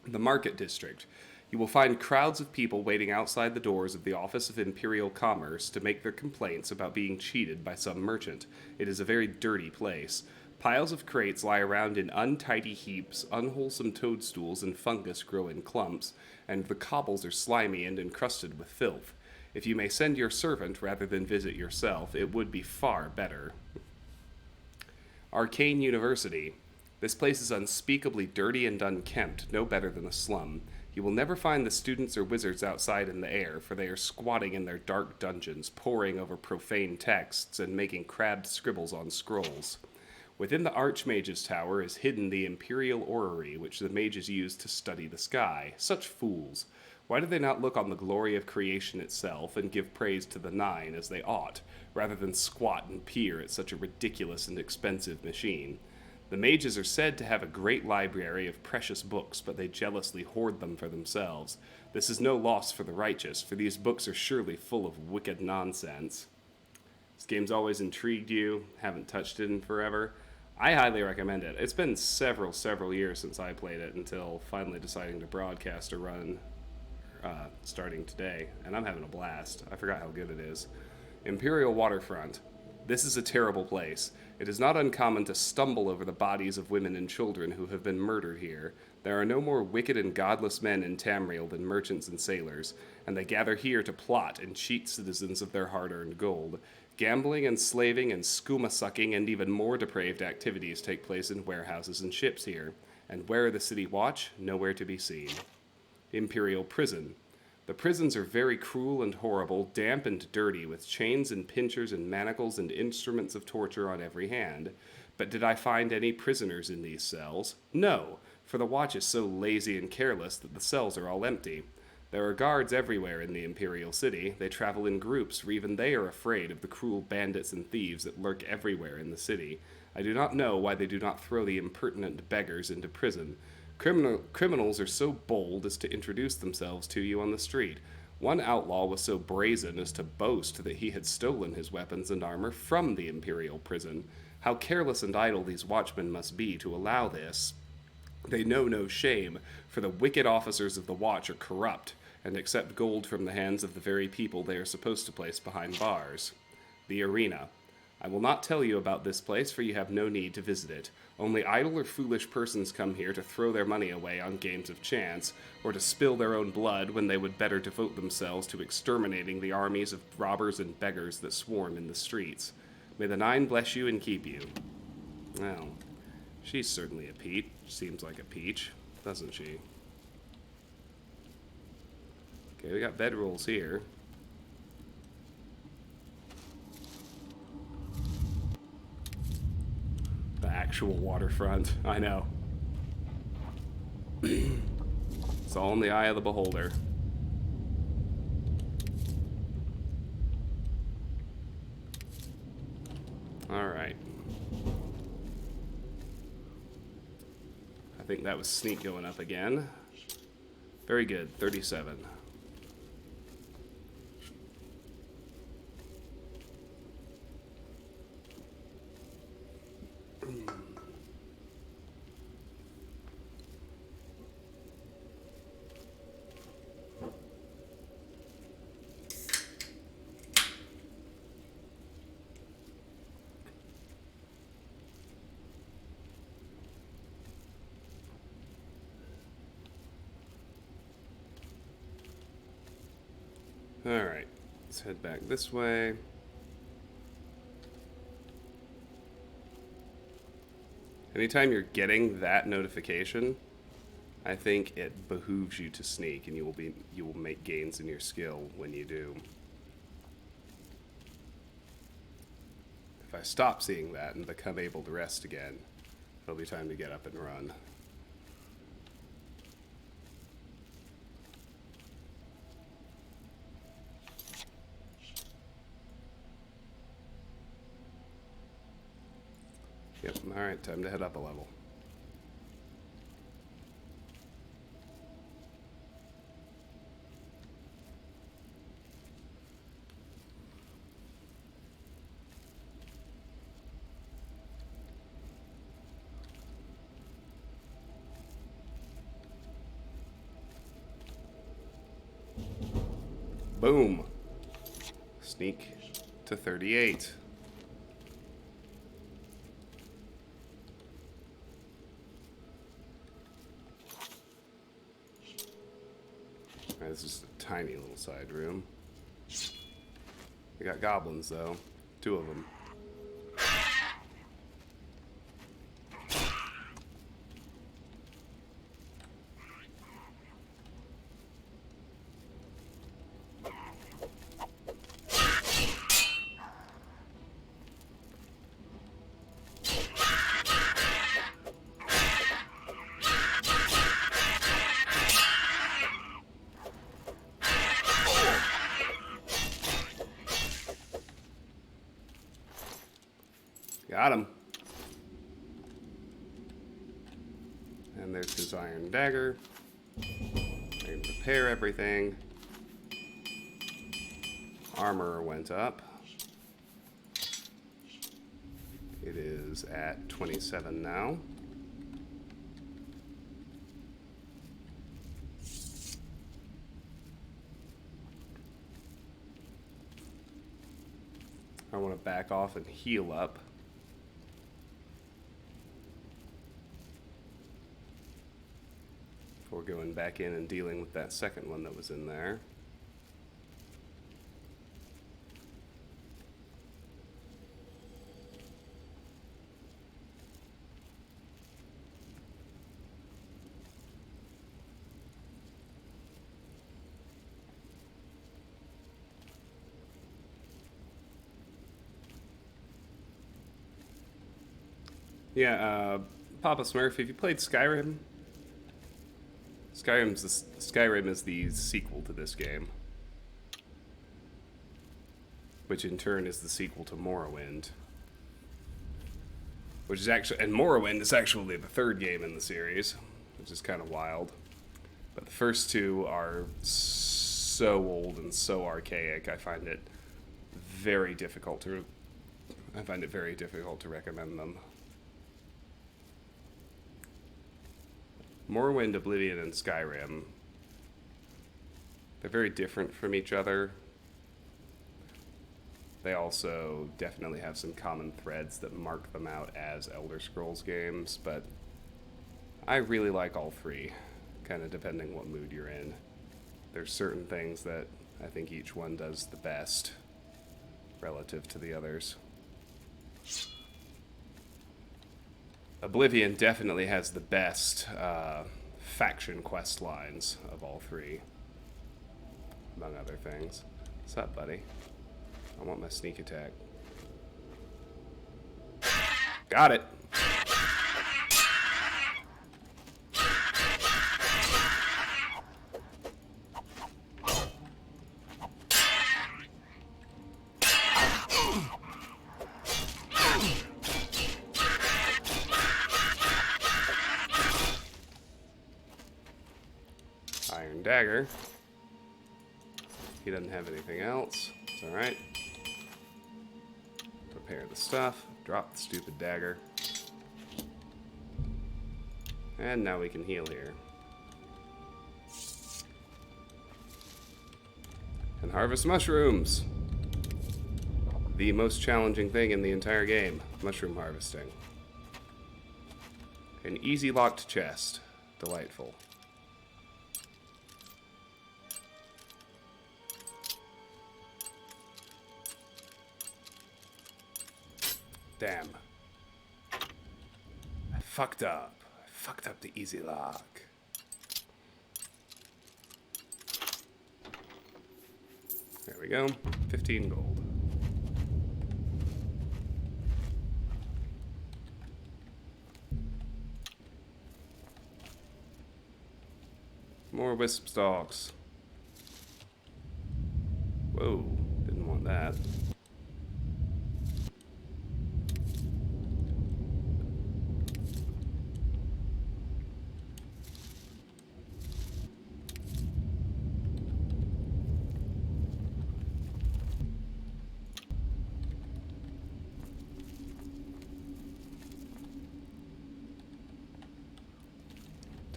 The Market District. You will find crowds of people waiting outside the doors of the Office of Imperial Commerce to make their complaints about being cheated by some merchant. It is a very dirty place. Piles of crates lie around in untidy heaps, unwholesome toadstools and fungus grow in clumps, and the cobbles are slimy and encrusted with filth. If you may send your servant rather than visit yourself, it would be far better. Arcane University. This place is unspeakably dirty and unkempt, no better than a slum. You will never find the students or wizards outside in the air, for they are squatting in their dark dungeons, poring over profane texts and making crabbed scribbles on scrolls. Within the Archmage's Tower is hidden the Imperial Orrery, which the mages use to study the sky. Such fools! Why do they not look on the glory of creation itself and give praise to the 9 as they ought, rather than squat and peer at such a ridiculous and expensive machine? The mages are said to have a great library of precious books, but they jealously hoard them for themselves. This is no loss for the righteous, for these books are surely full of wicked nonsense. This game's always intrigued you, haven't touched it in forever. I highly recommend it. It's been several years since I played it until finally deciding to broadcast a run starting today, and I'm having a blast. I forgot how good it is. Imperial Waterfront. This is a terrible place. It is not uncommon to stumble over the bodies of women and children who have been murdered here. There are no more wicked and godless men in Tamriel than merchants and sailors, and they gather here to plot and cheat citizens of their hard-earned gold. Gambling and slaving and skooma-sucking and even more depraved activities take place in warehouses and ships here. And where are the city watch? Nowhere to be seen. Imperial Prison. The prisons are very cruel and horrible, damp and dirty, with chains and pincers and manacles and instruments of torture on every hand. But did I find any prisoners in these cells? No, for the watch is so lazy and careless that the cells are all empty. There are guards everywhere in the Imperial City. They travel in groups, for even they are afraid of the cruel bandits and thieves that lurk everywhere in the city. I do not know why they do not throw the impertinent beggars into prison. Criminals are so bold as to introduce themselves to you on the street. One outlaw was so brazen as to boast that he had stolen his weapons and armor from the Imperial prison. How careless and idle these watchmen must be to allow this. They know no shame, for the wicked officers of the watch are corrupt, and accept gold from the hands of the very people they are supposed to place behind bars. The Arena. I will not tell you about this place, for you have no need to visit it. Only idle or foolish persons come here to throw their money away on games of chance, or to spill their own blood when they would better devote themselves to exterminating the armies of robbers and beggars that swarm in the streets. May the 9 bless you and keep you. Well, she's certainly a peach. Seems like a peach, doesn't she? Okay, we got bedrolls here. The actual waterfront, I know. It's all in the eye of the beholder. Alright. I think that was sneak going up again. Very good, 37. Alright, let's head back this way. Anytime you're getting that notification, I think it behooves you to sneak, and you will make gains in your skill when you do. If I stop seeing that and become able to rest again, it'll be time to get up and run. Yep, alright, time to head up a level. Boom! Sneak to 38. Alright, this is a tiny little side room. We got goblins, though. 2 of them. Got him. And there's his iron dagger. I can repair everything. Armor went up. It is at 27 now. I want to back off and heal up. Before going back in and dealing with that second one that was in there. Yeah, Papa Smurf, have you played Skyrim? Skyrim is the sequel to this game, which in turn is the sequel to Morrowind, which is actually, and Morrowind is actually the 3rd game in the series, which is kind of wild. But the first 2 are so old and so archaic. I find it very difficult to recommend them. Morrowind, Oblivion, and Skyrim, they're very different from each other. They also definitely have some common threads that mark them out as Elder Scrolls games, but I really like all 3, kind of depending what mood you're in. There's certain things that I think each one does the best relative to the others. Oblivion definitely has the best faction quest lines of all three, among other things. What's up, buddy? I want my sneak attack. Got it! Iron dagger. He doesn't have anything else. It's alright. Prepare the stuff. Drop the stupid dagger. And now we can heal here. And harvest mushrooms! The most challenging thing in the entire game. Mushroom harvesting. An easy locked chest. Delightful. Damn. I fucked up. I fucked up the easy lock. There we go. 15 gold. More wisp stalks. Whoa. Didn't want that.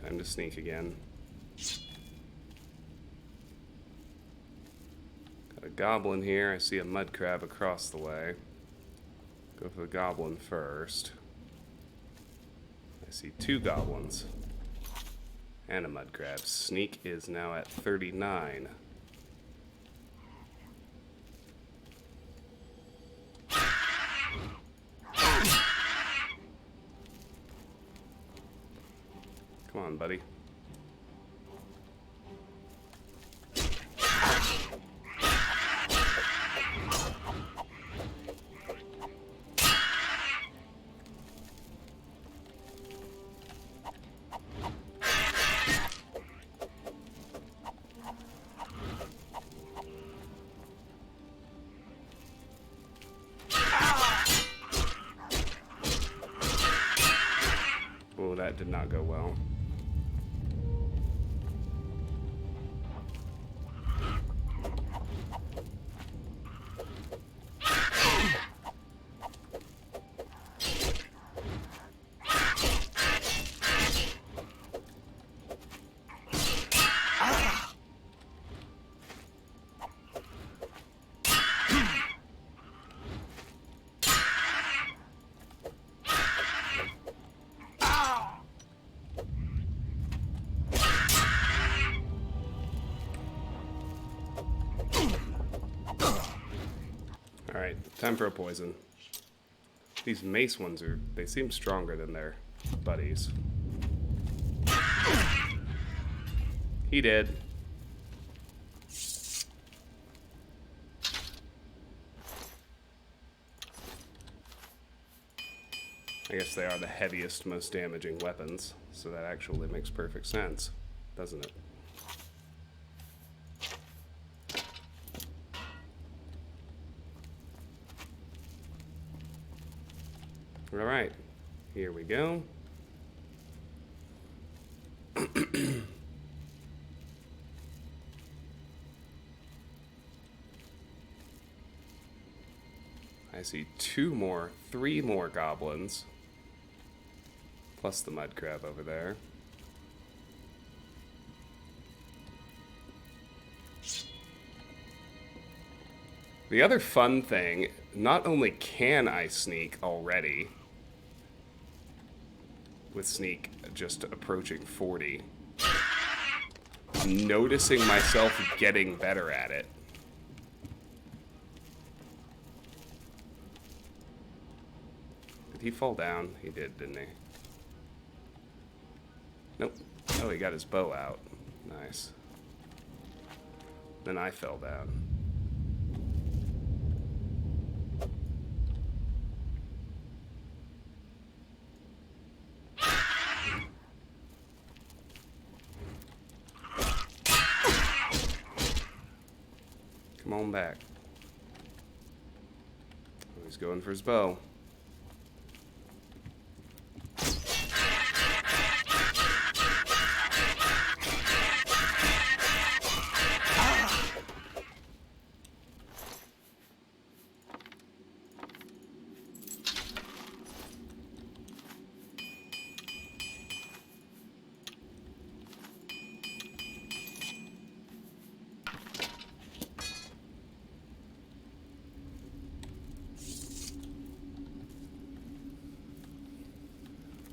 Time to sneak again. Got a goblin here. I see a mud crab across the way. Go for the goblin first. I see two goblins. And a mud crab. Sneak is now at 39. Come on, buddy. Oh, that did not go well. Alright, time for a poison. These mace ones they seem stronger than their buddies. He did. I guess they are the heaviest, most damaging weapons, so that actually makes perfect sense, doesn't it? Alright, here we go. I see three more goblins. Plus the mud crab over there. The other fun thing, not only can I sneak already, with sneak just approaching 40, I'm noticing myself getting better at it. Did he fall down? He did, didn't he? Nope. Oh, he got his bow out. Nice. Then I fell down. Come on back. Oh, he's going for his bow.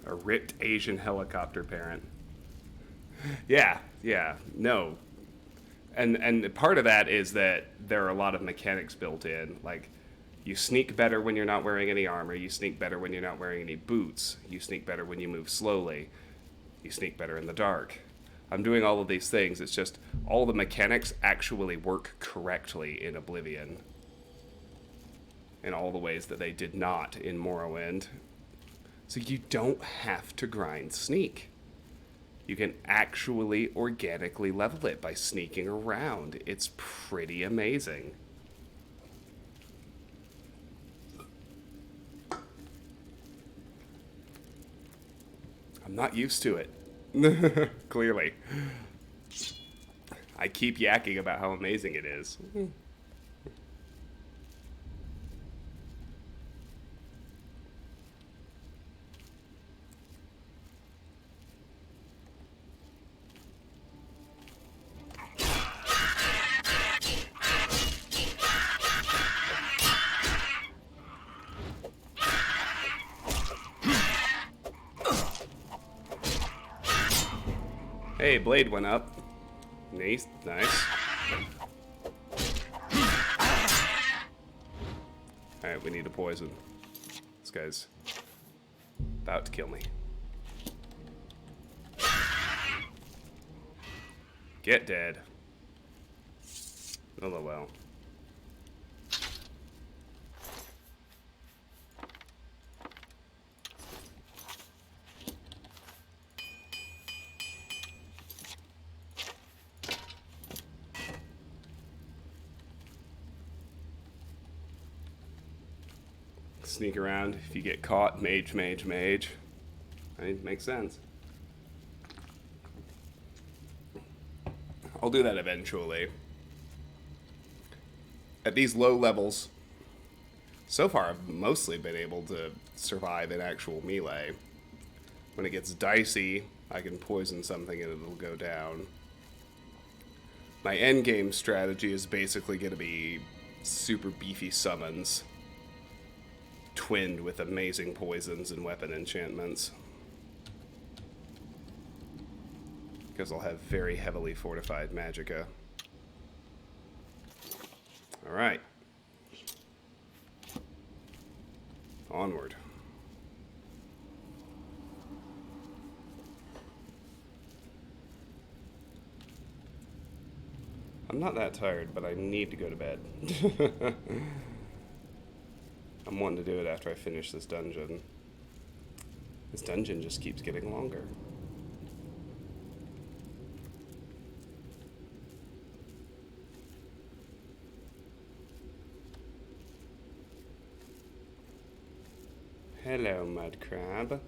A ripped Asian helicopter parent. Yeah, no. And part of that is that there are a lot of mechanics built in. Like, you sneak better when you're not wearing any armor. You sneak better when you're not wearing any boots. You sneak better when you move slowly. You sneak better in the dark. I'm doing all of these things. It's just all the mechanics actually work correctly in Oblivion. In all the ways that they did not in Morrowind. So you don't have to grind sneak. You can actually organically level it by sneaking around. It's pretty amazing. I'm not used to it. Clearly. I keep yakking about how amazing it is. Hey, blade went up. Nice, nice. Alright, we need a poison. This guy's about to kill me. Get dead. Oh well. Sneak around. If you get caught, mage. Right? Makes sense. I'll do that eventually. At these low levels, so far I've mostly been able to survive in actual melee. When it gets dicey, I can poison something and it'll go down. My endgame strategy is basically going to be super beefy summons, twinned with amazing poisons and weapon enchantments. Because I'll have very heavily fortified magicka. Alright. Onward. I'm not that tired, but I need to go to bed. I'm wanting to do it after I finish this dungeon. This dungeon just keeps getting longer. Hello, mud crab.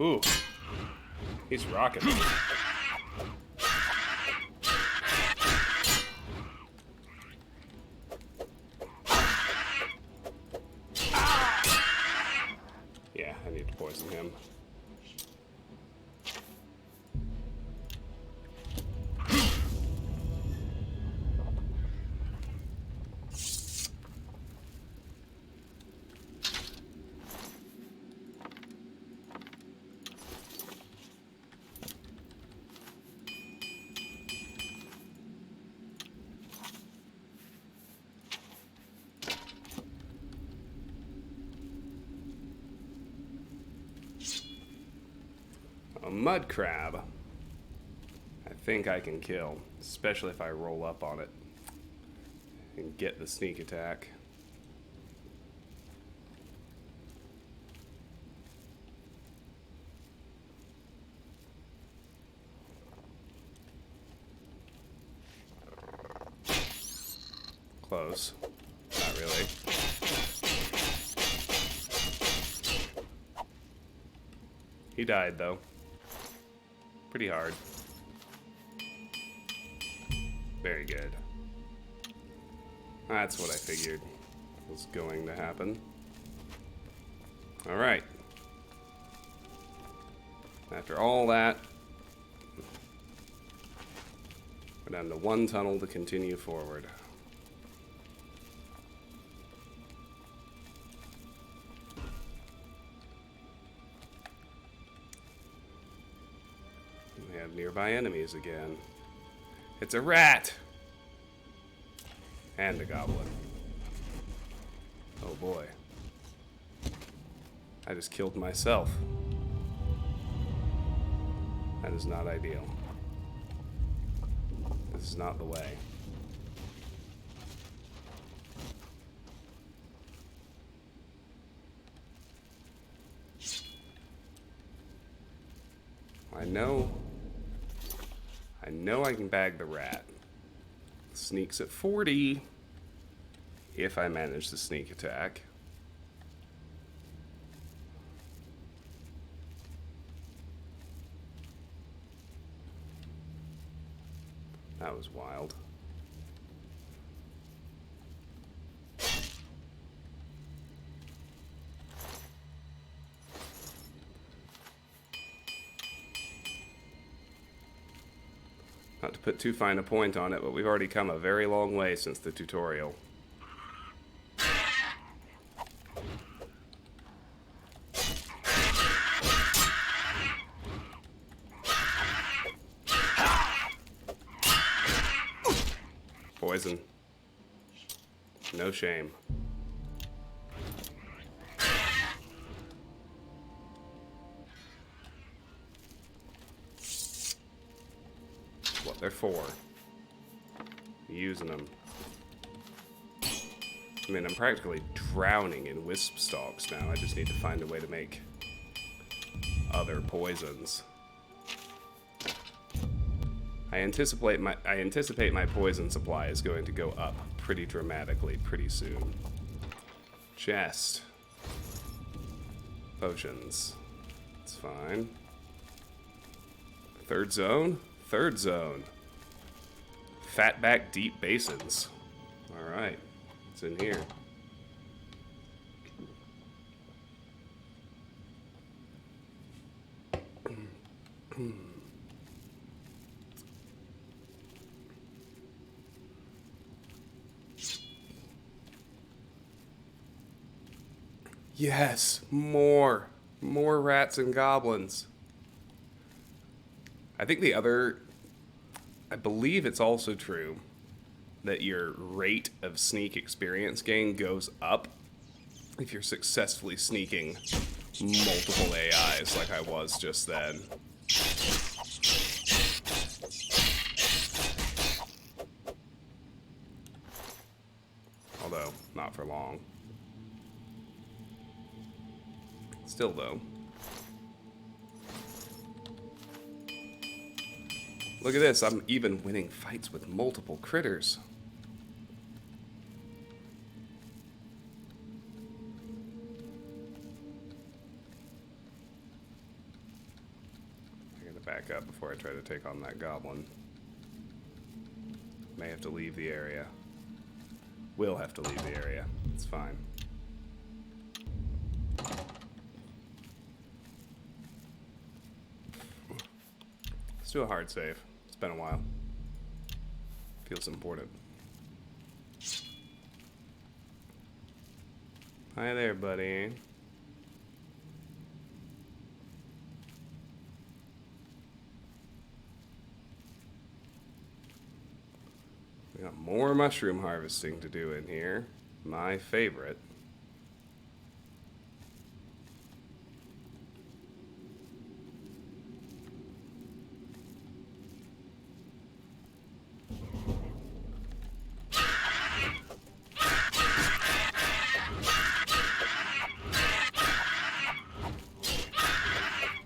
Ooh. He's rocking me. Yeah, I need to poison him. A mud crab. I think I can kill, especially if I roll up on it and get the sneak attack. Close. Not really. He died, though. Pretty hard. Very good. That's what I figured was going to happen. Alright. After all that, we're down to one tunnel to continue forward. We have nearby enemies again. It's a rat! And a goblin. Oh boy. I just killed myself. That is not ideal. This is not the way. I know I can bag the rat. Sneaks at 40 if I manage the sneak attack. That was wild. Not to put too fine a point on it, but we've already come a very long way since the tutorial. Poison. No shame. What they're for. Using them. I mean, I'm practically drowning in wisp stalks now. I just need to find a way to make other poisons. I anticipate my poison supply is going to go up pretty dramatically pretty soon. Chest. Potions. It's fine. Third zone? Third zone. Fatback deep basins. Alright. It's in here. Yes, more rats and goblins. I believe it's also true that your rate of sneak experience gain goes up if you're successfully sneaking multiple AIs like I was just then. Although, not for long. Still, though. Look at this, I'm even winning fights with multiple critters. back up before I try to take on that goblin. May have to leave the area. Will have to leave the area. It's fine. Let's do a hard save. It's been a while. Feels important. Hi there, buddy. We got more mushroom harvesting to do in here. My favorite.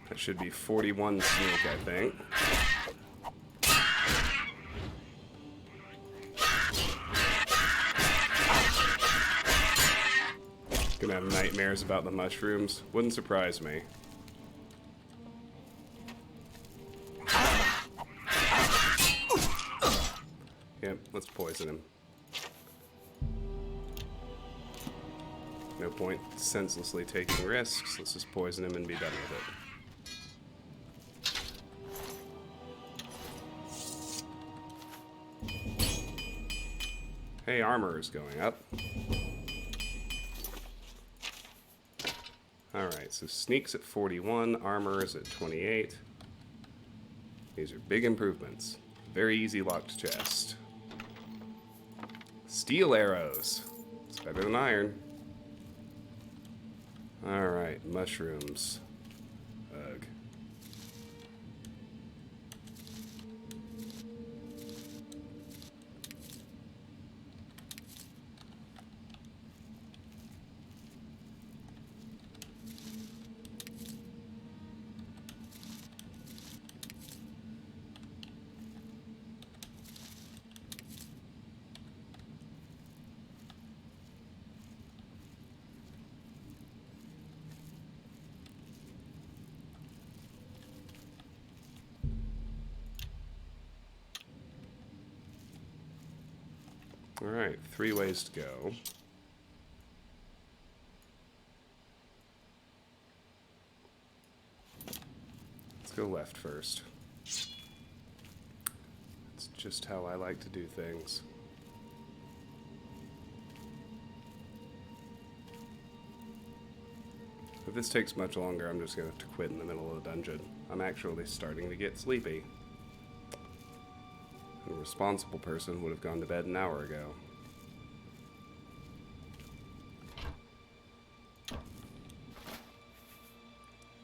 That should be 41 sneak, I think. Gonna have nightmares about the mushrooms. Wouldn't surprise me. Yep, let's poison him. No point senselessly taking risks. Let's just poison him and be done with it. Hey, armor is going up. Alright, so sneaks at 41, armor is at 28. These are big improvements. Very easy locked chest. Steel arrows. It's better than iron. Alright, mushrooms. Ugh. Alright, 3 ways to go. Let's go left first. It's just how I like to do things. If this takes much longer, I'm just going to have to quit in the middle of the dungeon. I'm actually starting to get sleepy. A responsible person would have gone to bed an hour ago.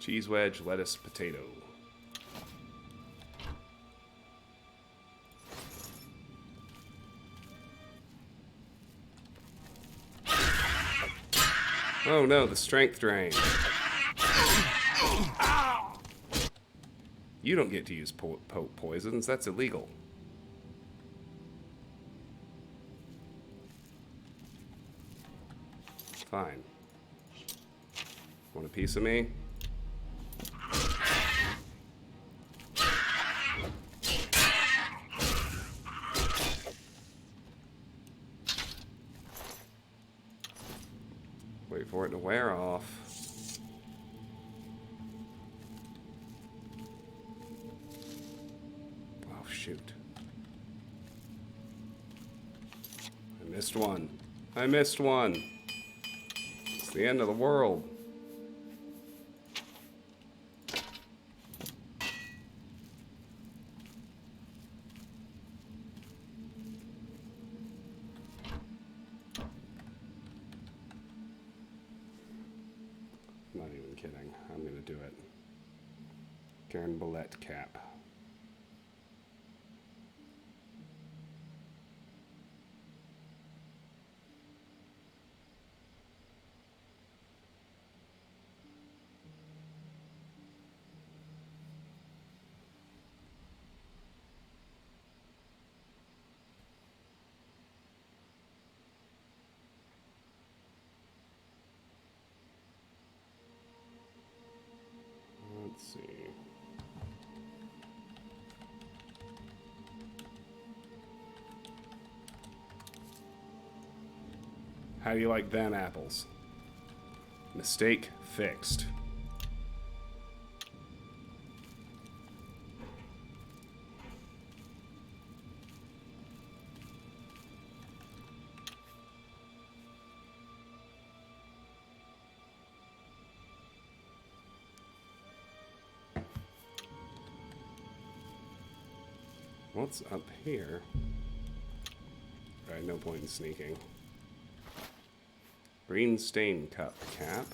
Cheese wedge, lettuce, potato. Oh no, the strength drain. You don't get to use poisons, that's illegal. Fine. Want a piece of me? Wait for it to wear off. Oh, shoot. I missed one. I missed one. It's the end of the world. I'm not even kidding. I'm gonna do it. Karen Billette cap. Let's see. How do you like them apples? Mistake fixed. What's up here? Alright, no point in sneaking. Green stain cup cap.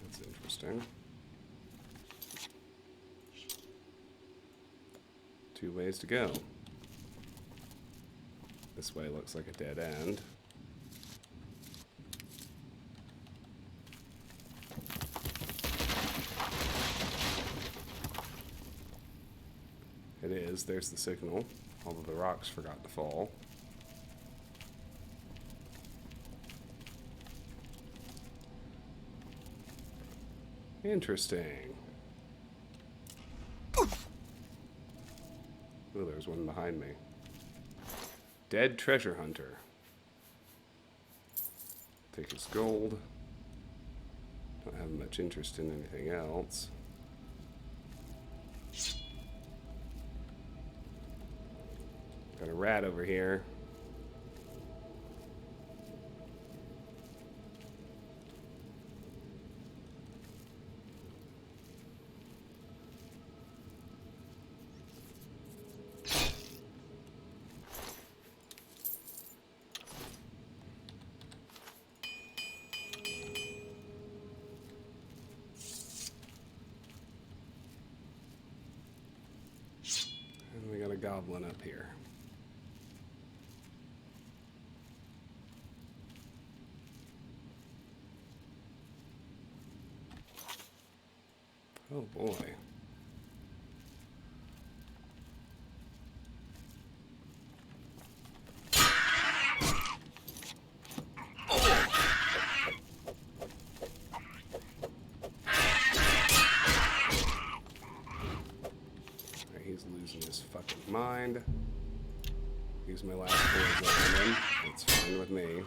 That's interesting. 2 ways to go. This way looks like a dead end. It is. There's the signal. Although the rocks forgot to fall. Interesting. Oh, there's one behind me. Dead treasure hunter. Take his gold. Don't have much interest in anything else. Got a rat over here. And we got a goblin up here. Oh boy. He's losing his fucking mind. Use my last poison on him. It's fine with me.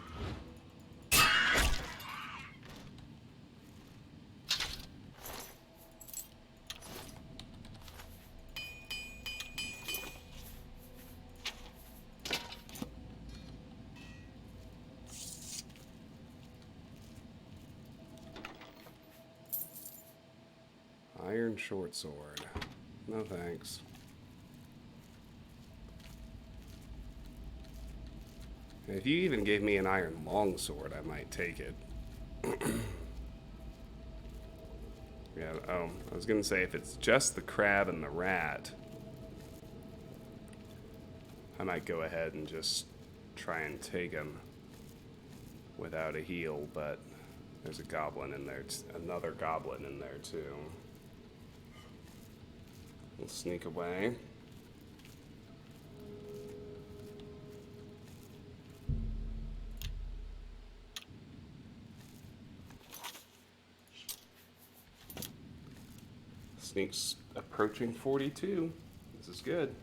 Iron short sword. No thanks. If you even gave me an iron longsword, I might take it. Yeah, oh, I was gonna say, if it's just the crab and the rat, I might go ahead and just try and take him without a heal, but there's a goblin in there, another goblin in there too. We'll sneak away. Sneak's approaching 42. This is good.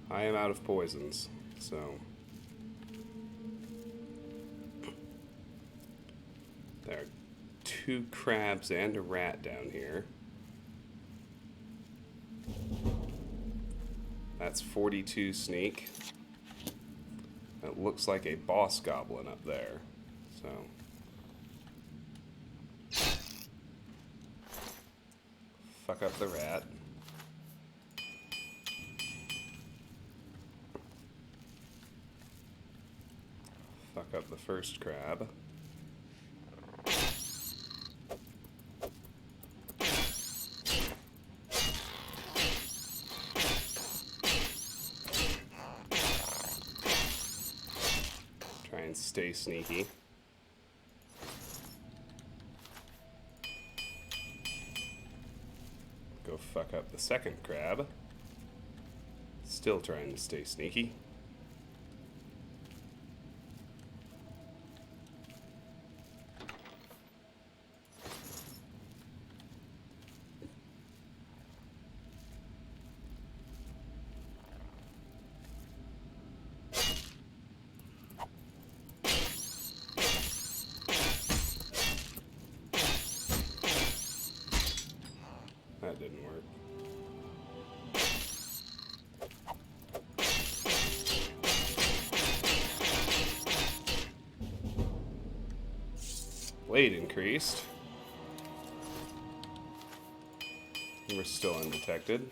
I am out of poisons, so there are 2 crabs and a rat down here. That's 42 sneak. It looks like a boss goblin up there, so fuck up the rat. Fuck up the first crab. Try and stay sneaky. Go fuck up the second crab. It's Still trying to stay sneaky. That didn't work. Blade increased. We're still undetected.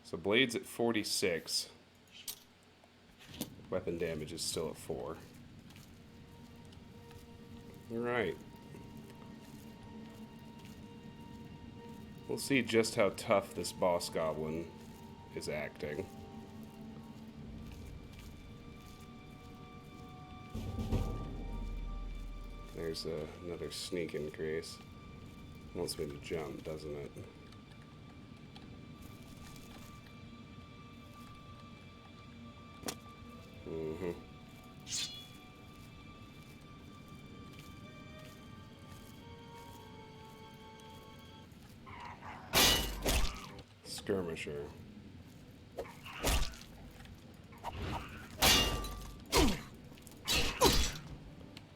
So blade's at 46. Weapon damage is still at 4. Alright. We'll see just how tough this boss goblin is acting. There's another sneak increase. Wants me to jump, doesn't it? Mm-hmm. Skirmisher.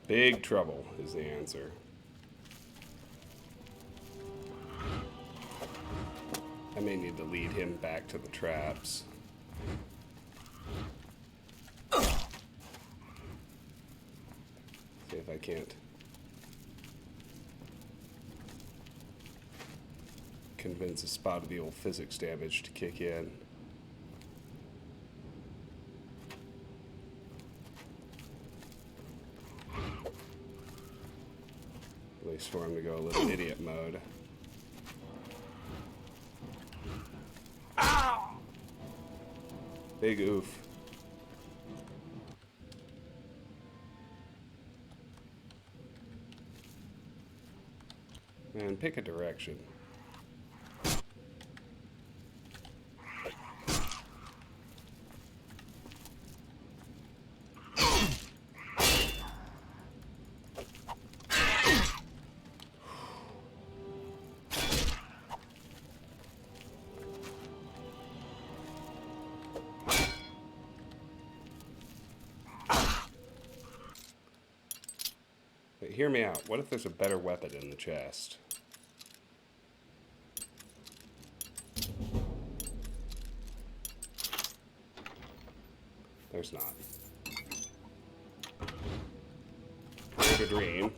Big trouble is the answer. I may need to lead him back to the traps. See if I can't convince a spot of the old physics damage to kick in. At least for him to go a little idiot mode. Ow! Big oof. Man, pick a direction. But hear me out. What if there's a better weapon in the chest? There's not. Dare to dream.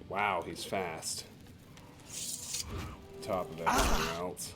Wow, he's fast. Top of everything else.